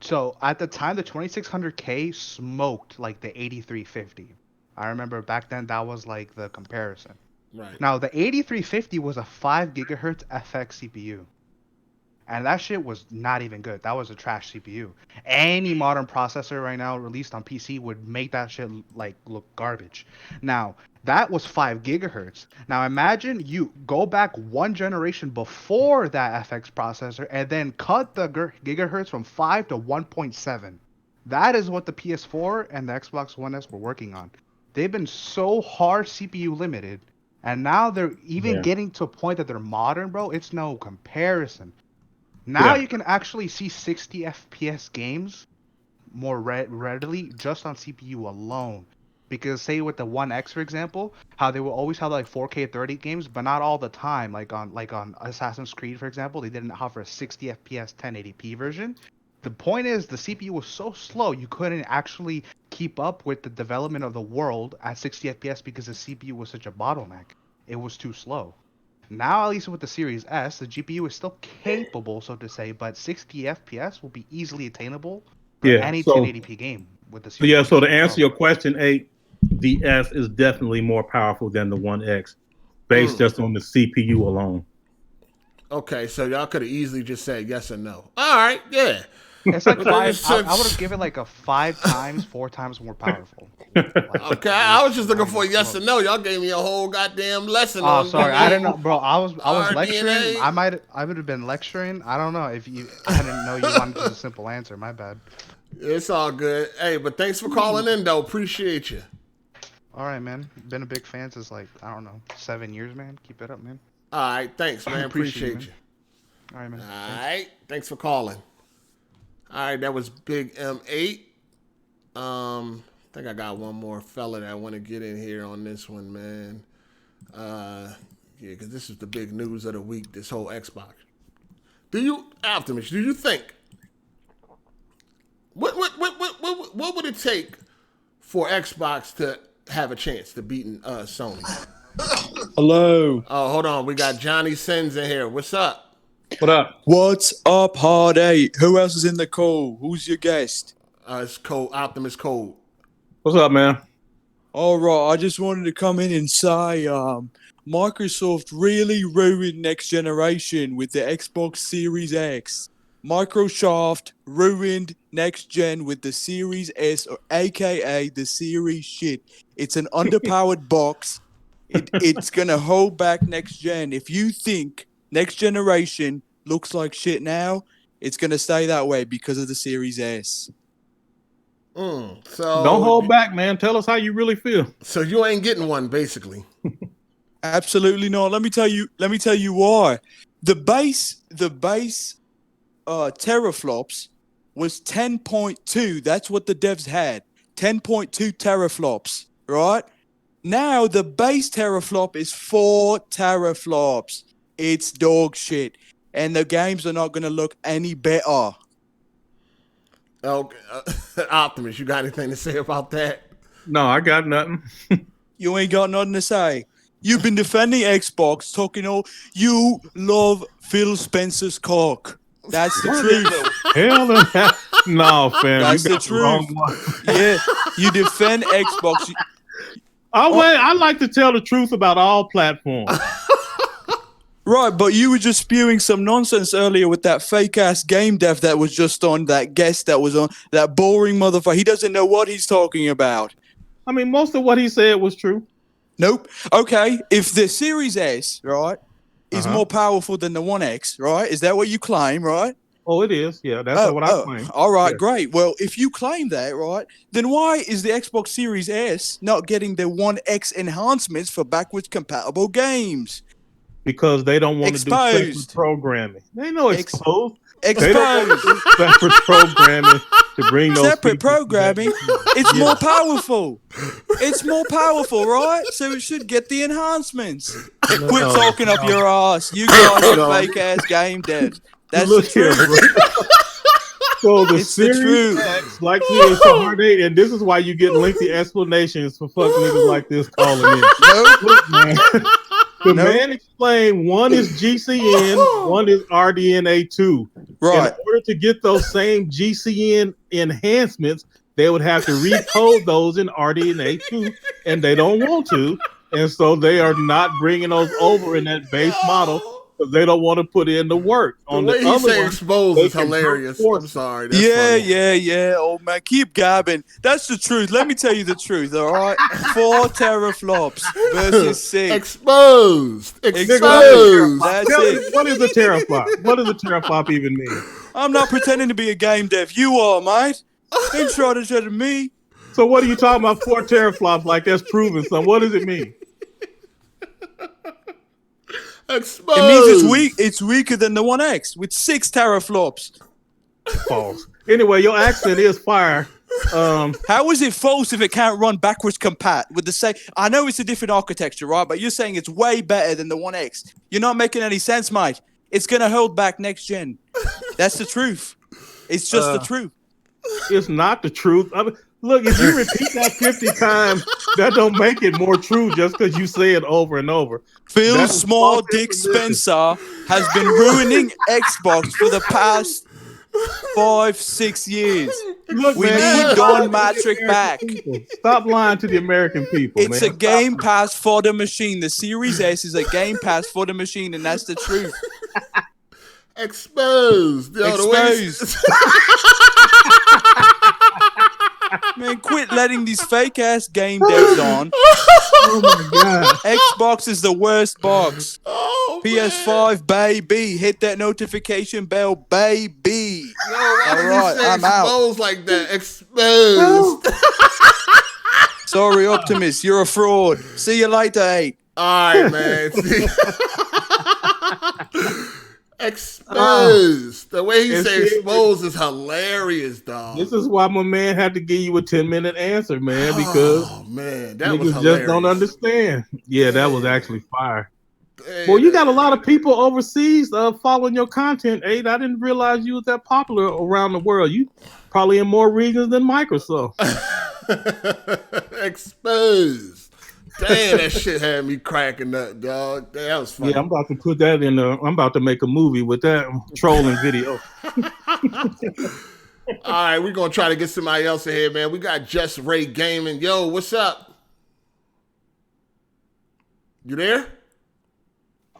So at the time, the 2600K smoked like the 8350. I remember back then that was like the comparison. Right. Now the 8350 was a 5 gigahertz FX CPU. And that shit was not even good. That was a trash CPU. Any modern processor right now released on PC would make that shit like look garbage. Now, that was 5 gigahertz. Now imagine you go back one generation before that FX processor and then cut the gigahertz from 5 to 1.7. That is what the PS4 and the Xbox One S were working on. They've been so hard CPU limited, and now they're even getting to a point that they're modern, bro. It's no comparison. Now you can actually see 60 FPS games more readily just on CPU alone. Because say with the 1X, for example, how they will always have like 4K 30 games, but not all the time. Like on Assassin's Creed, for example, they didn't offer a 60 FPS 1080p version. The point is the CPU was so slow you couldn't actually keep up with the development of the world at 60 FPS because the CPU was such a bottleneck. It was too slow. Now, at least with the Series S, the GPU is still capable, so to say, but 60 FPS will be easily attainable for any 1080p game with the Series S. So to answer your question, 8, the S is definitely more powerful than the 1X, based just on the CPU alone. Okay, so y'all could have easily just said yes or no. All right, yeah. It's like 5. I would have given like a 5 times, 4 times more powerful. Like, okay, I was just looking for a yes or no. Y'all gave me a whole goddamn lesson. Oh, sorry, I didn't know, bro. I was lecturing. RDNA. I would have been lecturing. I don't know I didn't know you wanted a simple answer. My bad. It's all good. Hey, but thanks for calling in, though. Appreciate you. All right, man. Been a big fan since like I don't know 7 years, man. Keep it up, man. All right, thanks, man. Appreciate you. All right, man. All right, thanks for calling. All right, that was Big M8. I think I got one more fella that I want to get in here on this one, man. Yeah, because this is the big news of the week, this whole Xbox. Optimus, do you think, what would it take for Xbox to have a chance to beating Sony? Hello. Oh, hold on. We got Johnny Sins in here. What's up? What up? What's up, Hard 8? Who else is in the call? Who's your guest? It's Code, Optimus Code. What's up, man? All right, I just wanted to come in and say, Microsoft really ruined next generation with the Xbox Series X. Microsoft ruined next gen with the Series S, or AKA the Series shit. It's an underpowered box. It's gonna hold back next gen. If you think next generation looks like shit now, it's gonna stay that way because of the Series S. Don't hold back, man. Tell us how you really feel. So you ain't getting one, basically. Absolutely not. Let me tell you why. The base teraflops was 10.2. That's what the devs had. 10.2 teraflops, right? Now the base teraflop is 4 teraflops. It's dog shit. And the games are not going to look any better. Okay. Optimus, you got anything to say about that? No, I got nothing. You ain't got nothing to say. You've been defending Xbox, talking all you love Phil Spencer's cock. That's the truth. Hell no, fam. That's you got the the wrong truth. one. Yeah, you defend Xbox. I like to tell the truth about all platforms. Right, but you were just spewing some nonsense earlier with that fake ass game dev that was just on, that guest that was on, that boring motherfucker. He doesn't know what he's talking about. I mean, most of what he said was true. Nope. Okay, if the Series S, right, is more powerful than the One X, right? Is that what you claim, right? Oh, it is. Yeah, that's what I claim. All right, Yeah. great. Well, if you claim that, right, then why is the Xbox Series S not getting the One X enhancements for backwards compatible games? Because they don't want to do separate programming. They know exposed. They don't want to do separate programming to bring those separate programming. It's more powerful. It's more powerful, right? So it should get the enhancements. Quit talking up your ass. You guys are fake ass game devs. That's the truth. So the Series X, like PS4 Hard8, and this is why you get lengthy explanations for fuck niggas like this calling in. Look, man. The man explained one is GCN, one is RDNA2. Right. In order to get those same GCN enhancements, they would have to recode those in RDNA2, and they don't want to. And so they are not bringing those over in that base model because they don't want to put in the work. The way he say exposed is hilarious. I'm sorry. That's funny. Yeah. Oh, man, keep gabbing. That's the truth. Let me tell you the truth, all right? 4 teraflops versus 6. Exposed. That's it. What is a teraflop? What does a teraflop even mean? I'm not pretending to be a game dev. You are, mate. Don't try to judge me. So what are you talking about 4 teraflops like that's proven something? What does it mean? Exposed. It means it's weak. It's weaker than the One X with 6 teraflops. False. Anyway, your accent is fire. How is it false if it can't run backwards compat with the same? I know it's a different architecture, right? But you're saying it's way better than the One X. You're not making any sense, mate. It's gonna hold back next gen. That's the truth. It's just the truth. It's not the truth. I mean, look, if you repeat that 50 times, that don't make it more true just because you say it over and over. Phil Small Dick Spencer has been ruining Xbox for the past 5-6 years. Look, we man, need Don Matrick back. Stop lying to the American people. It's a Game Pass for the machine. The Series S is a Game Pass for the machine, and that's the truth. Exposed. Yo, Exposed. Man, quit letting these fake ass game devs on. Oh my god. Xbox is the worst box. Oh, PS5, baby. Hit that notification bell, baby. Yo, why did All right, you say I'm out. exposed like that? Exposed. Sorry, Optimus. You're a fraud. See you later, 8. All right, man. Exposed. The way he say exposed is hilarious, dog. This is why my man had to give you a 10-minute answer, man, because man, that niggas was hilarious. just don't understand. Yeah, that was actually fire. Dang. Well, you got a lot of people overseas following your content, Aid. I didn't realize you was that popular around the world. You probably in more regions than Microsoft. Exposed. Damn, that shit had me cracking up, dog. That was funny. Yeah, I'm about to put that in. I'm about to make a movie with that trolling video. All right, we're gonna try to get somebody else in here, man. We got Just Ray Gaming. Yo, what's up? You there?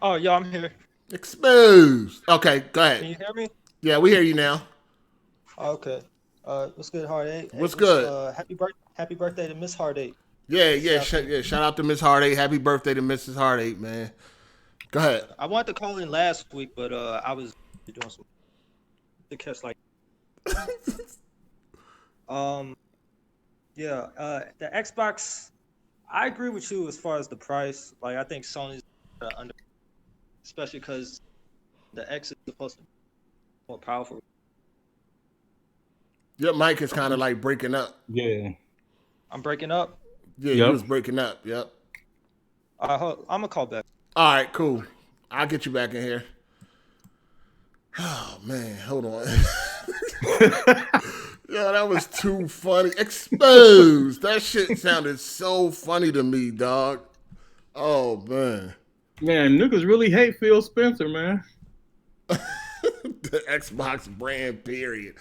Oh, yeah, I'm here. Exposed. Okay, go ahead. Can you hear me? Yeah, we hear you now. Okay. What's good, Hard8? What's good? Happy birthday to Miss Hard8. Yeah. Shout out to Miss Hard8. Happy birthday to Mrs. Hard8, man. Go ahead. I wanted to call in last week, but I was doing some to catch like. The Xbox. I agree with you as far as the price. Like, I think Sony's under, especially because the X is supposed to be more powerful. Your mic is kind of like breaking up. Yeah. I'm breaking up. Yeah, you was breaking up. Yep. I'm gonna call back. All right, cool. I'll get you back in here. Oh man, hold on. Yo, that was too funny. Exposed. That shit sounded so funny to me, dog. Oh man. Man, niggas really hate Phil Spencer, man. The Xbox brand, period.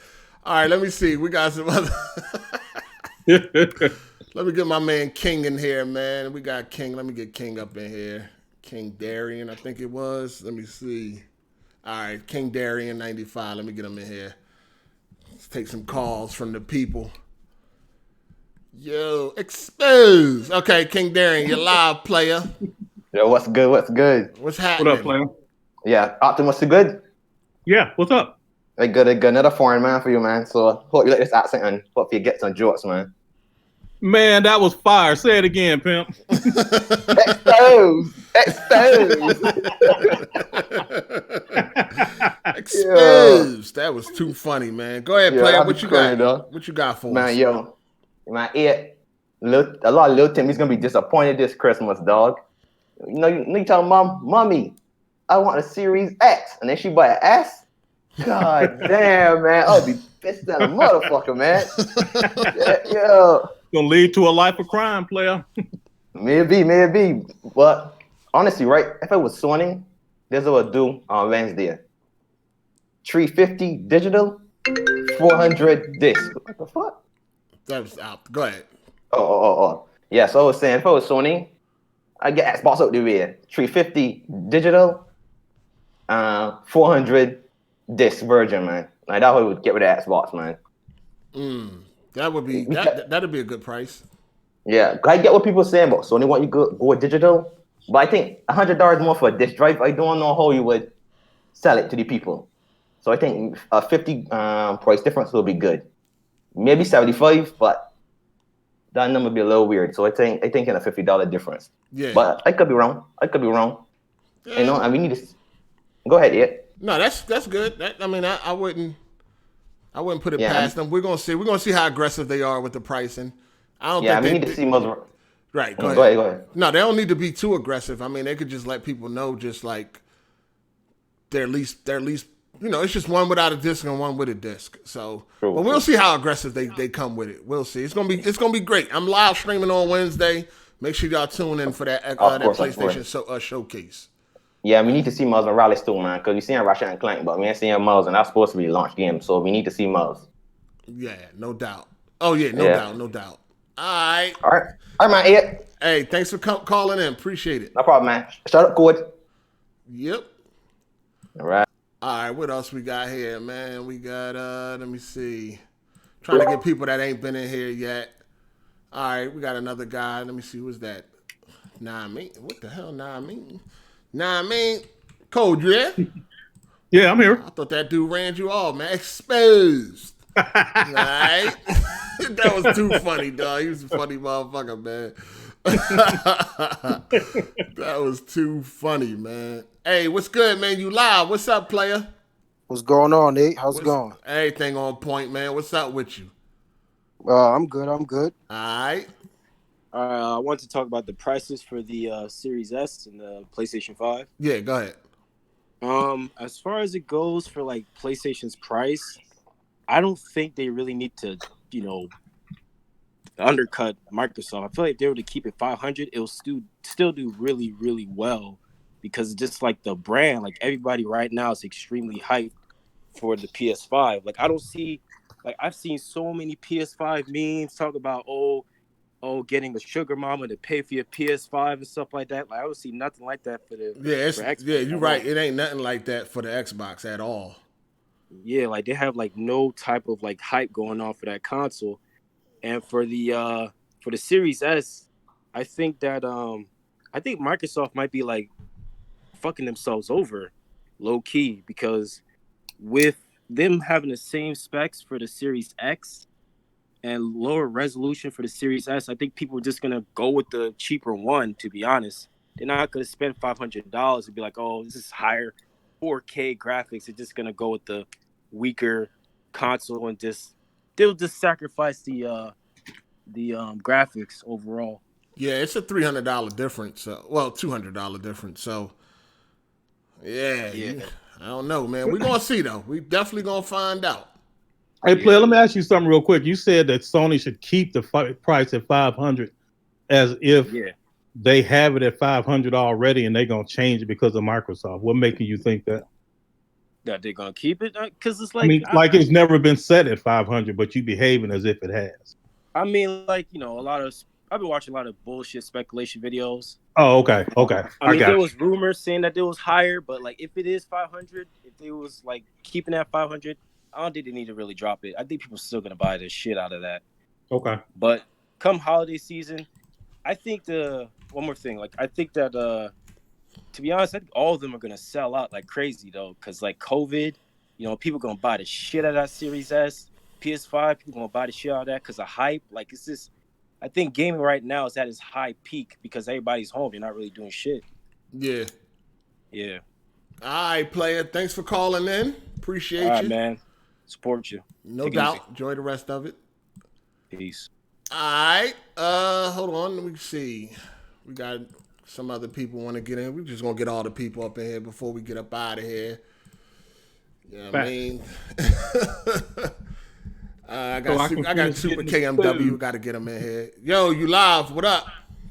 All right, let me see. We got some other. Let me get my man King in here, man. We got King. Let me get King up in here. King Darian, I think it was. Let me see. All right, King Darian 95. Let me get him in here. Let's take some calls from the people. Yo, exposed. Okay, King Darian, you're live, player. Yo, what's good? What's good? What's happening? What up, player? Yeah, Optimus, you good? Yeah, what's up? They good. Another foreign man for you, man. So hope you like this accent and hope you get some jokes, man. Man, that was fire. Say it again, pimp. Exposed. Exposed. That was too funny, man. Go ahead, player. What you got? Though. What you got for man, us? Yo, my a lot of little Tim, he's gonna be disappointed this Christmas, dog. You tell mommy, I want a Series X, and then she buy an S. God damn, man, I'll be pissed at a motherfucker, man. Yo, gonna lead to a life of crime, player. Maybe, but honestly, right? If it was Sony, this is what I'll do on Wednesday. 350 digital, 400 disc. What the fuck? That was out. Go ahead. Oh. Yeah, so I was saying, if I was Sony, I get Xbox out the way. 350 digital, 400 disc version, man. Like that would get rid of Xbox, man. That would be that'd be a good price. Yeah, I get what people are saying, but Sony want you go digital. But I think $100 more for a disc drive. I don't know how you would sell it to the people. So I think a 50 price difference will be good. Maybe 75, but that number would be a little weird. So I think in a $50 difference. Yeah. But I could be wrong. Yeah. And we need to go ahead, yeah. No, that's good. I wouldn't put it past them. We're gonna see how aggressive they are with the pricing. I don't think we need to see more. Right. Go ahead. No, they don't need to be too aggressive. I mean, they could just let people know, just like they're at least it's just one without a disc and one with a disc. So, but we'll see how aggressive they come with it. We'll see. It's gonna be great. I'm live streaming on Wednesday. Make sure y'all tune in for that PlayStation showcase. Yeah, we need to see Miles Morales too, man, because we seen Ratchet and Clank, but we ain't seeing Miles, and that's supposed to be a launch game, so we need to see Miles. Yeah, no doubt. Oh yeah, no doubt. All right, man. Yeah. Hey, thanks for calling in. Appreciate it. No problem, man. Shut up, Cord. Yep. All right. All right, what else we got here, man? We got let me see. Trying to get people that ain't been in here yet. All right, we got another guy. Let me see, who's that? What the hell, Code, you there? Yeah, I'm here. I thought that dude ran you off, man. Exposed. All right. That was too funny, dog. He was a funny motherfucker, man. That was too funny, man. Hey, what's good, man? You live. What's up, player? What's going on, Nate? How's it going? Everything on point, man. What's up with you? I'm good. All right. I want to talk about the prices for the Series S and the PlayStation 5. Yeah, go ahead. As far as it goes for like PlayStation's price, I don't think they really need to, undercut Microsoft. I feel like if they were to keep it 500, it'll still do really, really well, because just like the brand, like everybody right now is extremely hyped for the PS5. Like I don't see, like I've seen so many PS5 memes talk about getting a sugar mama to pay for your PS5 and stuff like that. Like I don't see nothing like that for Xbox. Yeah, you're right. It ain't nothing like that for the Xbox at all. Yeah, like they have like no type of like hype going on for that console. And for the Series S, I think that I think Microsoft might be like fucking themselves over, low key, because with them having the same specs for the Series X and lower resolution for the Series S, I think people are just gonna go with the cheaper one. To be honest, they're not gonna spend $500 and be like, "Oh, this is higher 4K graphics." They're just gonna go with the weaker console and they'll just sacrifice the graphics overall. Yeah, it's a $300 difference. Well, $200 difference. So, yeah. I don't know, man. We're gonna see though. We definitely gonna find out. Hey, player, let me ask you something real quick. You said that Sony should keep the price at $500, as if they have it at $500 already, and they're gonna change it because of Microsoft. What making you think that? That they're gonna keep it? Because it's like, I mean, like it's never been set at $500, but you behaving as if it has. I mean, like, you know, I've been watching a lot of bullshit speculation videos. Oh, okay. I mean, there was rumors saying that it was higher, but like, if it is 500, if it was like keeping that 500, I don't think they need to really drop it. I think people are still gonna buy the shit out of that. Okay. But come holiday season, I think one more thing, like I think that to be honest, I think all of them are gonna sell out like crazy though, because like COVID, you know, people gonna buy the shit out of that Series S, PS5, people gonna buy the shit out of that because of hype. Like it's just, I think gaming right now is at its high peak because everybody's home. They're not really doing shit. Yeah. Yeah. All right, player. Thanks for calling in. Appreciate All right, you. man. Support you. No Take it doubt. easy. Enjoy the rest of it. Peace. All right. Hold on. Let me see. We got some other people want to get in. We're just going to get all the people up in here before we get up out of here. You know what I mean? I got Super KMW. Got to get him in here. Yo, you live. What up?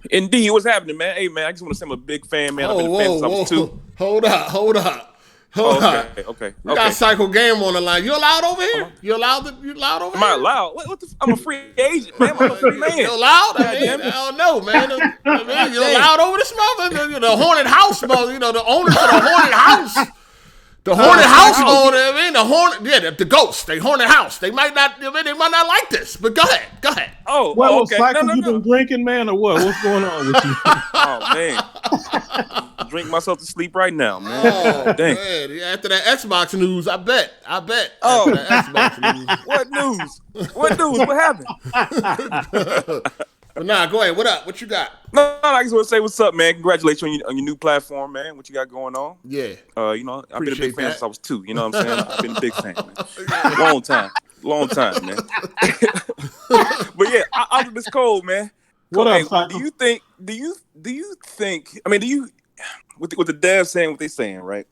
Indeed. What's happening, man? Hey, man, I just want to say I'm a big fan, man. I've been a fan since I was 2. Hold up. Okay. We got Psycho Game on the line. You allowed over here? You allowed over here? Am I allowed? I'm a free agent, man. I'm a free man. You allowed? I don't know, man. You allowed over this mother? The Hornet House, mother. You know, the owners of the Hornet House. The Hornet House owner, the ghost, the Hornet House. They might not like this, but go ahead. Oh, well, okay. Cycle, you been drinking, man, or what? What's going on with you? Oh man, drink myself to sleep right now, man. Oh, dang. Man. After that Xbox news, I bet. Oh, after that Xbox news. What news? What happened? But nah, go ahead. What up? What you got? No, I just want to say what's up, man. Congratulations on your new platform, man. What you got going on? Yeah. You know, I've been a big fan since I was 2. You know what I'm saying? I've been a big fan, man. Long time, man. But yeah, out of this cold, man. What up, Cycle? Do you think? I mean, with the devs saying what they're saying, right?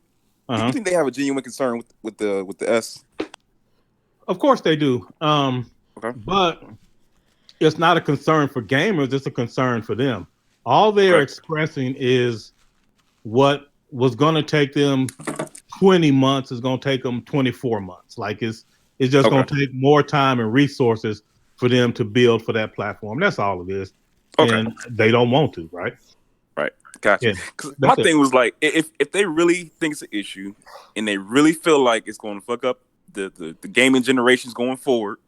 Do you think they have a genuine concern with the S? Of course they do. Okay. But it's not a concern for gamers, it's a concern for them. All they're expressing is what was going to take them 20 months is going to take them 24 months. Like it's just going to take more time and resources for them to build for that platform. That's all it is. Okay. And they don't want to, right? Right. Gotcha. Yeah, my thing was like, if they really think it's an issue and they really feel like it's going to fuck up the gaming generations going forward,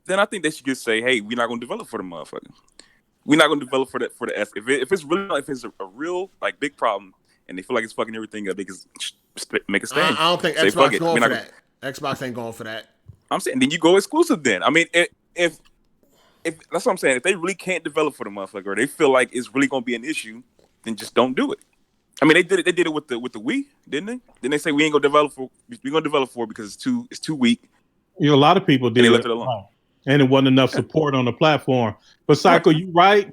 then I think they should just say, "Hey, we're not going to develop for the motherfucker. We're not going to develop for the S. If it's a real like big problem, and they feel like it's fucking everything up, they can make a stand." I don't think Xbox going for that. Xbox ain't going for that. I'm saying then you go exclusive. Then I mean, if that's what I'm saying, if they really can't develop for the motherfucker, or they feel like it's really going to be an issue, then just don't do it. I mean, they did it with the Wii, didn't they? Then they say we ain't gonna develop for it because it's too weak. You know, a lot of people did. And they left it alone. And it wasn't enough support on the platform. But Psycho, you're right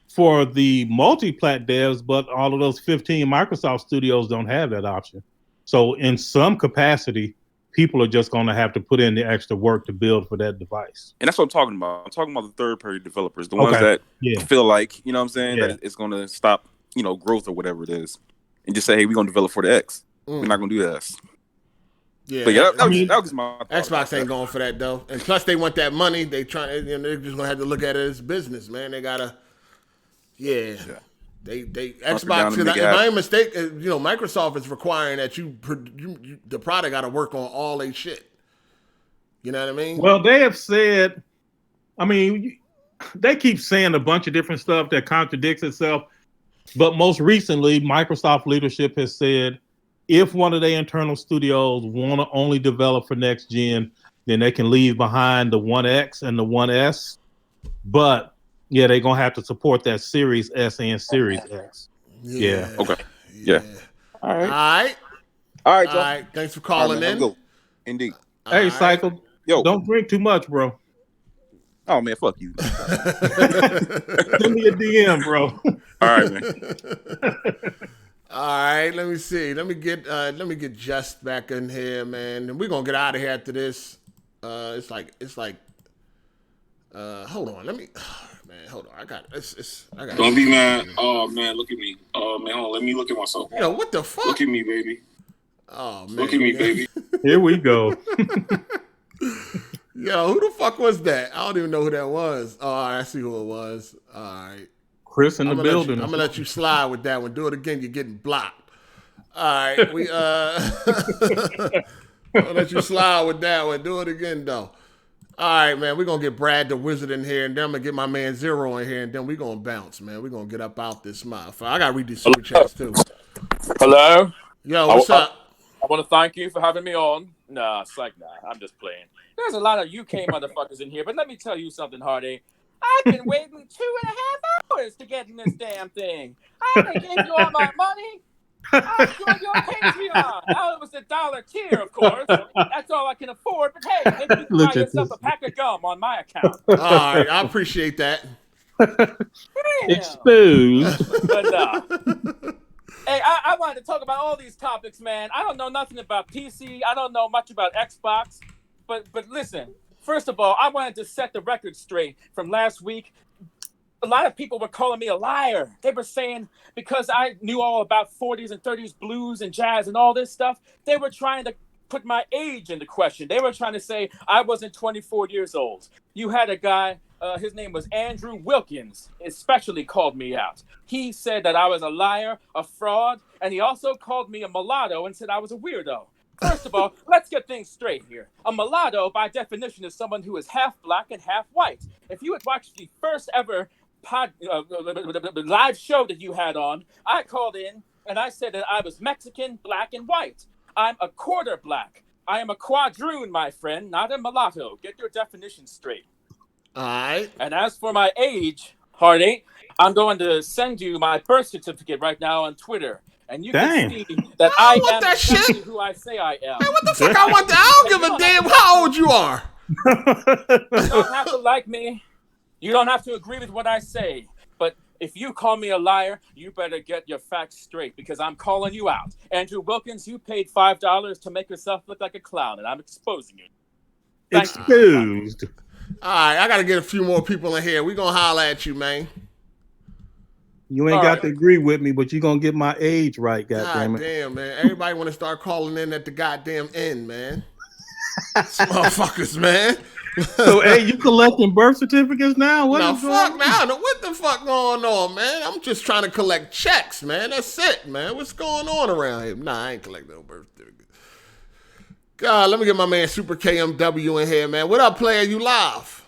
for the multi-plat devs, but all of those 15 Microsoft studios don't have that option. So in some capacity, people are just going to have to put in the extra work to build for that device. And that's what I'm talking about. I'm talking about the third-party developers, the ones that feel like, you know what I'm saying, that it's going to stop, you know, growth or whatever it is. And just say, hey, we're going to develop for the X. We're not going to do the S. Yeah, but yeah, that was my thought. Xbox ain't going for that though, and plus they want that money. They're just gonna have to look at it as business, man. They gotta, they Xbox. If I ain't mistaken, you know, Microsoft is requiring that the product got to work on all they shit. You know what I mean? Well, they have said, I mean, they keep saying a bunch of different stuff that contradicts itself. But most recently, Microsoft leadership has said if one of their internal studios want to only develop for next gen, then they can leave behind the One X and the One S. But yeah, they're gonna have to support that Series S and Series X. Yeah. Okay. Yeah. All right. Thanks for calling in. Go. Indeed. Hey, Cycle. Yo. Don't drink too much, bro. Oh man, fuck you. Send me a DM, bro. All right, man. All right, let me see. Let me get Just back in here, man. And we're gonna get out of here after this. It's like hold on, let me man, hold on. I got Don't be mad. Oh man, look at me. Oh man, hold on, let me look at myself. Yo, what the fuck? Look at me, baby. Oh man. Look at me, baby. Here we go. Yo, who the fuck was that? I don't even know who that was. Oh, all right, I see who it was. All right. Chris in the building. I'm gonna let you slide with that one. Do it again, you're getting blocked. All right, I'll let you slide with that one. Do it again though. All right, man. We're gonna get Brad the Wizard in here, and then I'm gonna get my man Zero in here, and then we're gonna bounce, man. We're gonna get up out this motherfucker. I gotta read these super chats too. Hello? Yo, what's up? I want to thank you for having me on. Nah, it's like, nah, I'm just playing. There's a lot of UK motherfuckers in here, but let me tell you something, Hardy. I've been waiting 2.5 hours to get in this damn thing. I haven't gave you all my money. I joined your Patreon. Now it was the $1 tier, of course. That's all I can afford. But hey, maybe you can buy yourself a pack of gum on my account. All right, I appreciate that. Exposed. But hey, I wanted to talk about all these topics, man. I don't know nothing about PC. I don't know much about Xbox. But listen, first of all, I wanted to set the record straight from last week. A lot of people were calling me a liar. They were saying because I knew all about 40s and 30s blues and jazz and all this stuff, they were trying to put my age into question. They were trying to say I wasn't 24 years old. You had a guy, his name was Andrew Wilkins, especially called me out. He said that I was a liar, a fraud, and he also called me a mulatto and said I was a weirdo. First of all, let's get things straight here. A mulatto, by definition, is someone who is half black and half white. If you had watched the first ever live show that you had on, I called in and I said that I was Mexican, black, and white. I'm a quarter black. I am a quadroon, my friend, not a mulatto. Get your definition straight. All right. And as for my age, Hardy, I'm going to send you my birth certificate right now on Twitter. And you can see that I am exactly who I say I am. Man, what the fuck I want? I don't give a damn how old you are. You don't have to like me. You don't have to agree with what I say. But if you call me a liar, you better get your facts straight because I'm calling you out. Andrew Wilkins, you paid $5 to make yourself look like a clown, and I'm exposing you. Exposed. All right, I got to get a few more people in here. We're going to holler at you, man. You ain't got to agree with me, but you're going to get my age right, goddammit. Damn, man. Everybody want to start calling in at the goddamn end, man. Motherfuckers, man. So, hey, you collecting birth certificates now? What What the fuck going on, man? I'm just trying to collect checks, man. That's it, man. What's going on around here? Nah, I ain't collecting no birth certificates. God, let me get my man Super KMW in here, man. What up, player? You live?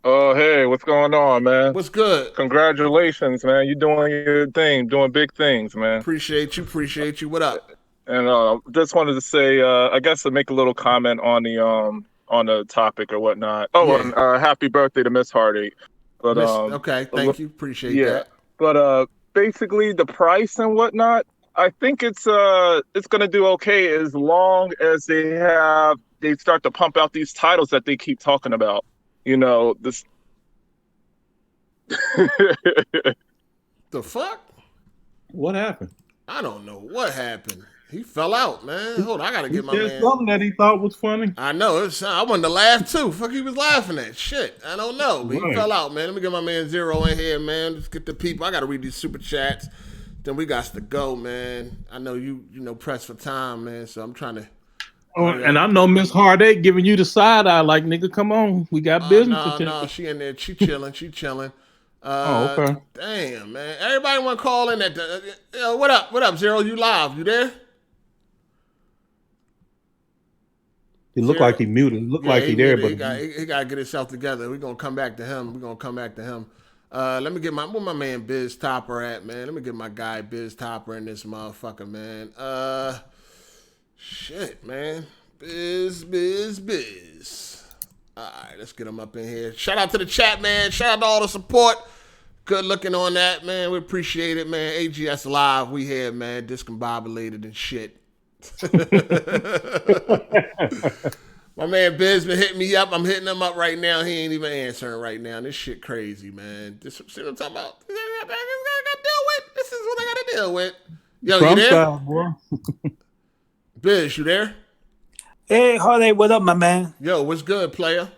Oh, hey, what's going on, man? What's good? Congratulations, man. You're doing your thing, doing big things, man. Appreciate you. What up? And just wanted to say, I guess to make a little comment on the topic or whatnot. Oh, and happy birthday to Miss Heart8. But okay, thank you. Appreciate that. But basically the price and whatnot, I think it's gonna do okay as long as they start to pump out these titles that they keep talking about. You know, this. The fuck? What happened? I don't know what happened. He fell out, man. Hold on, I gotta get my man. Something that he thought was funny. I know. I wanted to laugh too. Fuck, he was laughing at shit. I don't know, but he fell out, man. Let me get my man Zero in here, man. Let's get the people. I gotta read these super chats. Then we got to go, man. I know you pressed for time, man. So I'm trying to. And I know Miss Hard8 giving you the side eye, like, nigga, come on, we got business. No, she in there, she chilling. Okay. Damn, man. Everybody want to call in at what up, Zero? You live? You there? He looked like he muted. He looked like he there, but he got to get himself together. We're gonna come back to him. Let me get where my man Biz Topper at, man. Let me get my guy Biz Topper in this motherfucker, man. Shit, man. Biz. All right, let's get him up in here. Shout out to the chat, man. Shout out to all the support. Good looking on that, man. We appreciate it, man. AGS Live, we here, man. Discombobulated and shit. My man Biz been hitting me up. I'm hitting him up right now. He ain't even answering right now. This shit crazy, man. This see what I'm talking about? This is what I gotta deal with. Yo, Trump you there? style, boy. Biz, you there? Hey, Harley, what up, my man? Yo, what's good, player?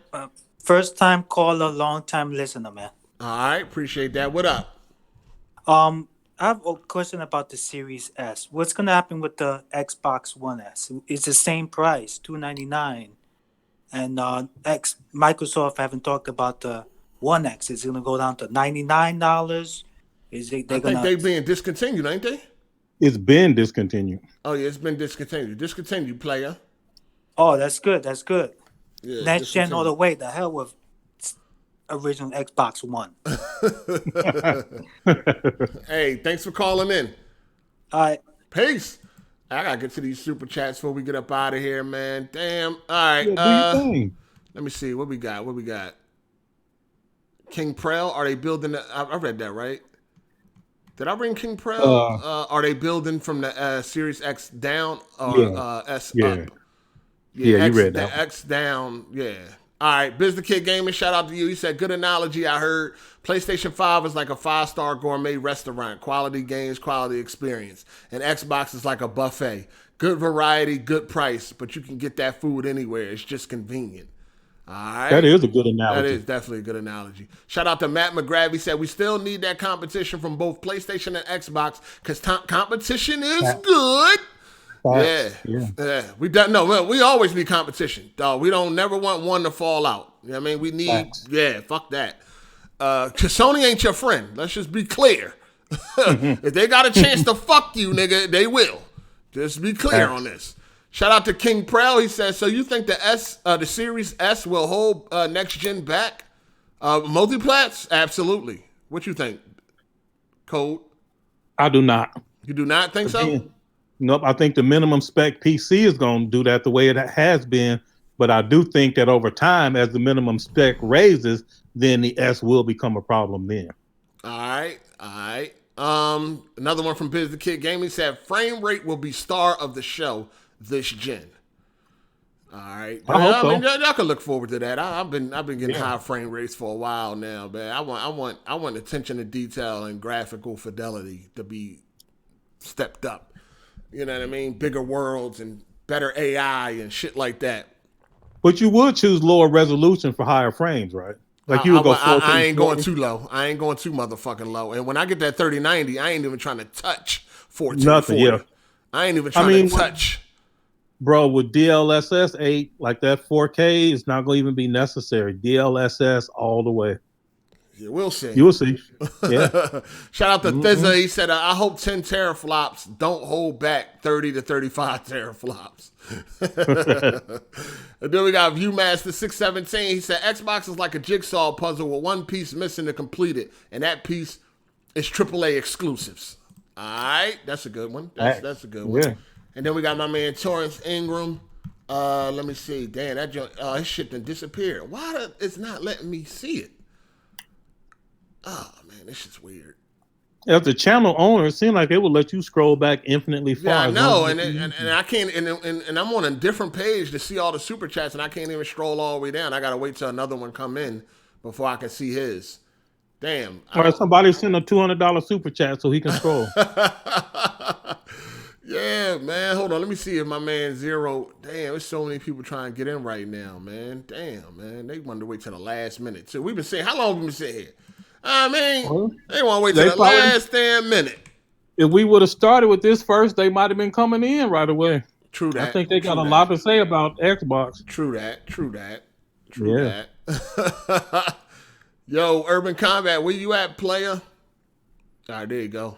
First time caller, long time listener, man. All right, appreciate that. What up? I have a question about the Series S. What's gonna happen with the Xbox One S? It's the same price, $299, and Microsoft haven't talked about the One X. Is it gonna go down to $99? Is it? I think they being discontinued, ain't they? It's been discontinued. Oh yeah, it's been discontinued. Discontinued, player. Oh, that's good. That's good. Yeah, Next gen all the way. The hell with original Xbox One. Hey, thanks for calling in. All right. Peace. I gotta get to these super chats before we get up out of here, man. Damn. All right. Yeah, do your thing. Let me see. What we got? King Prel, are they building I read that, right? Did I bring King Prel? Are they building from the Series X down or S up? Yeah, X, you read that. X down, yeah. All right, Biz the Kid Gaming, shout out to you. He said, good analogy, I heard. PlayStation 5 is like a 5-star gourmet restaurant. Quality games, quality experience. And Xbox is like a buffet. Good variety, good price, but you can get that food anywhere. It's just convenient. All right. That is a good analogy. That is definitely a good analogy. Shout out to Matt McGrath. He said, we still need that competition from both PlayStation and Xbox because competition is good. Yeah. We always need competition, dog. We don't never want one to fall out. You know what I mean? We need, fuck that. Cause Sony ain't your friend. Let's just be clear. If they got a chance to fuck you, nigga, they will. Just be clear on this. Shout out to King Prel. He says, so you think the Series S will hold next gen back? Multiplats? Absolutely. What you think, Code? I do not. You do not think so? Nope. I think the minimum spec PC is going to do that the way it has been. But I do think that over time, as the minimum spec raises, then the S will become a problem then. All right. Another one from Biz the Kid Gaming said frame rate will be star of the show this gen. All right. I mean, y'all can look forward to that. I've been getting high frame rates for a while now, man. I want attention to detail and graphical fidelity to be stepped up. You know what I mean? Bigger worlds and better AI and shit like that. But you would choose lower resolution for higher frames, right? Like you would go 1440. I ain't going too low. I ain't going too motherfucking low. And when I get that 3090, I ain't even trying to touch 1440. Nothing, yeah. I ain't even trying to touch. Bro, with DLSS 8, like that 4K, it's not going to even be necessary. DLSS all the way. Yeah, we'll see. You will see. Yeah. Shout out to Thizza. He said, I hope 10 teraflops don't hold back 30 to 35 teraflops. And then we got Viewmaster 617. He said, Xbox is like a jigsaw puzzle with one piece missing to complete it. And that piece is AAA exclusives. All right. That's a good one. That's a good one. Yeah. And then we got my man Torrance Ingram. Let me see. Damn, that joint, his shit done disappeared. Why it's not letting me see it? Oh man, this shit's weird. As the channel owner, it seemed like they would let you scroll back infinitely far. Yeah, I know, and I can't, and I'm on a different page to see all the super chats, and I can't even scroll all the way down. I gotta wait till another one come in before I can see his. Damn. All right, somebody send a $200 super chat so he can scroll. Yeah, man. Hold on. Let me see if my man Zero. Damn, there's so many people trying to get in right now, man. Damn, man. They wanted to wait till the last minute too. We've been saying, how long have we been sitting here? I mean, they want to wait till the last damn minute. If we would have started with this first, they might have been coming in right away. True that. I think they got a lot to say about Xbox. True that. Yo, Urban Combat, where you at, player? All right, there you go.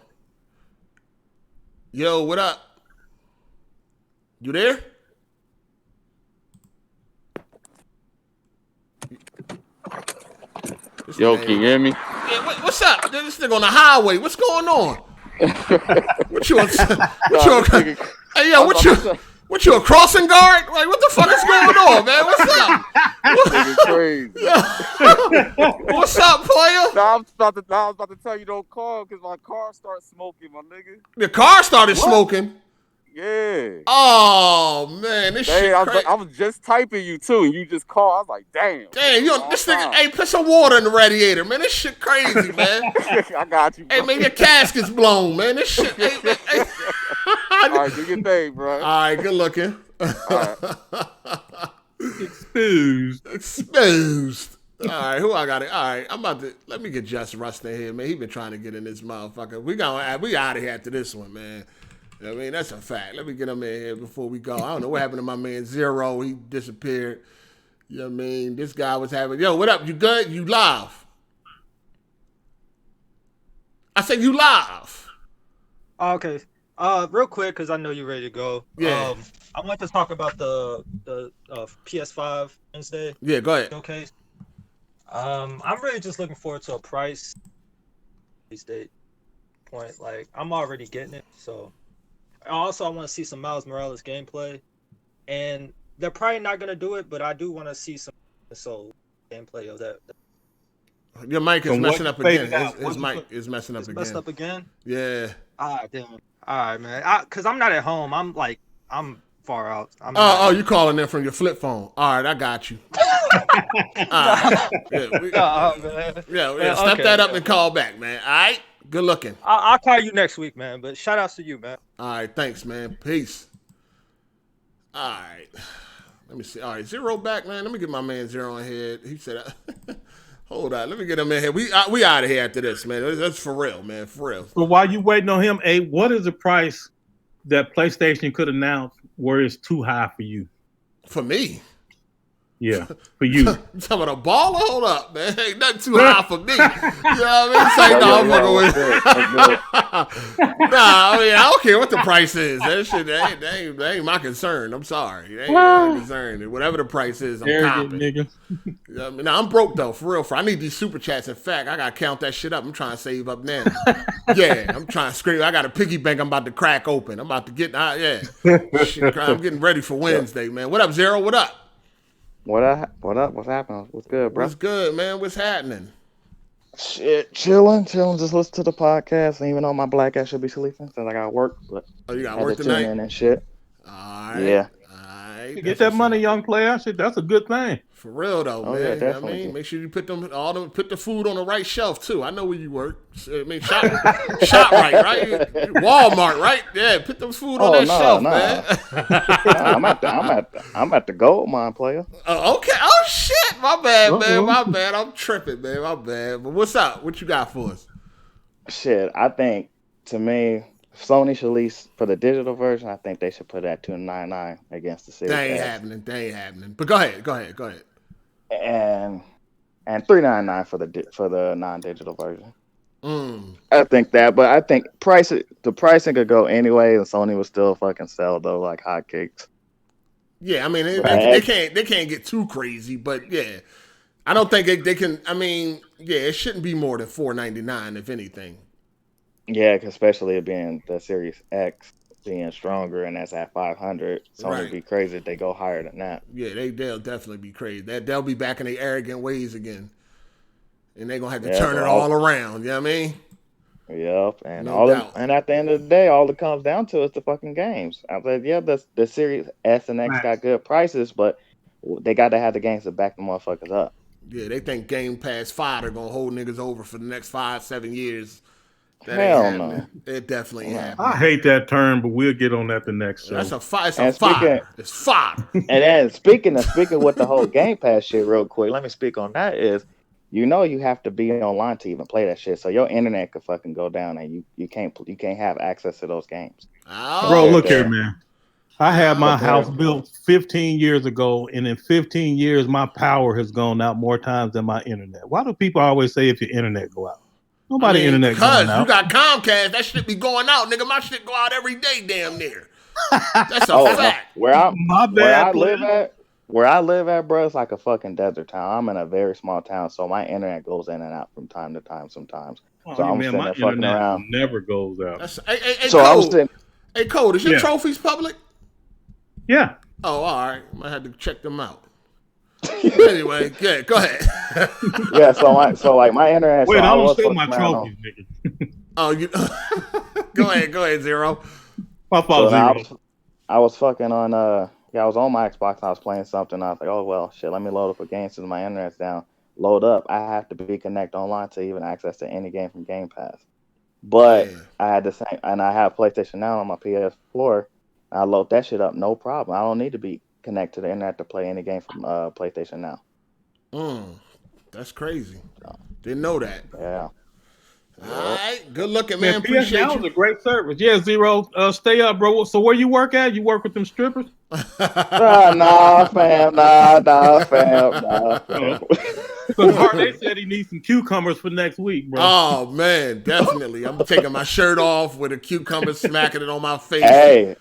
Yo, what up? You there? Yo, can you hear me? Yeah, what's up? This nigga on the highway. What's going on? What you? Hey, yo, what you a crossing guard? Like, what the fuck is going on, man? What's up? Nigga crazy. What's up, player? I was about to tell you don't call because my car started smoking, my nigga. The car started smoking. Yeah. Oh man, this shit crazy. I was just typing you too, and you just called. I was like, damn. Damn, this nigga. Hey, put some water in the radiator, man. This shit crazy, man. I got you, bro. Hey, man, your casket's blown, man. This shit. Hey. All right, do your thing, bro. All right, good looking. All right. Exposed. All right, who I got it? All right, I'm about to let me get Just Rust in here, man. He been trying to get in this motherfucker. We out of here after this one, man. I mean, that's a fact. Let me get him in here before we go. I don't know what happened to my man Zero. He disappeared. You know what I mean? This guy was having, yo, what up? You good? You live? I said you live. Okay. Real quick, because I know you're ready to go. Yeah. I want to talk about the PS5 Wednesday. Yeah, go ahead. Showcase. I'm really just looking forward to a price date point. Like, I'm already getting it, so. Also, I want to see some Miles Morales gameplay, and they're probably not gonna do it, but I do want to see some gameplay of that. Your mic is messing up again. His mic is messing up again. Messed up again? Yeah. Damn. All right, man. Cause I'm not at home. I'm far out. You calling in from your flip phone? All right, I got you. Step that up and call back, man. All right. Good looking. I'll call you next week, man. But shout outs to you, man. All right, thanks, man. Peace. All right. Let me see. All right, Zero back, man. Let me get my man Zero in here. He said, hold on. Let me get him in here. We out of here after this, man. That's for real, man. For real. So while you waiting on him, what is the price that PlayStation could announce where it's too high for you? For me? Yeah, for you. You talking about a baller? Hold up, man. Ain't nothing too high for me. You know what I mean? Nah, I mean, I don't care what the price is. That shit, that ain't my concern. I'm sorry. That ain't my concern. Whatever the price is, I'm copping. Nigga. You know what I mean? Nah, I'm broke, though, for real. I need these super chats. In fact, I got to count that shit up. I'm trying to save up now. Yeah, I'm trying to scream. I got a piggy bank I'm about to crack open. I'm about to get, Shit, I'm getting ready for Wednesday, man. What up, Zero? What up? What up? What's happening? What's good, bro? What's good, man? What's happening? Shit, chilling. Just listen to the podcast. And even though my black ass should be sleeping since I got work, but you got work tonight and shit. All right. Yeah. All right. Get that money, young player. Shit, that's a good thing. For real though, man. Yeah, definitely. I mean, make sure you put the food on the right shelf too. I know where you work. I mean, shop right? Walmart, right? Yeah, put the food on that shelf, man. I'm at the gold mine, player. Okay. Oh shit, my bad, man. My bad. I'm tripping, man. My bad. But what's up? What you got for us? Shit, I think to me, Sony should release for the digital version. I think they should put that $299 against the Series. They ain't happening. But go ahead. And $399 for the non-digital version. I think that, but I think the pricing could go anyway, and Sony would still fucking sell though like hotcakes. Yeah, I mean they can't get too crazy, but yeah, I don't think they can. I mean, yeah, it shouldn't be more than $499 if anything. Yeah, especially it being the Series X being stronger, and that's at 500. Sony would be crazy if they go higher than that. Yeah, they'll definitely be crazy. They'll be back in their arrogant ways again, and they're gonna have to turn it all around. You know what I mean? Yep, and and at the end of the day, all it comes down to is the fucking games. I was like, the Series S and X got good prices, but they got to have the games to back the motherfuckers up. Yeah, they think Game Pass 5 are gonna hold niggas over for the next 5-7 years. Hell no. It definitely happened. I hate that term, but we'll get on that the next show. That's a five. It's five. And then speaking with the whole Game Pass shit real quick, let me speak on that is, you have to be online to even play that shit. So your internet could fucking go down and you can't have access to those games. Oh. Bro, look here, man. I had my house built 15 years ago, and in 15 years, my power has gone out more times than my internet. Why do people always say if your internet go out? Nobody internet going out. Because you got Comcast, that shit be going out, nigga. My shit go out every day, damn near. That's a fact. Where I live where I live at, bro, it's like a fucking desert town. I'm in a very small town, so my internet goes in and out from time to time sometimes. Oh, So I'm man, sitting my there fucking internet around. never goes out. Hey, So I'm Cole. sitting. Hey, Cole, is your Yeah. trophies public? Yeah. Oh, all right. Might have to check them out. Anyway, yeah, go ahead. Yeah, so like my internet. Wait, so I I don't was show fucking my around trophies, nigga. Oh, you go ahead, Zero. My fault, So now Zero. I was fucking on I was on my Xbox and I was playing something. I was like, oh well, shit, let me load up a game since my internet's down. Load up. I have to be connected online to even access to any game from Game Pass. But I had the same, and I have PlayStation Now on my PS4. I load that shit up, no problem. I don't need to be connected to the internet to play any game from PlayStation Now. That's crazy. Didn't know that. Yeah. All right, good looking, Man, man. Appreciate PS Now you. is a great service. Yeah, Zero. Stay up, bro. So where you work at? You work with them strippers? Nah, fam. Nah, fam. Because Hard8 said he needs some cucumbers for next week, bro. Oh man, definitely. I'm taking my shirt off with a cucumber, smacking it on my face.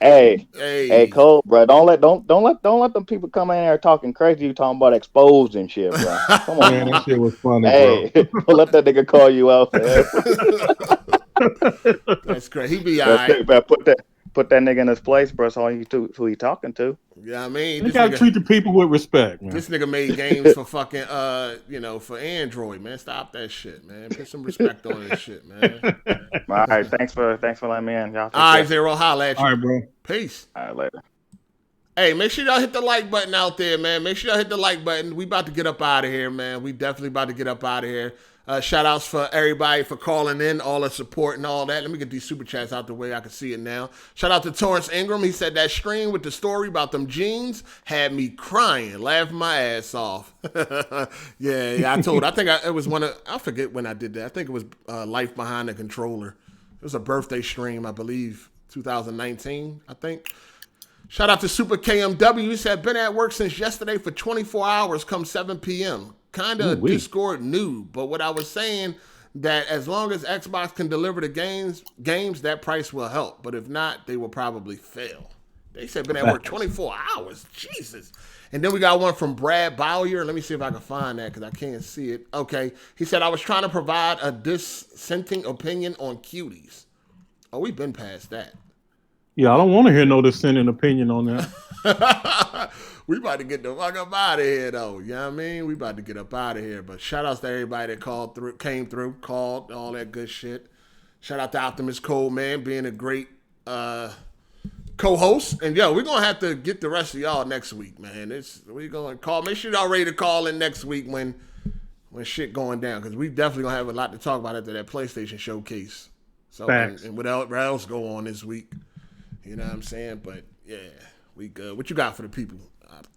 Hey, Cole, bro. Don't let them people come in there talking crazy. You talking about exposed and shit, bro. Come on, Man, that shit was funny, hey, bro. don't let that nigga call you out, man. That's great. He be all right. Put that nigga in his place, bro. So who he talking to? Yeah, I mean, You gotta treat the people with respect, man. This nigga made games for fucking, for Android, man. Stop that shit, man. Put some respect on this shit, man. All right, thanks for letting me in, y'all. All right, Zero, holla at you. All right, bro. Peace. All right, later. Hey, make sure y'all hit the like button out there, man. Make sure y'all hit the like button. We about to get up out of here, man. We definitely about to get up out of here. Shout outs for everybody for calling in, all the support and all that. Let me get these super chats out the way. I can see it now. Shout out to Torrance Ingram. He said that stream with the story about them jeans had me crying, laughing my ass off. yeah, it was I forget when I did that. I think it was Life Behind the Controller. It was a birthday stream, I believe, 2019, I think. Shout out to Super KMW. He said, been at work since yesterday for 24 hours come 7 p.m. Kind of Discord noob, but what I was saying that as long as Xbox can deliver the games, that price will help. But if not, they will probably fail. They said been at work 24 hours. Jesus. And then we got one from Brad Bowyer. Let me see if I can find that because I can't see it. Okay. He said, I was trying to provide a dissenting opinion on Cuties. Oh, we've been past that. Yeah, I don't want to hear no dissenting opinion on that. We about to get the fuck up out of here, though. You know what I mean? We about to get up out of here. But shout outs to everybody that came through, called, all that good shit. Shout out to Optimus Cole, man, being a great co-host. And yo, we're gonna have to get the rest of y'all next week, man. We're gonna call. Make sure y'all ready to call in next week when shit going down, because we definitely gonna have a lot to talk about after that PlayStation showcase. So and what else go on this week? You know what I'm saying? But yeah, we good. What you got for the people,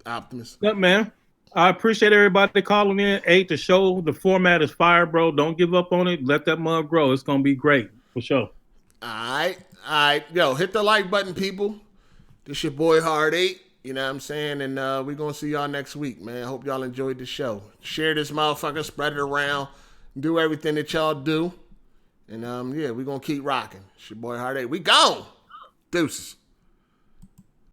Optimus? Look, man, I appreciate everybody calling in. The show, the format is fire, bro. Don't give up on it. Let that mug grow. It's gonna be great for sure. All right. Yo, hit the like button, people. This your boy Hard8. You know what I'm saying? And we're gonna see y'all next week, man. Hope y'all enjoyed the show. Share this motherfucker, spread it around, do everything that y'all do. And yeah, we're gonna keep rocking. It's your boy Hard8. We gone. Deuces.